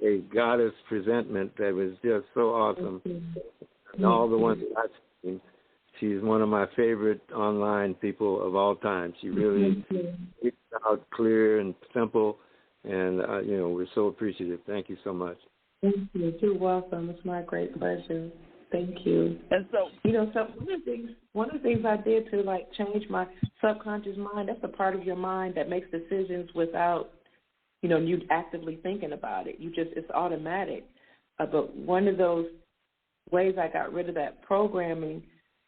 [SPEAKER 5] a goddess presentment that was just so awesome. And all the ones that I've seen, she's one of my favorite online people of all time. She really gets out clear and simple, and we're so appreciative. Thank you so much.
[SPEAKER 3] Thank you. You're welcome. It's my great pleasure. Thank you.
[SPEAKER 2] And so,
[SPEAKER 3] one of the things I did to change my subconscious mind. That's the part of your mind that makes decisions without, you actively thinking about it. It's automatic. But one of those ways I got rid of that programming.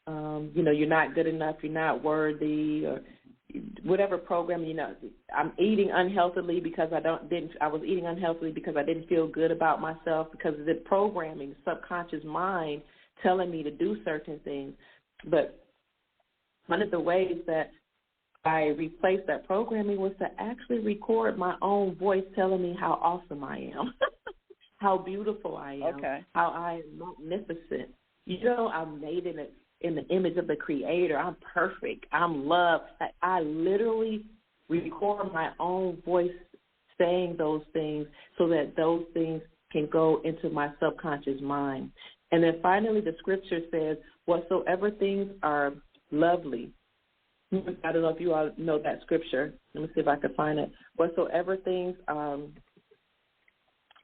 [SPEAKER 3] You're not good enough, you're not worthy, or whatever program, I'm eating unhealthily because I was eating unhealthily because I didn't feel good about myself because of the programming, the subconscious mind telling me to do certain things. But one of the ways that I replaced that programming was to actually record my own voice telling me how awesome I am, how beautiful I am, how I am magnificent. I'm made in in the image of the Creator. I'm perfect. I'm loved. I literally record my own voice saying those things so that those things can go into my subconscious mind. And then finally, the scripture says, whatsoever things are lovely. I don't know if you all know that scripture. Let me see if I can find it. Whatsoever things are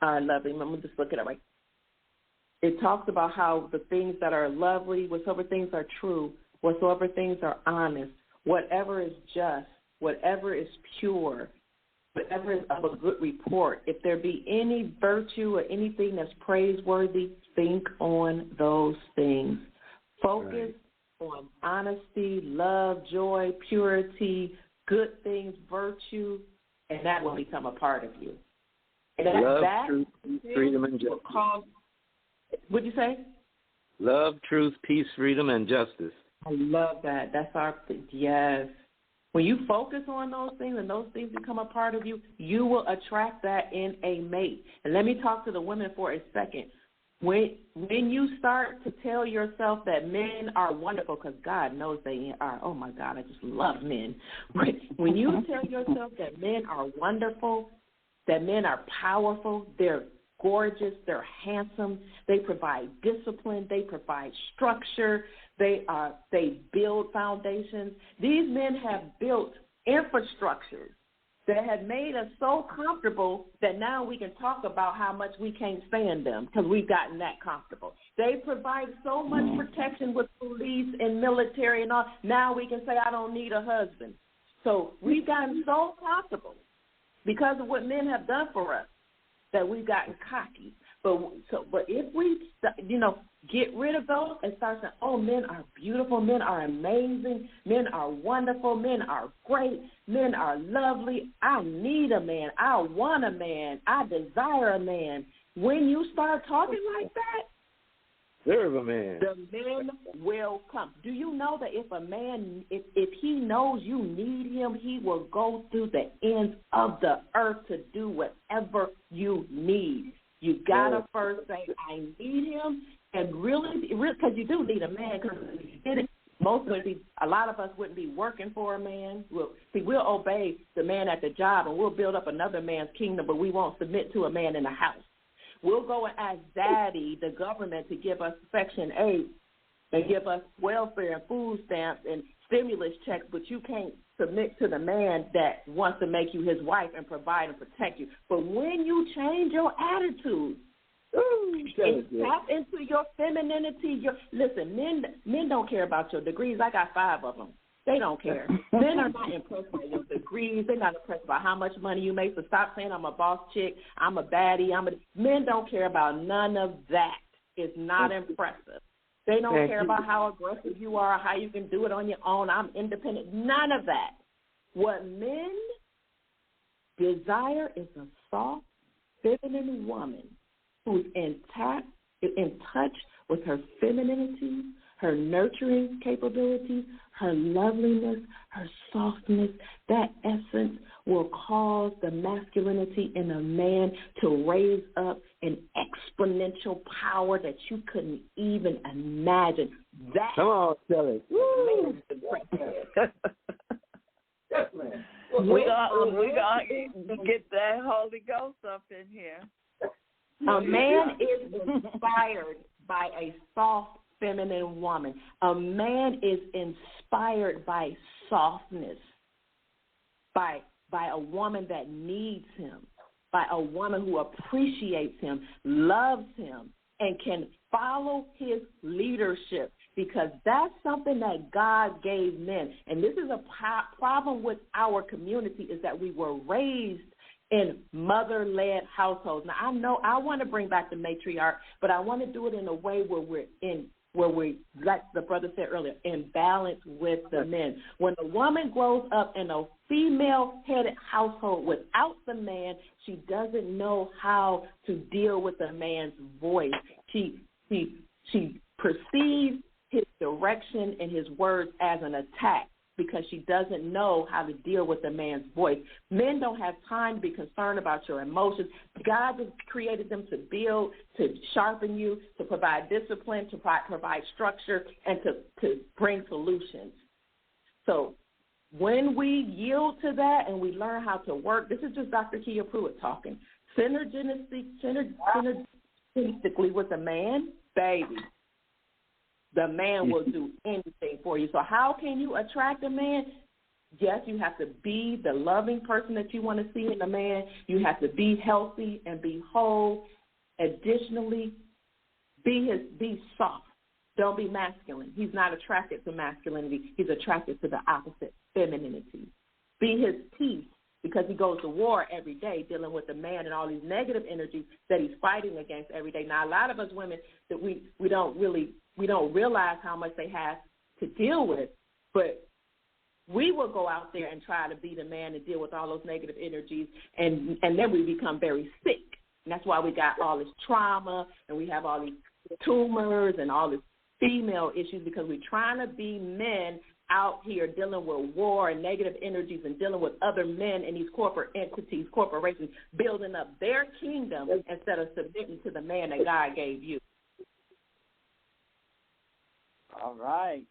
[SPEAKER 3] lovely. Let me just look it up. It talks about how the things that are lovely, whatsoever things are true, whatsoever things are honest, whatever is just, whatever is pure, whatever is of a good report, if there be any virtue or anything that's praiseworthy, think on those things. Focus on honesty, love, joy, purity, good things, virtue, and that will become a part of you. And
[SPEAKER 5] love,
[SPEAKER 3] that
[SPEAKER 5] truth, freedom, and justice.
[SPEAKER 3] What'd you say?
[SPEAKER 5] Love, truth, peace, freedom, and justice.
[SPEAKER 3] I love that. That's our, yes. When you focus on those things and those things become a part of you, you will attract that in a mate. And let me talk to the women for a second. When you start to tell yourself that men are wonderful, because God knows they are. Oh, my God, I just love men. When you tell yourself that men are wonderful, that men are powerful, they're gorgeous, they're handsome, they provide discipline, they provide structure, they build foundations. These men have built infrastructures that have made us so comfortable that now we can talk about how much we can't stand them because we've gotten that comfortable. They provide so much protection with police and military and all. Now we can say, I don't need a husband. So we've gotten so comfortable because of what men have done for us that we've gotten cocky. But if we, get rid of those and start saying, oh, men are beautiful, men are amazing, men are wonderful, men are great, men are lovely, I need a man, I want a man, I desire a man. When you start talking like that,
[SPEAKER 5] serve a man.
[SPEAKER 3] The men will come. Do you know that if a man, if he knows you need him, he will go through the ends of the earth to do whatever you need. You got to first say, I need him, and really, because you do need a man, because a lot of us wouldn't be working for a man. We'll obey the man at the job, and we'll build up another man's kingdom, but we won't submit to a man in the house. We'll go and ask Daddy, the government, to give us Section 8 and give us welfare and food stamps and stimulus checks, but you can't submit to the man that wants to make you his wife and provide and protect you. But when you change your attitude and tap into your femininity, listen, men don't care about your degrees. I got 5 of them. They don't care. Men are not impressed by your degrees. They're not impressed by how much money you make. So stop saying I'm a boss chick, I'm a baddie. Men don't care about none of that. It's not impressive. They don't care about how aggressive you are, how you can do it on your own. I'm independent. None of that. What men desire is a soft, feminine woman who's in touch with her femininity, her nurturing capabilities, her loveliness, her softness. That essence will cause the masculinity in a man to raise up an exponential power that you couldn't even imagine. That
[SPEAKER 5] come on, tell it.
[SPEAKER 2] Yes, ma'am. We're gonna get that Holy Ghost up in here.
[SPEAKER 3] A man is inspired by a soft, feminine woman. A man is inspired by softness, by a woman that needs him, by a woman who appreciates him, loves him, and can follow his leadership, because that's something that God gave men. And this is a problem with our community, is that we were raised in mother-led households. Now, I know I want to bring back the matriarch, but I want to do it in a way where we, like the brother said earlier, in balance with the men. When a woman grows up in a female-headed household without the man, she doesn't know how to deal with the man's voice. She perceives his direction and his words as an attack. because she doesn't know how to deal with a man's voice. Men don't have time to be concerned about your emotions. God has created them to build, to sharpen you, to provide discipline, to provide structure, and to bring solutions. So when we yield to that and we learn how to work, this is just Dr. Kia Pruitt talking, synergistically with a man, baby, the man will do anything for you. So how can you attract a man? Yes, you have to be the loving person that you want to see in a man. You have to be healthy and be whole. Additionally, be soft. Don't be masculine. He's not attracted to masculinity. He's attracted to the opposite, femininity. Be his peace, because he goes to war every day dealing with the man and all these negative energies that he's fighting against every day. Now, a lot of us women, that we don't realize how much they have to deal with, but we will go out there and try to be the man and deal with all those negative energies, and then we become very sick. And that's why we got all this trauma, and we have all these tumors and all this female issues, because we're trying to be men out here dealing with war and negative energies and dealing with other men and these corporate entities, corporations, building up their kingdom instead of submitting to the man that God gave you.
[SPEAKER 2] All right.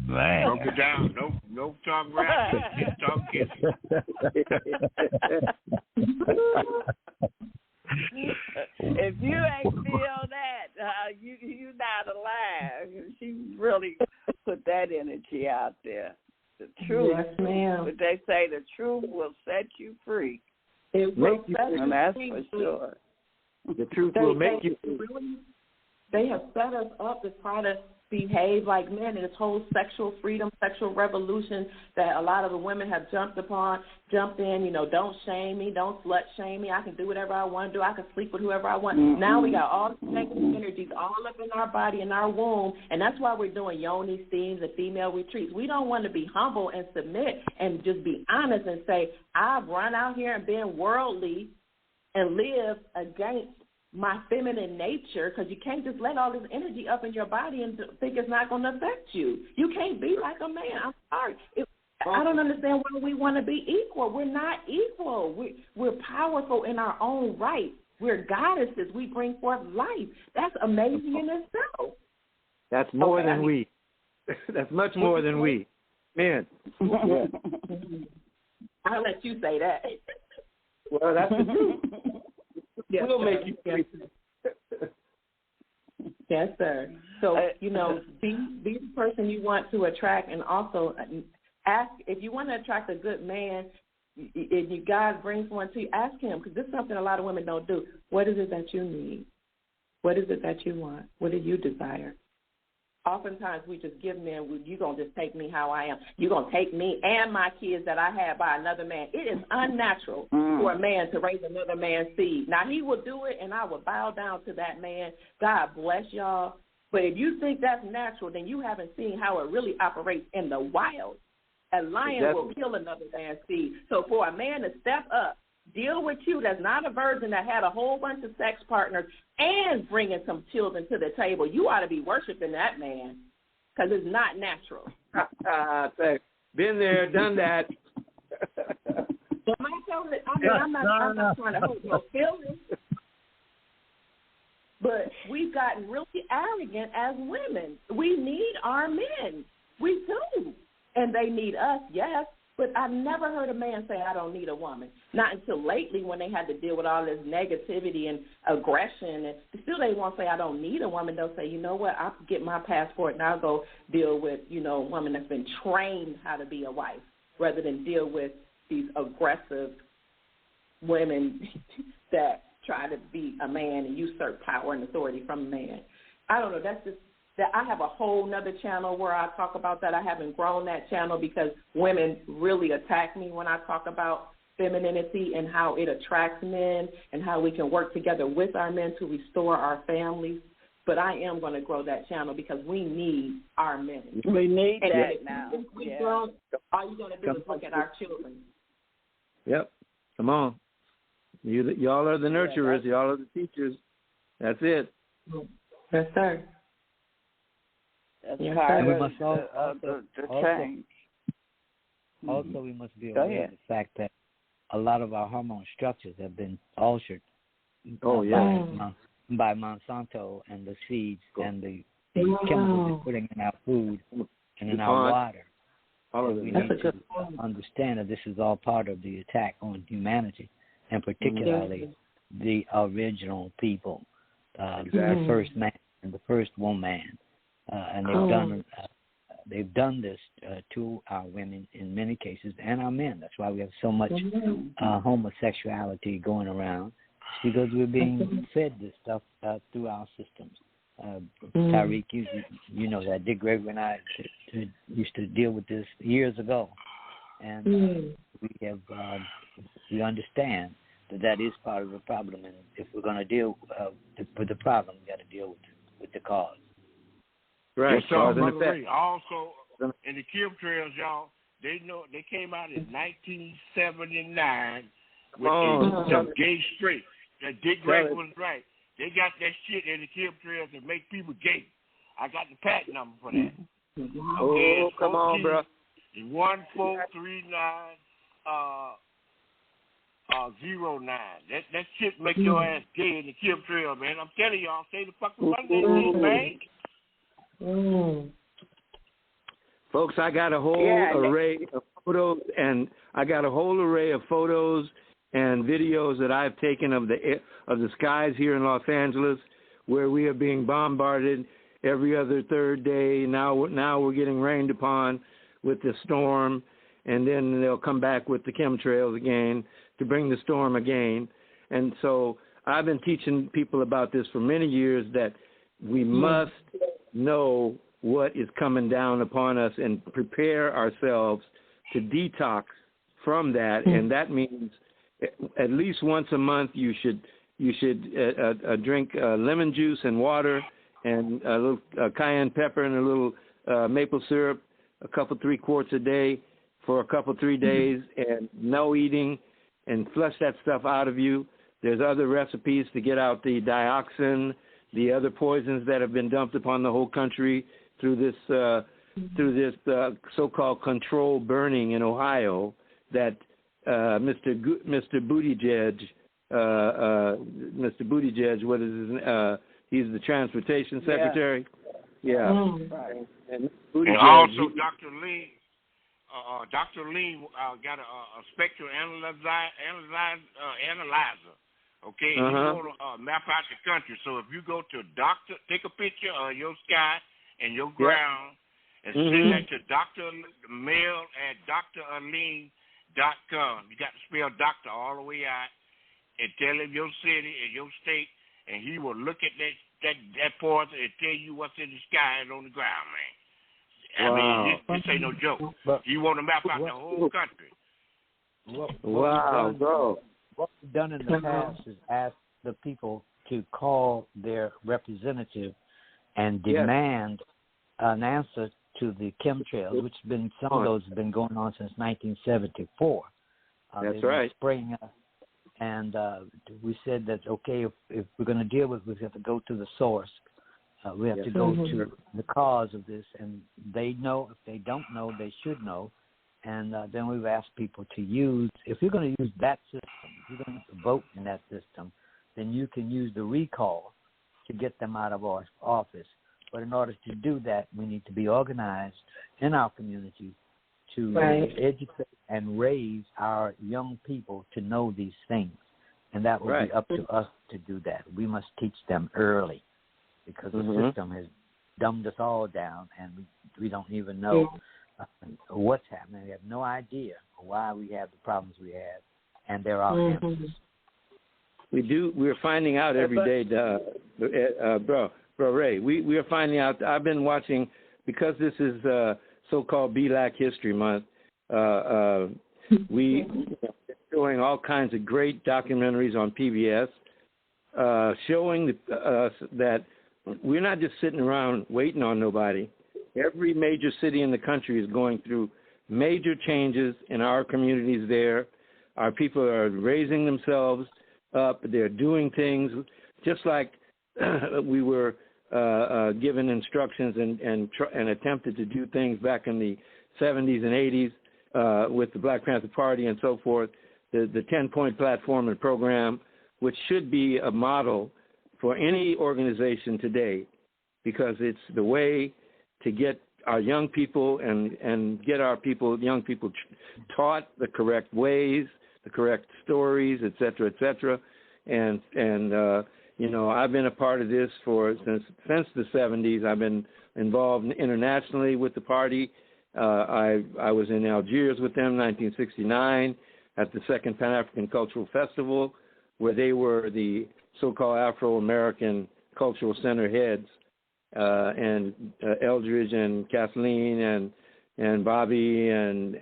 [SPEAKER 7] Man.
[SPEAKER 8] Broke it down. No talk rap. Just talk kissing.
[SPEAKER 2] If you ain't feel that, you not alive. She really put that energy out there. The truth.
[SPEAKER 3] Yes, ma'am.
[SPEAKER 2] But they say the truth will set you free.
[SPEAKER 3] It will set you
[SPEAKER 2] and that's
[SPEAKER 3] free.
[SPEAKER 2] for sure.
[SPEAKER 5] The truth will make you free.
[SPEAKER 3] They have set us up to try to behave like men, and this whole sexual freedom, sexual revolution that a lot of the women have jumped in, don't shame me, don't slut shame me, I can do whatever I want to do, I can sleep with whoever I want. Mm-hmm. Now we got all these negative energies all up in our body, in our womb, and that's why we're doing yoni steams and female retreats. We don't want to be humble and submit and just be honest and say, I've run out here and been worldly and lived against my feminine nature, because you can't just let all this energy up in your body and think it's not going to affect you. You can't be like a man. I'm sorry. I don't understand why we want to be equal. We're not equal. We're powerful in our own right. We're goddesses. We bring forth life. That's amazing in itself.
[SPEAKER 5] That's more than we. That's much more than we. Man.
[SPEAKER 3] I'll let you say that.
[SPEAKER 5] Well, that's the truth.
[SPEAKER 3] Yes,
[SPEAKER 5] we'll make you free.
[SPEAKER 3] Yes, sir. So, be the person you want to attract, and also ask, if you want to attract a good man, if God brings one to you, ask him, because this is something a lot of women don't do. What is it that you need? What is it that you want? What do you desire? Oftentimes we just give men, you're going to just take me how I am. You're going to take me and my kids that I had by another man. It is unnatural for a man to raise another man's seed. Now, he will do it, and I will bow down to that man. God bless y'all. But if you think that's natural, then you haven't seen how it really operates in the wild. A lion will kill another man's seed. So for a man to step up, deal with you that's not a virgin, that had a whole bunch of sex partners, and bringing some children to the table, you ought to be worshiping that man, because it's not natural.
[SPEAKER 5] Been there, done that.
[SPEAKER 3] I'm not trying to hurt your feelings, but we've gotten really arrogant as women. We need our men. We do. And they need us, yes. But I've never heard a man say, I don't need a woman. Not until lately, when they had to deal with all this negativity and aggression. And still they won't say, I don't need a woman. They'll say, you know what, I'll get my passport and I'll go deal with, a woman that's been trained how to be a wife, rather than deal with these aggressive women that try to be a man and usurp power and authority from a man. I don't know. That's just that I have a whole nother channel where I talk about that. I haven't grown that channel because women really attack me when I talk about femininity and how it attracts men and how we can work together with our men to restore our families. But I am going to grow that channel because we need our men.
[SPEAKER 2] We need
[SPEAKER 3] and
[SPEAKER 2] that now.
[SPEAKER 3] Grown, all you're going to do is look at our children.
[SPEAKER 5] Yep. Come on. Y'all are the nurturers. Y'all are the teachers. That's it.
[SPEAKER 3] Yes, sir.
[SPEAKER 2] tired
[SPEAKER 4] we must
[SPEAKER 2] of the change.
[SPEAKER 4] Also, we must be aware of the fact that a lot of our hormone structures have been altered by Monsanto and the seeds and the chemicals they're putting in our food and in our water. So we need to understand that this is all part of the attack on humanity, and particularly the original people, the first man and the first woman, and they've done this to our women in many cases and our men. That's why we have so much homosexuality going around, because we're being fed this stuff through our systems. Tariq, you know that Dick Gregory and I used to deal with this years ago, and we understand that is part of the problem. And if we're going to deal with the problem, we got to deal with the cause.
[SPEAKER 5] Right.
[SPEAKER 8] So, also in the chemtrails, y'all, they came out in 1979 with some gay straight. That Dick Gregory was right. They got that shit in the chemtrails that make people gay. I got the patent number for that.
[SPEAKER 5] Oh, come on, bro.
[SPEAKER 8] 143909. That shit make your ass gay in the chemtrail, man. I'm telling y'all, stay the fucking fucking man.
[SPEAKER 5] Folks, I got a whole array of photos, and videos that I've taken of the skies here in Los Angeles, where we are being bombarded every other third day. Now we're getting rained upon with the storm, and then they'll come back with the chemtrails again to bring the storm again. And so I've been teaching people about this for many years, that we must know what is coming down upon us and prepare ourselves to detox from that. And that means at least once a month you should drink lemon juice and water and a little cayenne pepper and a little maple syrup, 3 quarts a day for 3 days, and no eating, and flush that stuff out of you. There's other recipes to get out the dioxin, the other poisons that have been dumped upon the whole country through this so-called controlled burning in Ohio that Mr. Buttigieg, what is his? He's the transportation secretary. Yeah. And
[SPEAKER 8] also Dr. Lee. Dr. Lee got a spectral analyzer. Okay, and you want to map out the country. So if you go to take a picture of your sky and your ground, and send that to Dr. Mail at drarlene.com. You got to spell doctor all the way out, and tell him your city and your state, and he will look at that part and tell you what's in the sky and on the ground, man. I mean, this ain't no joke. You want to map out the whole country.
[SPEAKER 5] Wow, bro.
[SPEAKER 4] What we've done in the past is ask the people to call their representative and demand an answer to the chemtrails, which some of those have been going on since 1974.
[SPEAKER 5] That's right.
[SPEAKER 4] Spraying us, and we said that if we're going to deal with it, we have to go to the source. We have to go to the cause of this, and they know. If they don't know, they should know. And then we've asked people to use, if you're going to use that system, if you're going to vote in that system, then you can use the recall to get them out of our office. But in order to do that, we need to be organized in our community to educate and raise our young people to know these things. And that will be up to us to do that. We must teach them early, because the system has dumbed us all down, and we don't even know what's happening. We have no idea why we have the problems we have, and there are answers.
[SPEAKER 5] We're finding out every day, bro, Ray. We are finding out. I've been watching, because this is so-called Black History Month. We're showing all kinds of great documentaries on PBS, showing us that we're not just sitting around waiting on nobody. Every major city in the country is going through major changes in our communities there. Our people are raising themselves up. They're doing things just like we were given instructions and attempted to do things back in the 70s and 80s with the Black Panther Party and so forth, the 10-point platform and program, which should be a model for any organization today, because it's the way to get our young people and get our young people taught the correct ways, the correct stories, et cetera, and I've been a part of this since the 70s. I've been involved internationally with the party. I was in Algiers with them in 1969 at the Second Pan-African Cultural Festival, where they were the so-called Afro-American Cultural Center heads, and Eldridge and Kathleen and Bobby and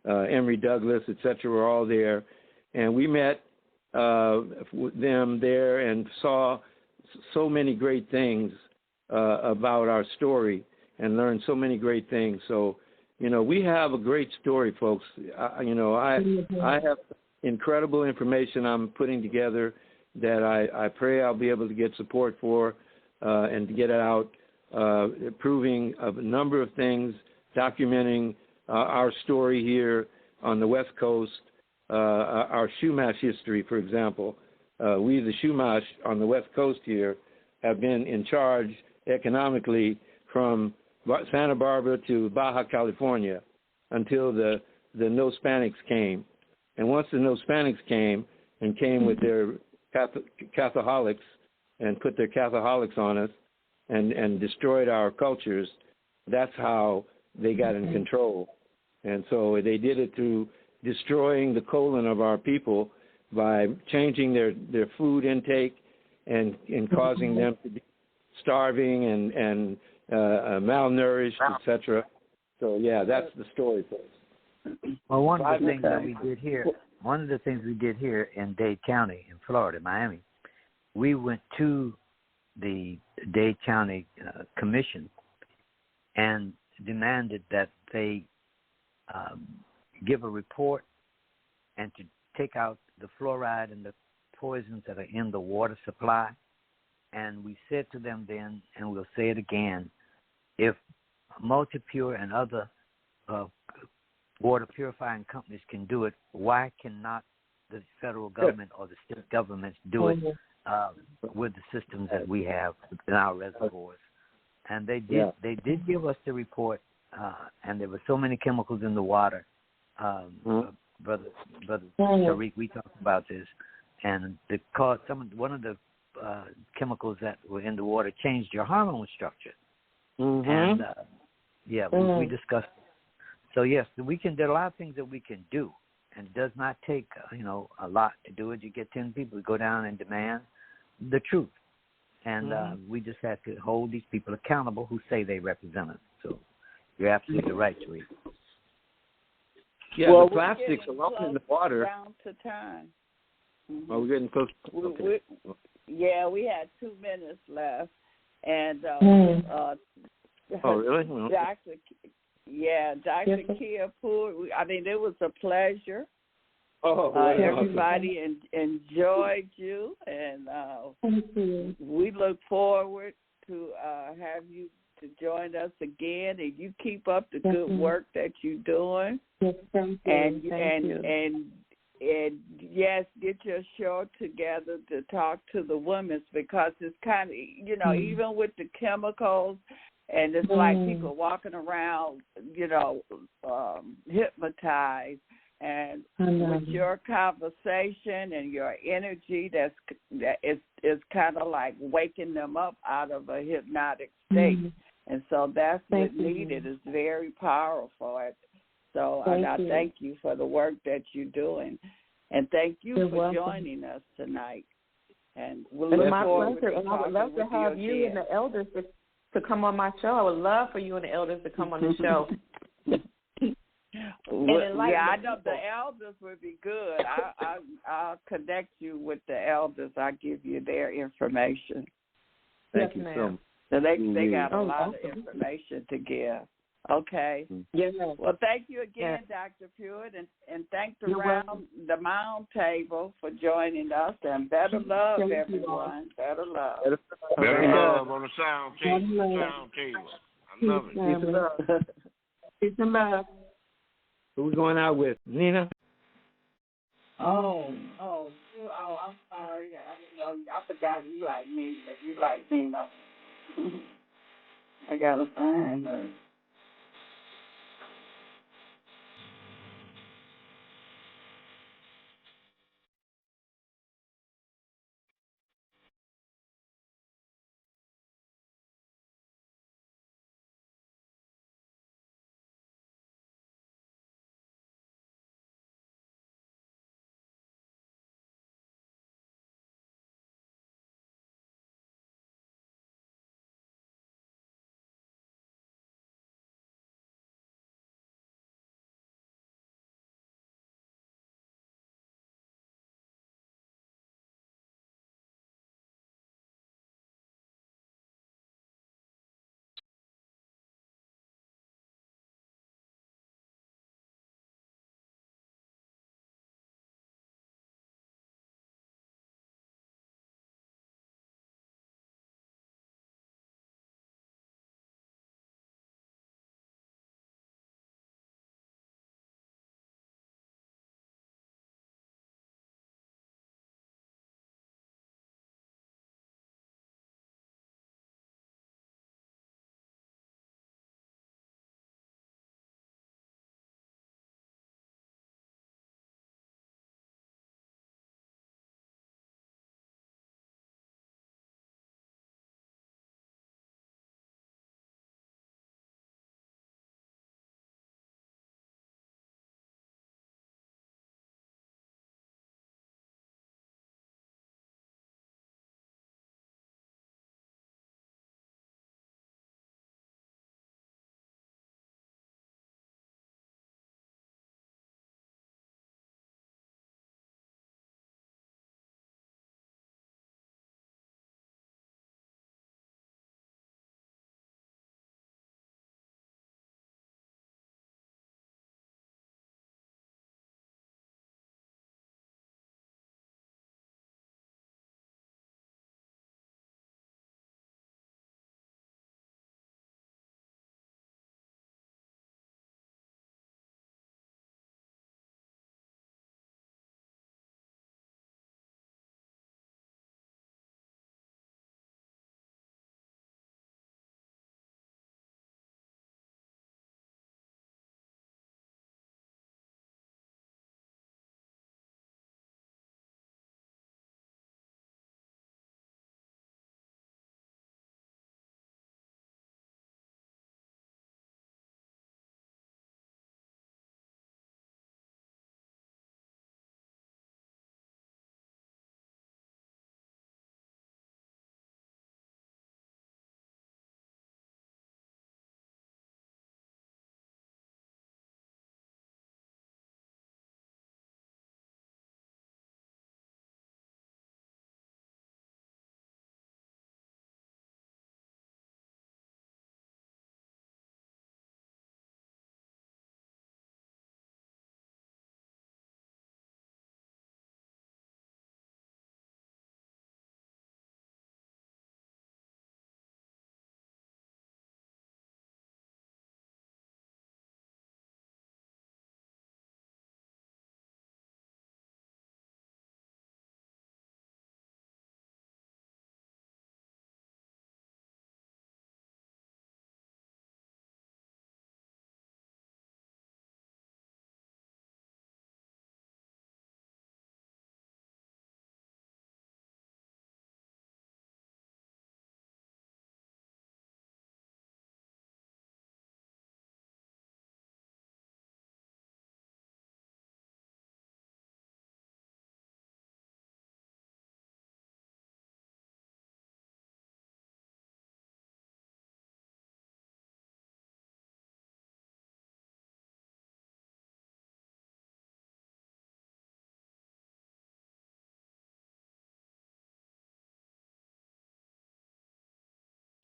[SPEAKER 5] Emory Douglas, et cetera, were all there. And we met with them there and saw so many great things about our story and learned so many great things. So, we have a great story, folks. I have incredible information I'm putting together that I pray I'll be able to get support for and to get it out, proving of a number of things, documenting our story here on the West Coast, our Chumash history, for example. We, the Chumash on the West Coast here, have been in charge economically from Santa Barbara to Baja California until the No Hispanics came. And once the No Hispanics came with their Catholics and put their Catholics on us and destroyed our cultures, that's how they got in control. And so they did it through destroying the colon of our people by changing their food intake and causing them to be starving and malnourished, etc. So yeah, that's the story, folks.
[SPEAKER 4] Well, one of the things we did here in Dade County in Florida, Miami, we went to the Dade County Commission and demanded that they give a report and to take out the fluoride and the poisons that are in the water supply. And we said to them then, and we'll say it again, if Multipure and other water purifying companies can do it, why cannot the federal government or the state governments do it with the systems that we have in our reservoirs? And they did. They did give us the report, and there were so many chemicals in the water. Brother Tariq, we talked about this, and one of the chemicals that were in the water changed your hormone structure. And we discussed it. So yes, there are a lot of things that we can do, and it does not take a lot to do it. You get 10 people to go down and demand the truth, and we just have to hold these people accountable who say they represent us. So you're absolutely right, Tariq.
[SPEAKER 5] Yeah, the plastics are in the water.
[SPEAKER 2] Down to time.
[SPEAKER 5] Oh, we're getting close. Okay.
[SPEAKER 2] We had 2 minutes left, and
[SPEAKER 5] oh, really?
[SPEAKER 2] Dr. Kia Pruitt. I mean, it was a pleasure. Everybody enjoyed you, and we look forward to have you to join us again, and you keep up the good work that you're doing.
[SPEAKER 3] Yes, thank you.
[SPEAKER 2] And yes, get your show together to talk to the women, because it's kind of, even with the chemicals, and it's like people walking around, hypnotized. And with your conversation and your energy, that is kind of like waking them up out of a hypnotic state. And so that's what's needed. It's very powerful. So I thank you for the work that you're doing. And thank you for joining us tonight. And we'll look forward to talking with you. And I would love to have you and the elders to come on my show. I would love for you and the elders to come on the show. I know the elders would be good. I'll connect you with the elders. I'll give you their information.
[SPEAKER 5] Thank you so much.
[SPEAKER 2] So they got a lot of information to give. Okay.
[SPEAKER 3] Yes.
[SPEAKER 2] Well, thank you again, Dr. Pruitt, and thank the Mound Table for joining us. And better love, everyone. Better love.
[SPEAKER 8] Better love on the sound table. I love it.
[SPEAKER 2] Peace and love. Peace and love.
[SPEAKER 5] Who we going out with? Nina?
[SPEAKER 2] Oh, I'm sorry. I forgot you like me, but you like Nina. I gotta find her.